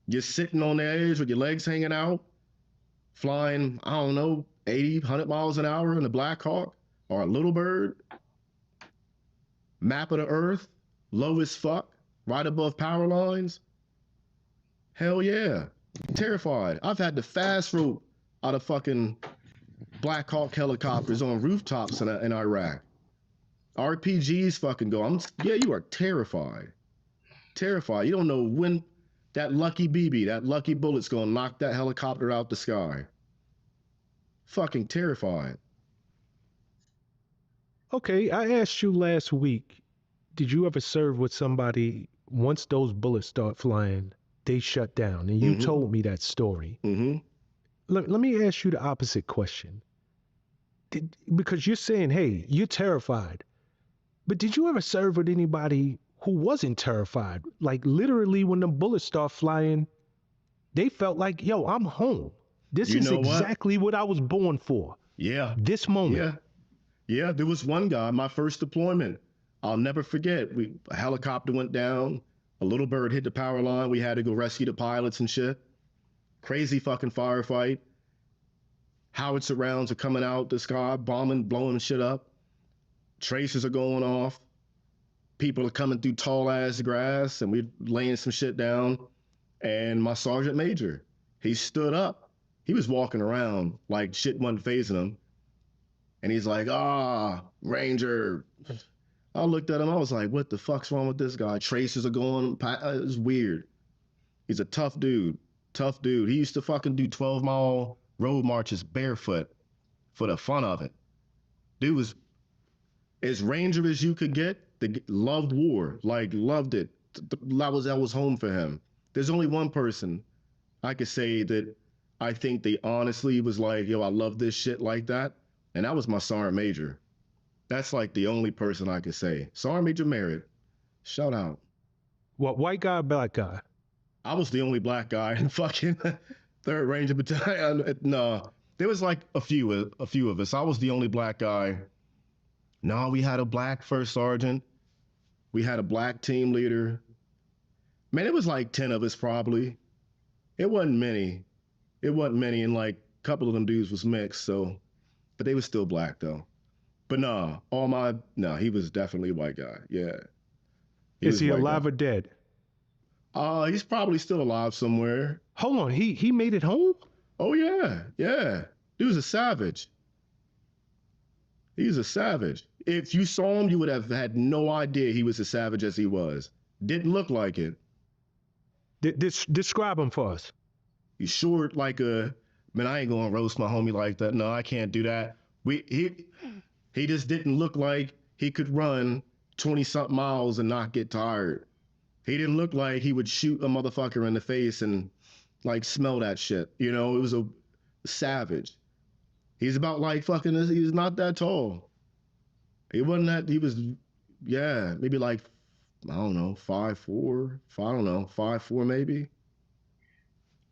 you're sitting on the edge with your legs hanging out, flying, I don't know, 80, 100 miles an hour in a Black Hawk or a Little Bird, map of the earth, low as fuck, right above power lines. Hell yeah, terrified. I've had to fast rope out of fucking Black Hawk helicopters on rooftops in Iraq. RPGs fucking go. Yeah, you are terrified. Terrified. You don't know when that lucky BB, that lucky bullet's gonna knock that helicopter out the sky. Fucking terrified. Okay, I asked you last week, did you ever serve with somebody, once those bullets start flying, they shut down? And you told me that story. Let me ask you the opposite question. Because you're saying, hey, you're terrified. But did you ever serve with anybody who wasn't terrified? Like literally when the bullets start flying, they felt like, yo, I'm home. This is exactly what I was born for. Yeah. This moment. Yeah, there was one guy, my first deployment. I'll never forget. A helicopter went down. A Little Bird hit the power line. We had to go rescue the pilots and shit. Crazy fucking firefight. Howitzer rounds are coming out the sky, bombing, blowing shit up. Tracers are going off. People are coming through tall ass grass, and we're laying some shit down. And my sergeant major, he stood up. He was walking around like shit wasn't phasing him. And he's like, Ranger. I looked at him. I was like, what the fuck's wrong with this guy? Tracers are going. It's weird. He's a tough dude. Tough dude. He used to fucking do 12-mile road marches barefoot for the fun of it. Dude was as Ranger as you could get. Loved war. Like, loved it. That was home for him. There's only one person I could say that I think they honestly was like, yo, I love this shit like that. And that was my Sergeant Major. That's like the only person I could say. Sergeant Major Merritt. Shout out. What, white guy or black guy? I was the only black guy in fucking 3rd Ranger Battalion. No, there was like a few of us. I was the only black guy. No, we had a black first sergeant. We had a black team leader. Man, it was like 10 of us probably. It wasn't many. And like a couple of them dudes was mixed, so, but they was still black though. But he was definitely a white guy. Yeah. Is he alive or dead? He's probably still alive somewhere. Hold on, he made it home? Oh yeah. He was a savage. He's a savage. If you saw him, you would have had no idea he was as savage as he was. Didn't look like it. Describe him for us. He's short like man, I ain't gonna roast my homie like that. No, I can't do that. He just didn't look like he could run 20-something miles and not get tired. He didn't look like he would shoot a motherfucker in the face and like smell that shit. You know, it was a savage. He's about like fucking, he's not that tall. He wasn't that, he was, maybe like, I don't know, 5'4", 5'4" maybe.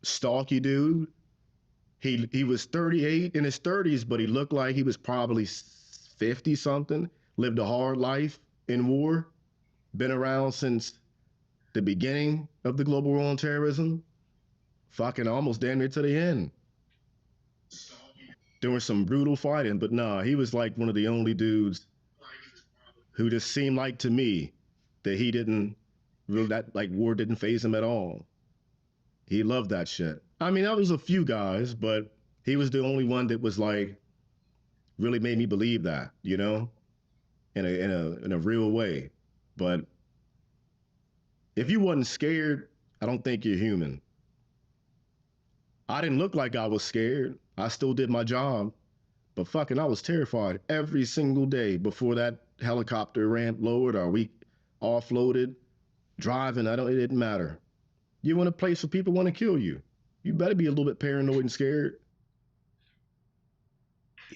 Stalky dude. He was 38 in his 30s, but he looked like he was probably 50 something. Lived a hard life in war. Been around since the beginning of the global war on terrorism, fucking almost damn near to the end. There was some brutal fighting, but nah, he was like one of the only dudes who just seemed like to me that he didn't really, that like war didn't faze him at all. He loved that shit. I mean, that was a few guys, but he was the only one that was like really made me believe that, you know, in a real way. But if you wasn't scared, I don't think you're human. I didn't look like I was scared. I still did my job, but fucking I was terrified every single day before that helicopter ramp lowered or we offloaded, driving. It didn't matter. You in a place where people want to kill you. You better be a little bit paranoid and scared.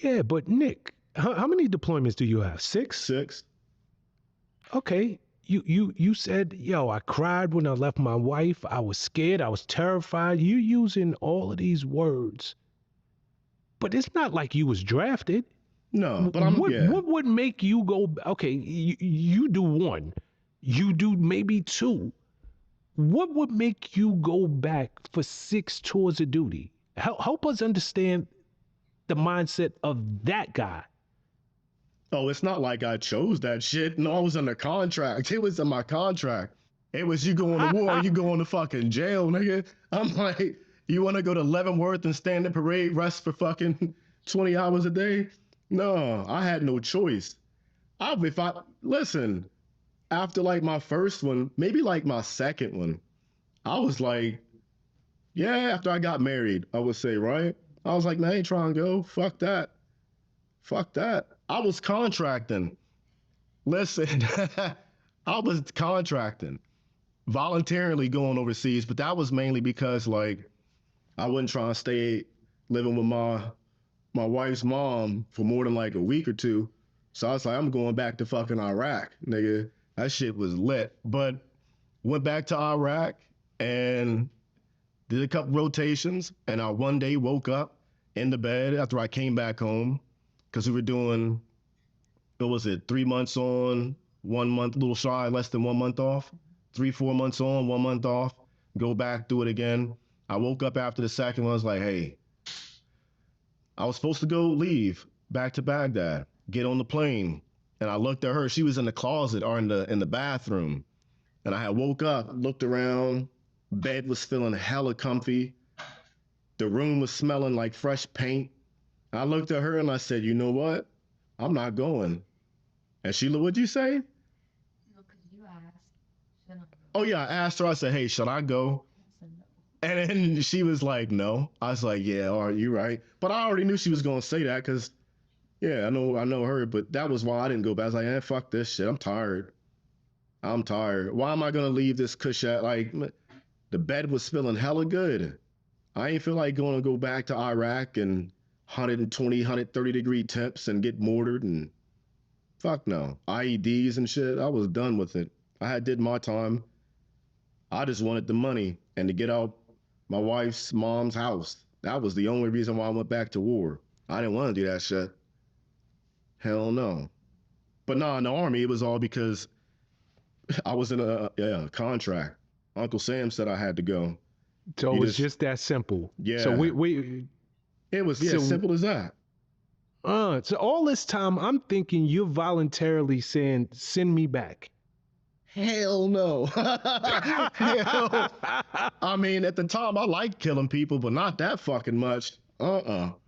Yeah, but Nick, how many deployments do you have? 6? 6. Okay. You said, yo, I cried when I left my wife. I was scared. I was terrified. You using all of these words. But it's not like you was drafted. No, but What would make you go, okay, you do 1. You do maybe 2. What would make you go back for 6 tours of duty? Help us understand the mindset of that guy. Oh, it's not like I chose that shit. No, I was under contract. It was in my contract. It was you going to war, you going to fucking jail, nigga. I'm like, you want to go to Leavenworth and stand in parade, rest for fucking 20 hours a day? No, I had no choice. Listen, after like my first one, maybe like my second one, I was like, yeah, after I got married, I would say, right? I was like, man, I ain't trying to go. Fuck that. Fuck that. I was contracting. Listen, I was contracting, voluntarily going overseas, but that was mainly because like I wasn't trying to stay living with my wife's mom for more than like a week or 2. So I was like, I'm going back to fucking Iraq, nigga. That shit was lit. But went back to Iraq and did a couple rotations, and I one day woke up in the bed after I came back home, because we were doing, what was it, 3 months on, 1 month, a little shy, less than 1 month off, 3-4 months on, 1 month off, go back, do it again. I woke up after the second one, I was like, hey, I was supposed to go leave back to Baghdad, get on the plane. And I looked at her, she was in the closet or in the bathroom. And I had woke up, looked around, bed was feeling hella comfy. The room was smelling like fresh paint. I looked at her and I said, you know what? I'm not going. And Sheila, what'd you say? No, because you asked. Should I go? Oh yeah, I asked her, I said, hey, should I go? I said no. And then she was like, no. I was like, yeah, all right, you're right. But I already knew she was going to say that because, yeah, I know her. But that was why I didn't go back. I was like, eh, fuck this shit. I'm tired. Why am I going to leave this cushion? Like, the bed was feeling hella good. I ain't feel like going to go back to Iraq and 120, 130 degree temps and get mortared and fuck no. IEDs and shit. I was done with it. I had did my time. I just wanted the money and to get out my wife's mom's house. That was the only reason why I went back to war. I didn't want to do that shit. Hell no. But nah, in the Army, it was all because I was in a contract. Uncle Sam said I had to go. So He it was just that simple. Yeah. So we It was So- as simple as that. so all this time I'm thinking you're voluntarily saying, send me back. Hell no. Hell. I mean, at the time, I liked killing people, but not that fucking much. Hell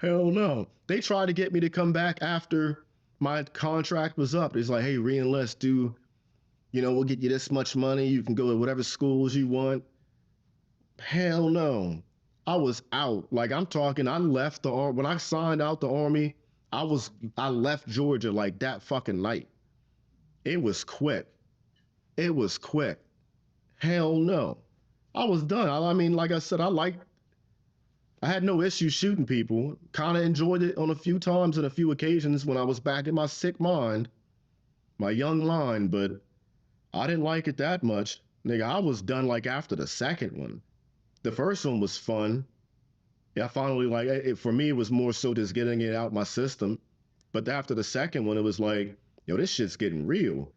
no. They tried to get me to come back after my contract was up. It's like, hey, re-enlist, we'll get you this much money. You can go to whatever schools you want. Hell no. I was out. Like, I'm talking, I left the Army. When I signed out the Army, I left Georgia like that fucking night. It was quick. It was quick. Hell no. I was done. I mean, like I said, I had no issue shooting people. Kind of enjoyed it on a few times and a few occasions when I was back in my sick mind, my young mind, but I didn't like it that much. Nigga, I was done like after the second one. The first one was fun. Yeah, I finally for me, it was more so just getting it out my system. But after the second one, it was like, yo, this shit's getting real,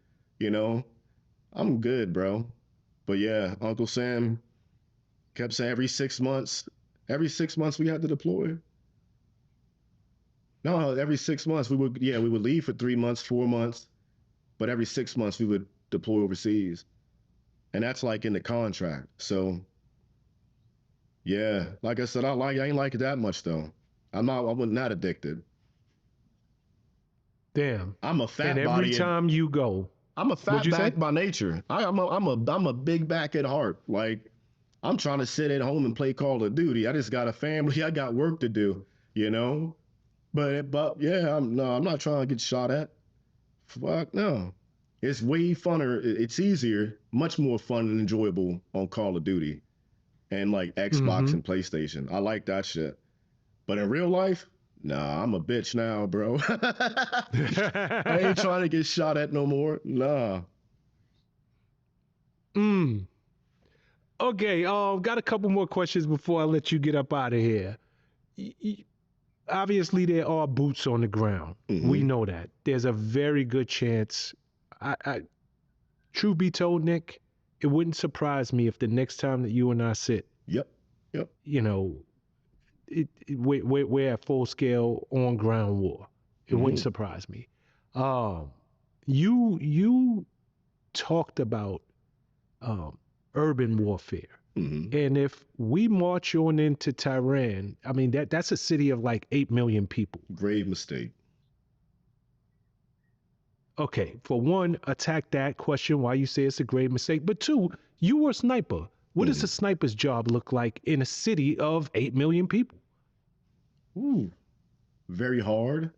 I'm good, bro. But yeah, Uncle Sam kept saying every 6 months we had to deploy. No, every 6 months we would leave for 3 months, 4 months, but every 6 months we would deploy overseas. And that's like in the contract. So yeah, like I said, I ain't like it that much though. I wasn't that addicted. Damn. I'm a fat And every body. time you go, I'm a fat What'd you say? back by nature. I'm a big back at heart. Like I'm trying to sit at home and play Call of Duty. I just got a family. I got work to do, you know? But yeah, I'm not trying to get shot at. Fuck no. It's way funner. It's easier, much more fun and enjoyable on Call of Duty and like Xbox and PlayStation. I like that shit. But in real life, nah, I'm a bitch now, bro. I ain't trying to get shot at no more. Nah. Okay, got a couple more questions before I let you get up out of here. Obviously, there are boots on the ground. We know that. There's a very good chance. True be told, Nick, it wouldn't surprise me if the next time that you and I sit, Yep. you know, we're at full scale on ground war. It wouldn't surprise me. You talked about urban warfare. And if we march on into Tehran, I mean, that's a city of like 8 million people. Grave mistake. Okay, for one, attack that question why you say it's a grave mistake. But two, you were a sniper. What does a sniper's job look like in a city of 8 million people? Ooh, very hard.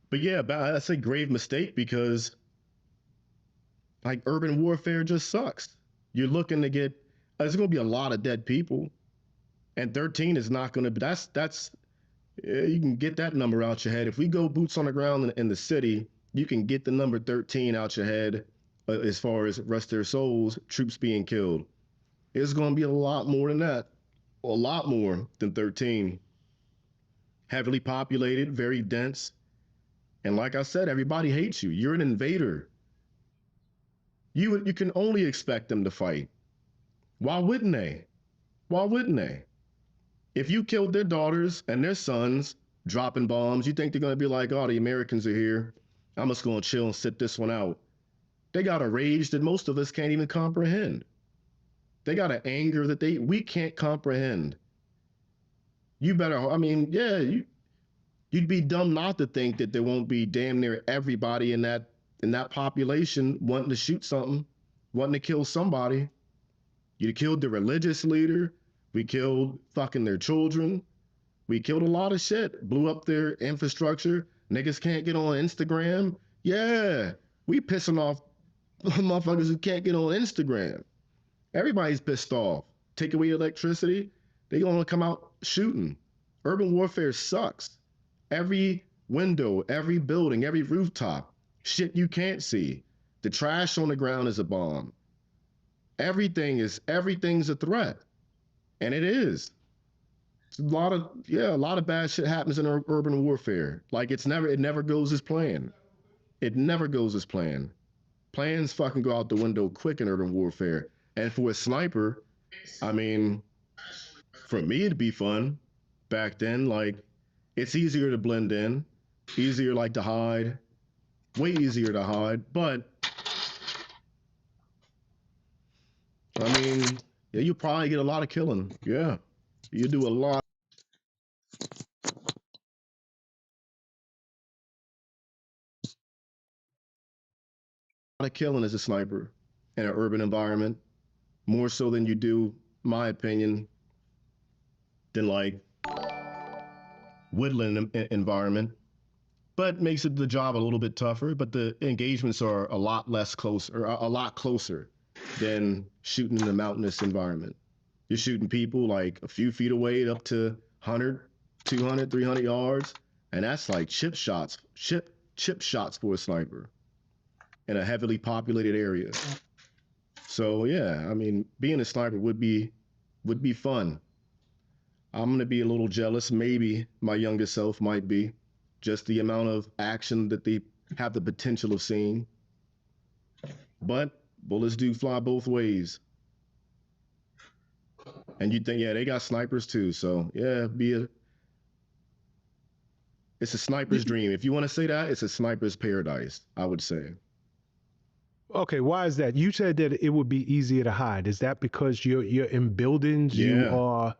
But yeah, I say grave mistake because like urban warfare just sucks. You're looking to get, there's going to be a lot of dead people. And 13 is not going to be, you can get that number out your head. If we go boots on the ground in the city, you can get the number 13 out your head as far as rest their souls, troops being killed. It's going to be a lot more than that. A lot more than 13. Heavily populated, very dense. And like I said, everybody hates you. You're an invader. You can only expect them to fight. Why wouldn't they? Why wouldn't they? If you killed their daughters and their sons dropping bombs, you think they're going to be like, oh, the Americans are here. I'm just going to chill and sit this one out. They got a rage that most of us can't even comprehend. They got an anger that we can't comprehend. You better, I mean, yeah, you'd be dumb not to think that there won't be damn near everybody in that population wanting to shoot something, wanting to kill somebody. You killed the religious leader. We killed fucking their children. We killed a lot of shit, blew up their infrastructure. Niggas can't get on Instagram. Yeah, we pissing off motherfuckers who can't get on Instagram. Everybody's pissed off. Take away electricity, they gonna come out shooting. Urban warfare sucks. Every window, every building, every rooftop, shit you can't see. The trash on the ground is a bomb. Everything's a threat. And it is. A lot of bad shit happens in urban warfare. Like it never goes as planned. It never goes as planned. Plans fucking go out the window quick in urban warfare. And for a sniper, I mean, for me it'd be fun back then. Like it's easier to blend in, easier like to hide, way easier to hide. But I mean, yeah, you probably get a lot of killing. Yeah, you do a lot of killing as a sniper in an urban environment, more so than you do, my opinion, than like woodland environment. But makes the job a little bit tougher. But the engagements are a lot closer than shooting in a mountainous environment. You're shooting people like a few feet away up to 100, 200, 300 yards. And that's like chip shots for a sniper in a heavily populated area. So yeah, I mean, being a sniper would be fun. I'm gonna be a little jealous, maybe my younger self might be, just the amount of action that they have the potential of seeing. But bullets do fly both ways. And you think, yeah, they got snipers too. So yeah, it's a sniper's dream. If you want to say that, it's a sniper's paradise, I would say. Okay, why is that? You said that it would be easier to hide. Is that because you're in buildings? Yeah. You are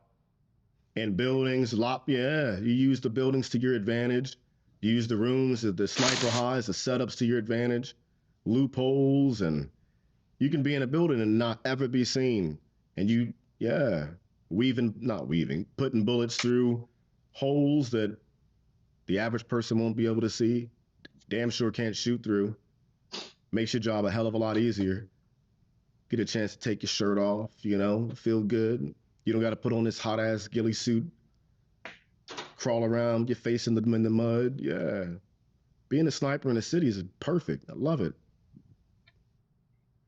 In buildings, you use the buildings to your advantage. You use the rooms, the sniper highs, the setups to your advantage, loopholes, and you can be in a building and not ever be seen. And putting bullets through holes that the average person won't be able to see. Damn sure can't shoot through. Makes your job a hell of a lot easier. Get a chance to take your shirt off, feel good. You don't got to put on this hot ass ghillie suit, crawl around, your face in the mud. Yeah. Being a sniper in the city is perfect. I love it.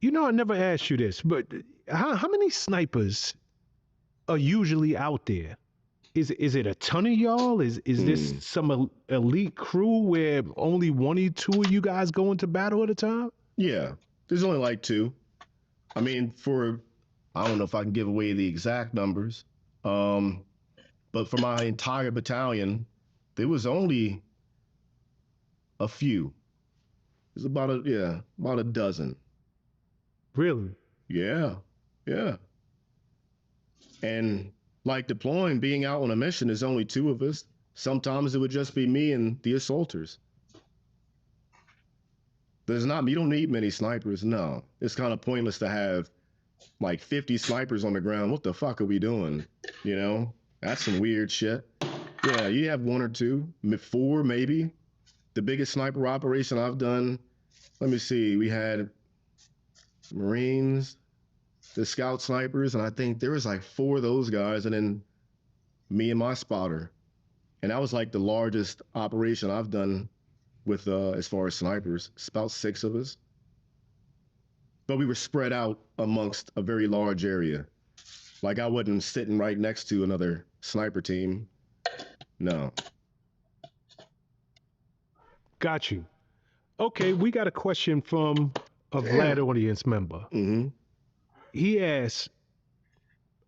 I never asked you this, but how many snipers are usually out there? Is it a ton of y'all? Is this some elite crew where only one or two of you guys go into battle at a time? Yeah, there's only like 2. I mean, I don't know if I can give away the exact numbers, but for my entire battalion, there was only a few. There's about a dozen. Really? Yeah. And like deploying, being out on a mission, there's only 2 of us. Sometimes it would just be me and the assaulters. You don't need many snipers, no. It's kind of pointless to have like 50 snipers on the ground. What the fuck are we doing? That's some weird shit. Yeah, you have 1 or 2, 4 maybe. The biggest sniper operation I've done, let me see, we had Marines, the scout snipers, and I think there was like 4 of those guys, and then me and my spotter. And that was like the largest operation I've done with as far as snipers. It's about 6 of us. But we were spread out amongst a very large area. Like I wasn't sitting right next to another sniper team. No. Got you. Okay, we got a question from a Vlad audience member. Mm-hmm. He asks,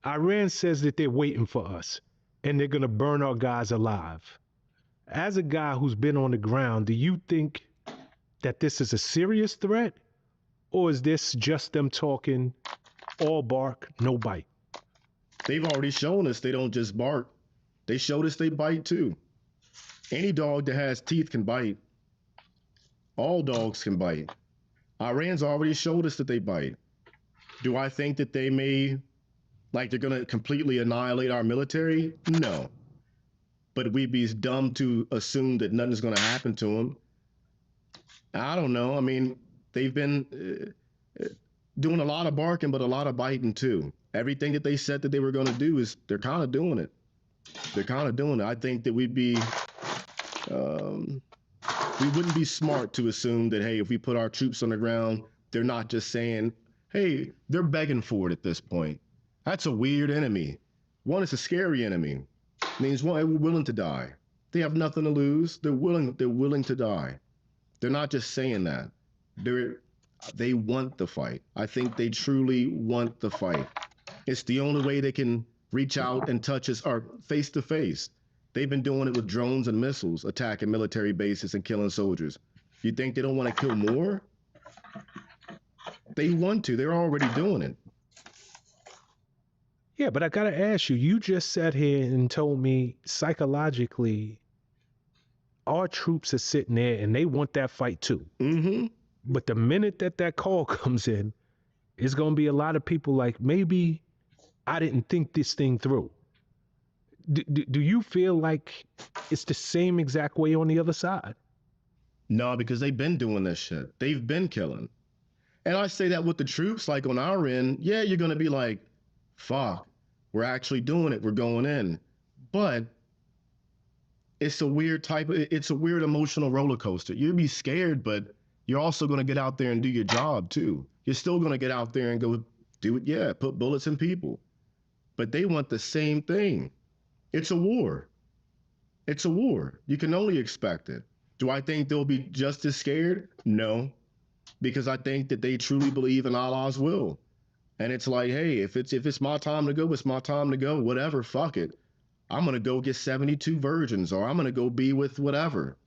Iran says that they're waiting for us and they're going to burn our guys alive. As a guy who's been on the ground, do you think that this is a serious threat? Or is this just them talking, all bark, no bite? They've already shown us they don't just bark. They showed us they bite too. Any dog that has teeth can bite. All dogs can bite. Iran's already showed us that they bite. Do I think that they they're going to completely annihilate our military? No. But we'd be dumb to assume that nothing's going to happen to them. I don't know. I mean, they've been doing a lot of barking, but a lot of biting too. Everything that they said that they were going to do they're kind of doing it. I think that we wouldn't be smart to assume that, hey, if we put our troops on the ground, they're not just saying, hey, they're begging for it at this point. That's a weird enemy. One, it's a scary enemy. It means one, we're willing to die. They have nothing to lose. They're willing to die. They're not just saying that. They want the fight. I think they truly want the fight. It's the only way they can reach out and touch us or face to face. They've been doing it with drones and missiles, attacking military bases and killing soldiers. You think they don't want to kill more? They want to. They're already doing it. Yeah, but I got to ask you, you just sat here and told me psychologically our troops are sitting there and they want that fight too. Mm-hmm. But the minute that call comes in, it's going to be a lot of people like, maybe I didn't think this thing through. Do you feel like it's the same exact way on the other side? No, because they've been doing this shit. They've been killing. And I say that with the troops, like on our end, yeah, you're going to be like, fuck, we're actually doing it. We're going in. But it's a weird emotional roller coaster. You'll be scared, but you're also going to get out there and do your job too. You're still going to get out there and go do it. Yeah, put bullets in people. But they want the same thing. It's a war. It's a war. You can only expect it. Do I think they'll be just as scared? No, because I think that they truly believe in Allah's will. And it's like, hey, if it's my time to go, it's my time to go. Whatever, fuck it. I'm gonna go get 72 virgins, or I'm gonna go be with whatever.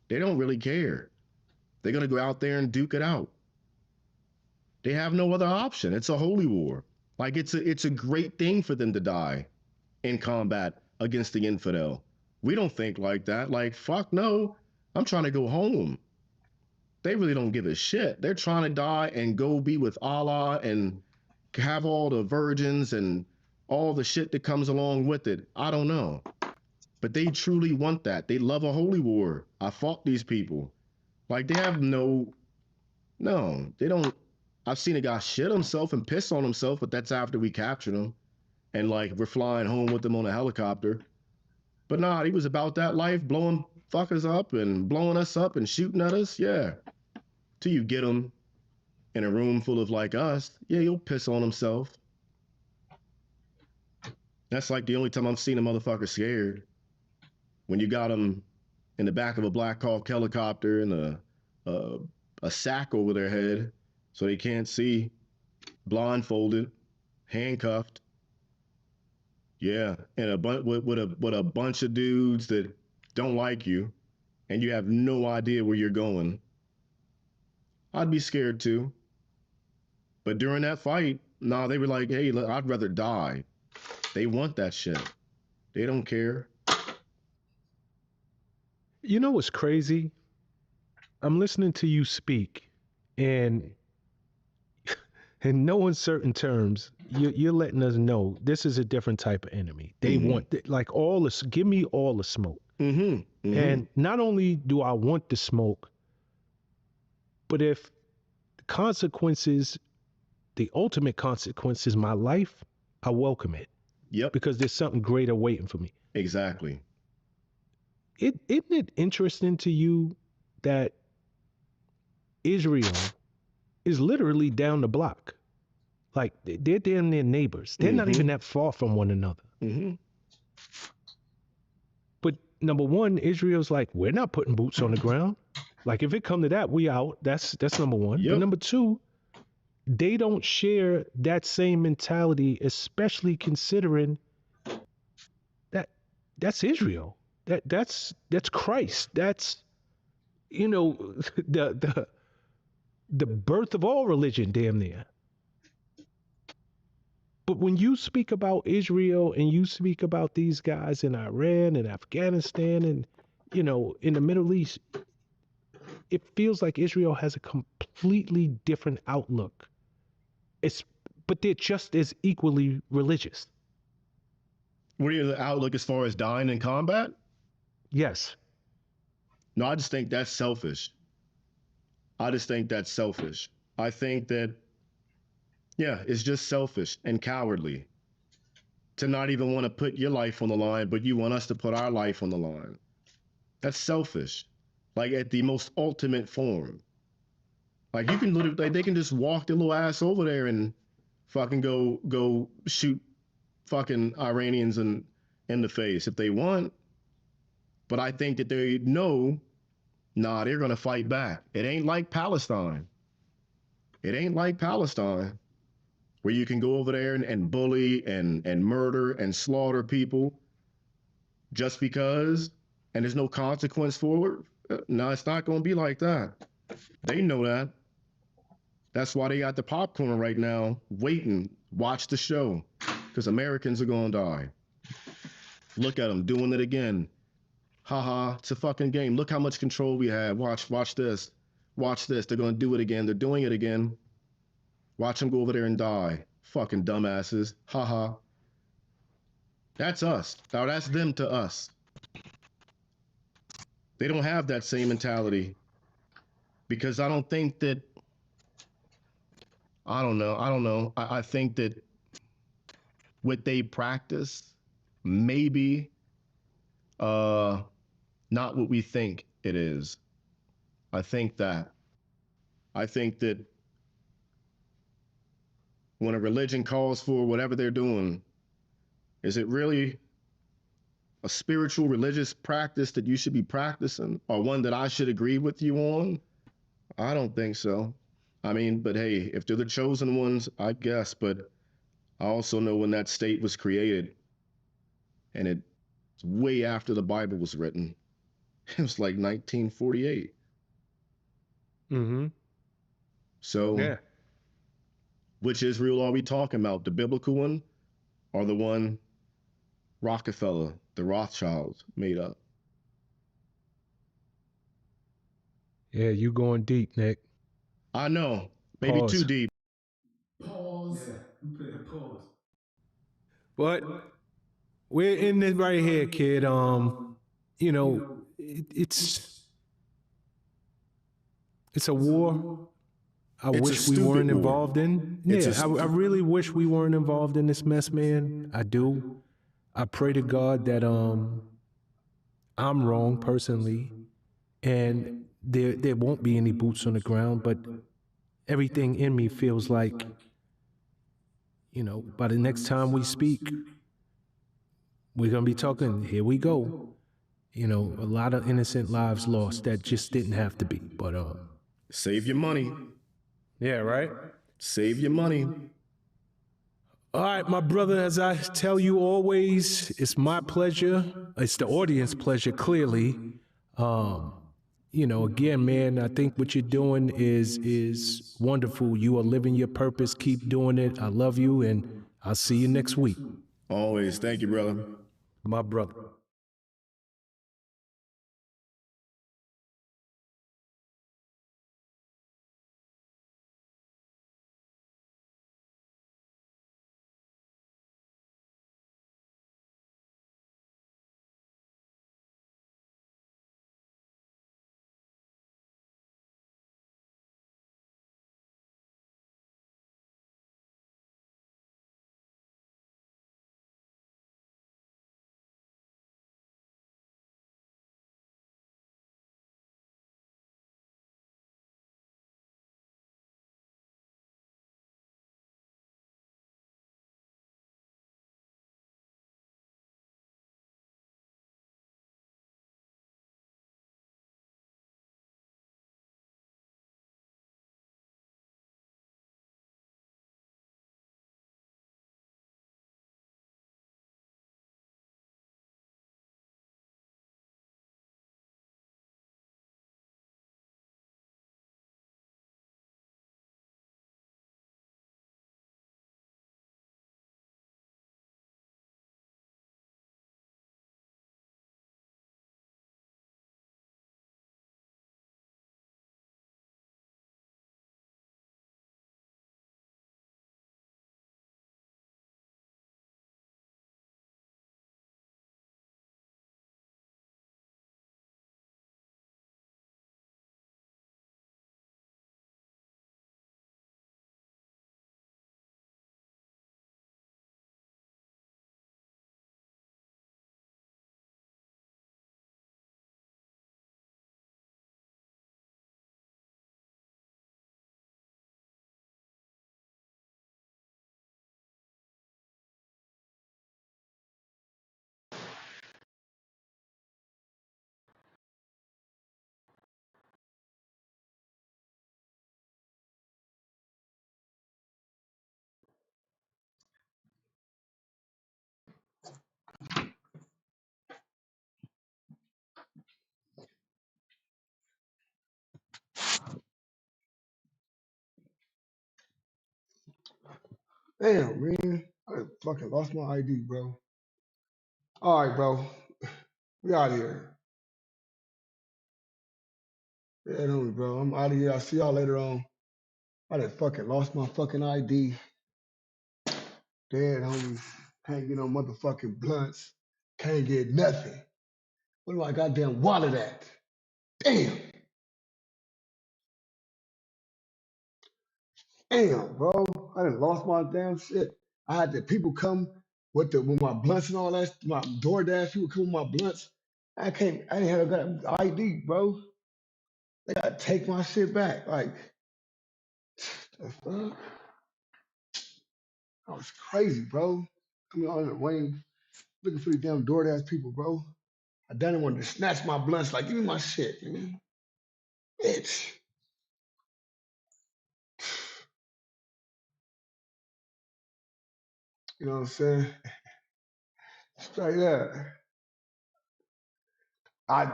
They don't really care. They're gonna go out there and duke it out. They have no other option. It's a holy war. Like it's a great thing for them to die in combat against the infidel. We don't think like that. Like, fuck no. I'm trying to go home. They really don't give a shit. They're trying to die and go be with Allah and have all the virgins and all the shit that comes along with it. I don't know. But they truly want that. They love a holy war. I fought these people. Like, they have no, they don't. I've seen a guy shit himself and piss on himself, but that's after we captured him. And like, we're flying home with him on a helicopter. But nah, he was about that life, blowing fuckers up and blowing us up and shooting at us. Yeah. Till you get him in a room full of like us, yeah, he'll piss on himself. That's like the only time I've seen a motherfucker scared. When you got him in the back of a Black Hawk helicopter and a sack over their head so they can't see, blindfolded, handcuffed. Yeah, and with a bunch of dudes that don't like you, and you have no idea where you're going. I'd be scared too. But during that fight, nah, they were like, hey, look, I'd rather die. They want that shit. They don't care. You know what's crazy? I'm listening to you speak, and in no uncertain terms, you're letting us know this is a different type of enemy. They want like all this. Give me all the smoke. And not only do I want the smoke, but if the consequences, the ultimate consequence is my life, I welcome it. Yep. Because there's something greater waiting for me. Exactly. Isn't it interesting to you that Israel is literally down the block? Like, they're damn near neighbors. They're not even that far from one another. But number one, Israel's like, we're not putting boots on the ground. Like, if it come to that, we out. That's number one. Yep. But number two, they don't share that same mentality, especially considering that that's Israel. That's Christ. That's, you know, the birth of all religion, damn near. But when you speak about Israel and you speak about these guys in Iran and Afghanistan and, you know, in the Middle East, it feels like Israel has a completely different outlook. But they're just as equally religious. What are your outlook as far as dying in combat? Yes. No, I just think that's selfish. I think that, yeah, it's just selfish and cowardly to not even want to put your life on the line, but you want us to put our life on the line. That's selfish. Like, at the most ultimate form. Like, you can literally, like, they can just walk their little ass over there and fucking go shoot fucking Iranians in the face if they want. But I think that they know, nah, they're gonna fight back. It ain't like Palestine. Where you can go over there and bully and murder and slaughter people just because, and there's no consequence for it. No, it's not gonna be like that. They know that. That's why they got the popcorn right now, waiting, watch the show, because Americans are gonna die. Look at them doing it again. Haha, it's a fucking game. Look how much control we have. Watch this. Watch this. They're gonna do it again. They're doing it again. Watch them go over there and die. Fucking dumbasses. Haha. That's us. Now that's them to us. They don't have that same mentality. Because I don't think that, I don't know. I think that what they practice, maybe not what we think it is. I think that when a religion calls for whatever they're doing, is it really a spiritual religious practice that you should be practicing, or one that I should agree with you on? I don't think so. I mean, but hey, if they're the chosen ones, I guess. But I also know when that state was created, and it's way after the Bible was written. It was like 1948. Mm-hmm. So, Yeah. which Israel are we talking about? The biblical one or the one Rockefeller, the Rothschilds made up? Yeah, you going deep, Nick. I know, maybe too Pause. deep. Pause. Yeah, you put a pause. But we're in it right here, kid. You know, it's a war I It's a wish we stupid weren't war. involved in. It's Yeah, I really wish we weren't involved in this mess, man. I do. I pray to God that I'm wrong personally, and there won't be any boots on the ground. But everything in me feels like, by the next time we speak, we're gonna be talking. Here we go. A lot of innocent lives lost that just didn't have to be. But Save your money. yeah, right. Save your money. All right, my brother, as I tell you always, it's my pleasure. It's the audience pleasure, clearly. Again, man, I think what you're doing is wonderful. You are living your purpose. Keep doing it. I love you, and I'll see you next week. Always. Thank you, brother. My brother. Damn, man. I done fucking lost my ID, bro. All right, bro. We out of here. Yeah, no, bro. I'm out of here. I'll see y'all later on. I done fucking lost my fucking ID. Dead, homie. Can't get no motherfucking blunts. Can't get nothing. Where my goddamn wallet at? Damn. Damn, bro. I done lost my damn shit. I had the people come with my blunts and all that. My DoorDash people come with my blunts. I didn't have a goddamn ID, bro. They gotta take my shit back. Like, the fuck? That was crazy, bro. Coming on in the rain, looking for these damn DoorDash people, bro. I done wanted to snatch my blunts, like, give me my shit, man. Bitch. You know what I'm saying? Straight up.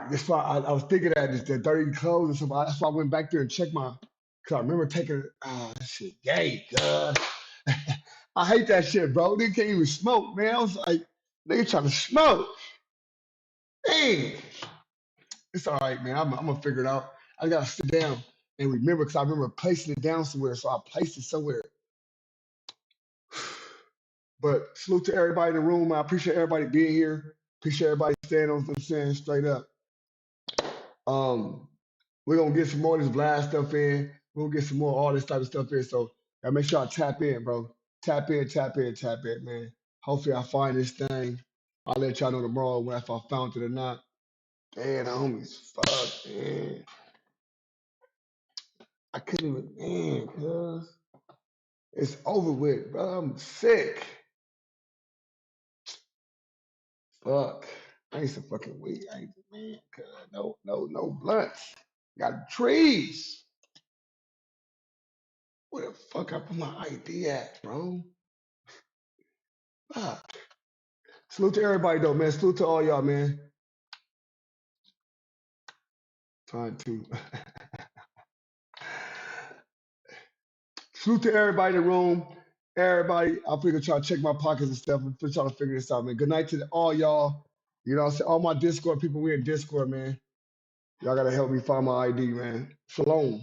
That's why I was thinking that the 30 clothes or something. That's why I went back there and checked my. Cause I remember taking. That shit gay, cuz. I hate that shit, bro. They can't even smoke, man. I was like, they trying to smoke. Dang. It's all right, man. I'm gonna figure it out. I gotta sit down and remember, cause I remember placing it down somewhere, so I placed it somewhere. But salute to everybody in the room. I appreciate everybody being here. Appreciate everybody staying on. I'm saying straight up. We're gonna get some more of this Vlad stuff in. We'll get some more all this type of stuff in. So I make sure I tap in, bro. Tap in, tap in, tap in, man. Hopefully I find this thing. I'll let y'all know tomorrow if I found it or not. Man, homies, fuck, man. I couldn't even, man, cuz. It's over with, bro. I'm sick. Fuck. I ain't some fucking weed. I ain't, man, cuz. No blunts. Got trees. Where the fuck I put my ID at, bro? Fuck. Salute to everybody, though, man. Salute to all y'all, man. Trying to. Salute to everybody in the room. Everybody, I'm gonna try to check my pockets and stuff. I'm trying to figure this out, man. Good night to all y'all. You know what I'm saying? All my Discord people, we in Discord, man. Y'all gotta help me find my ID, man. Shalom.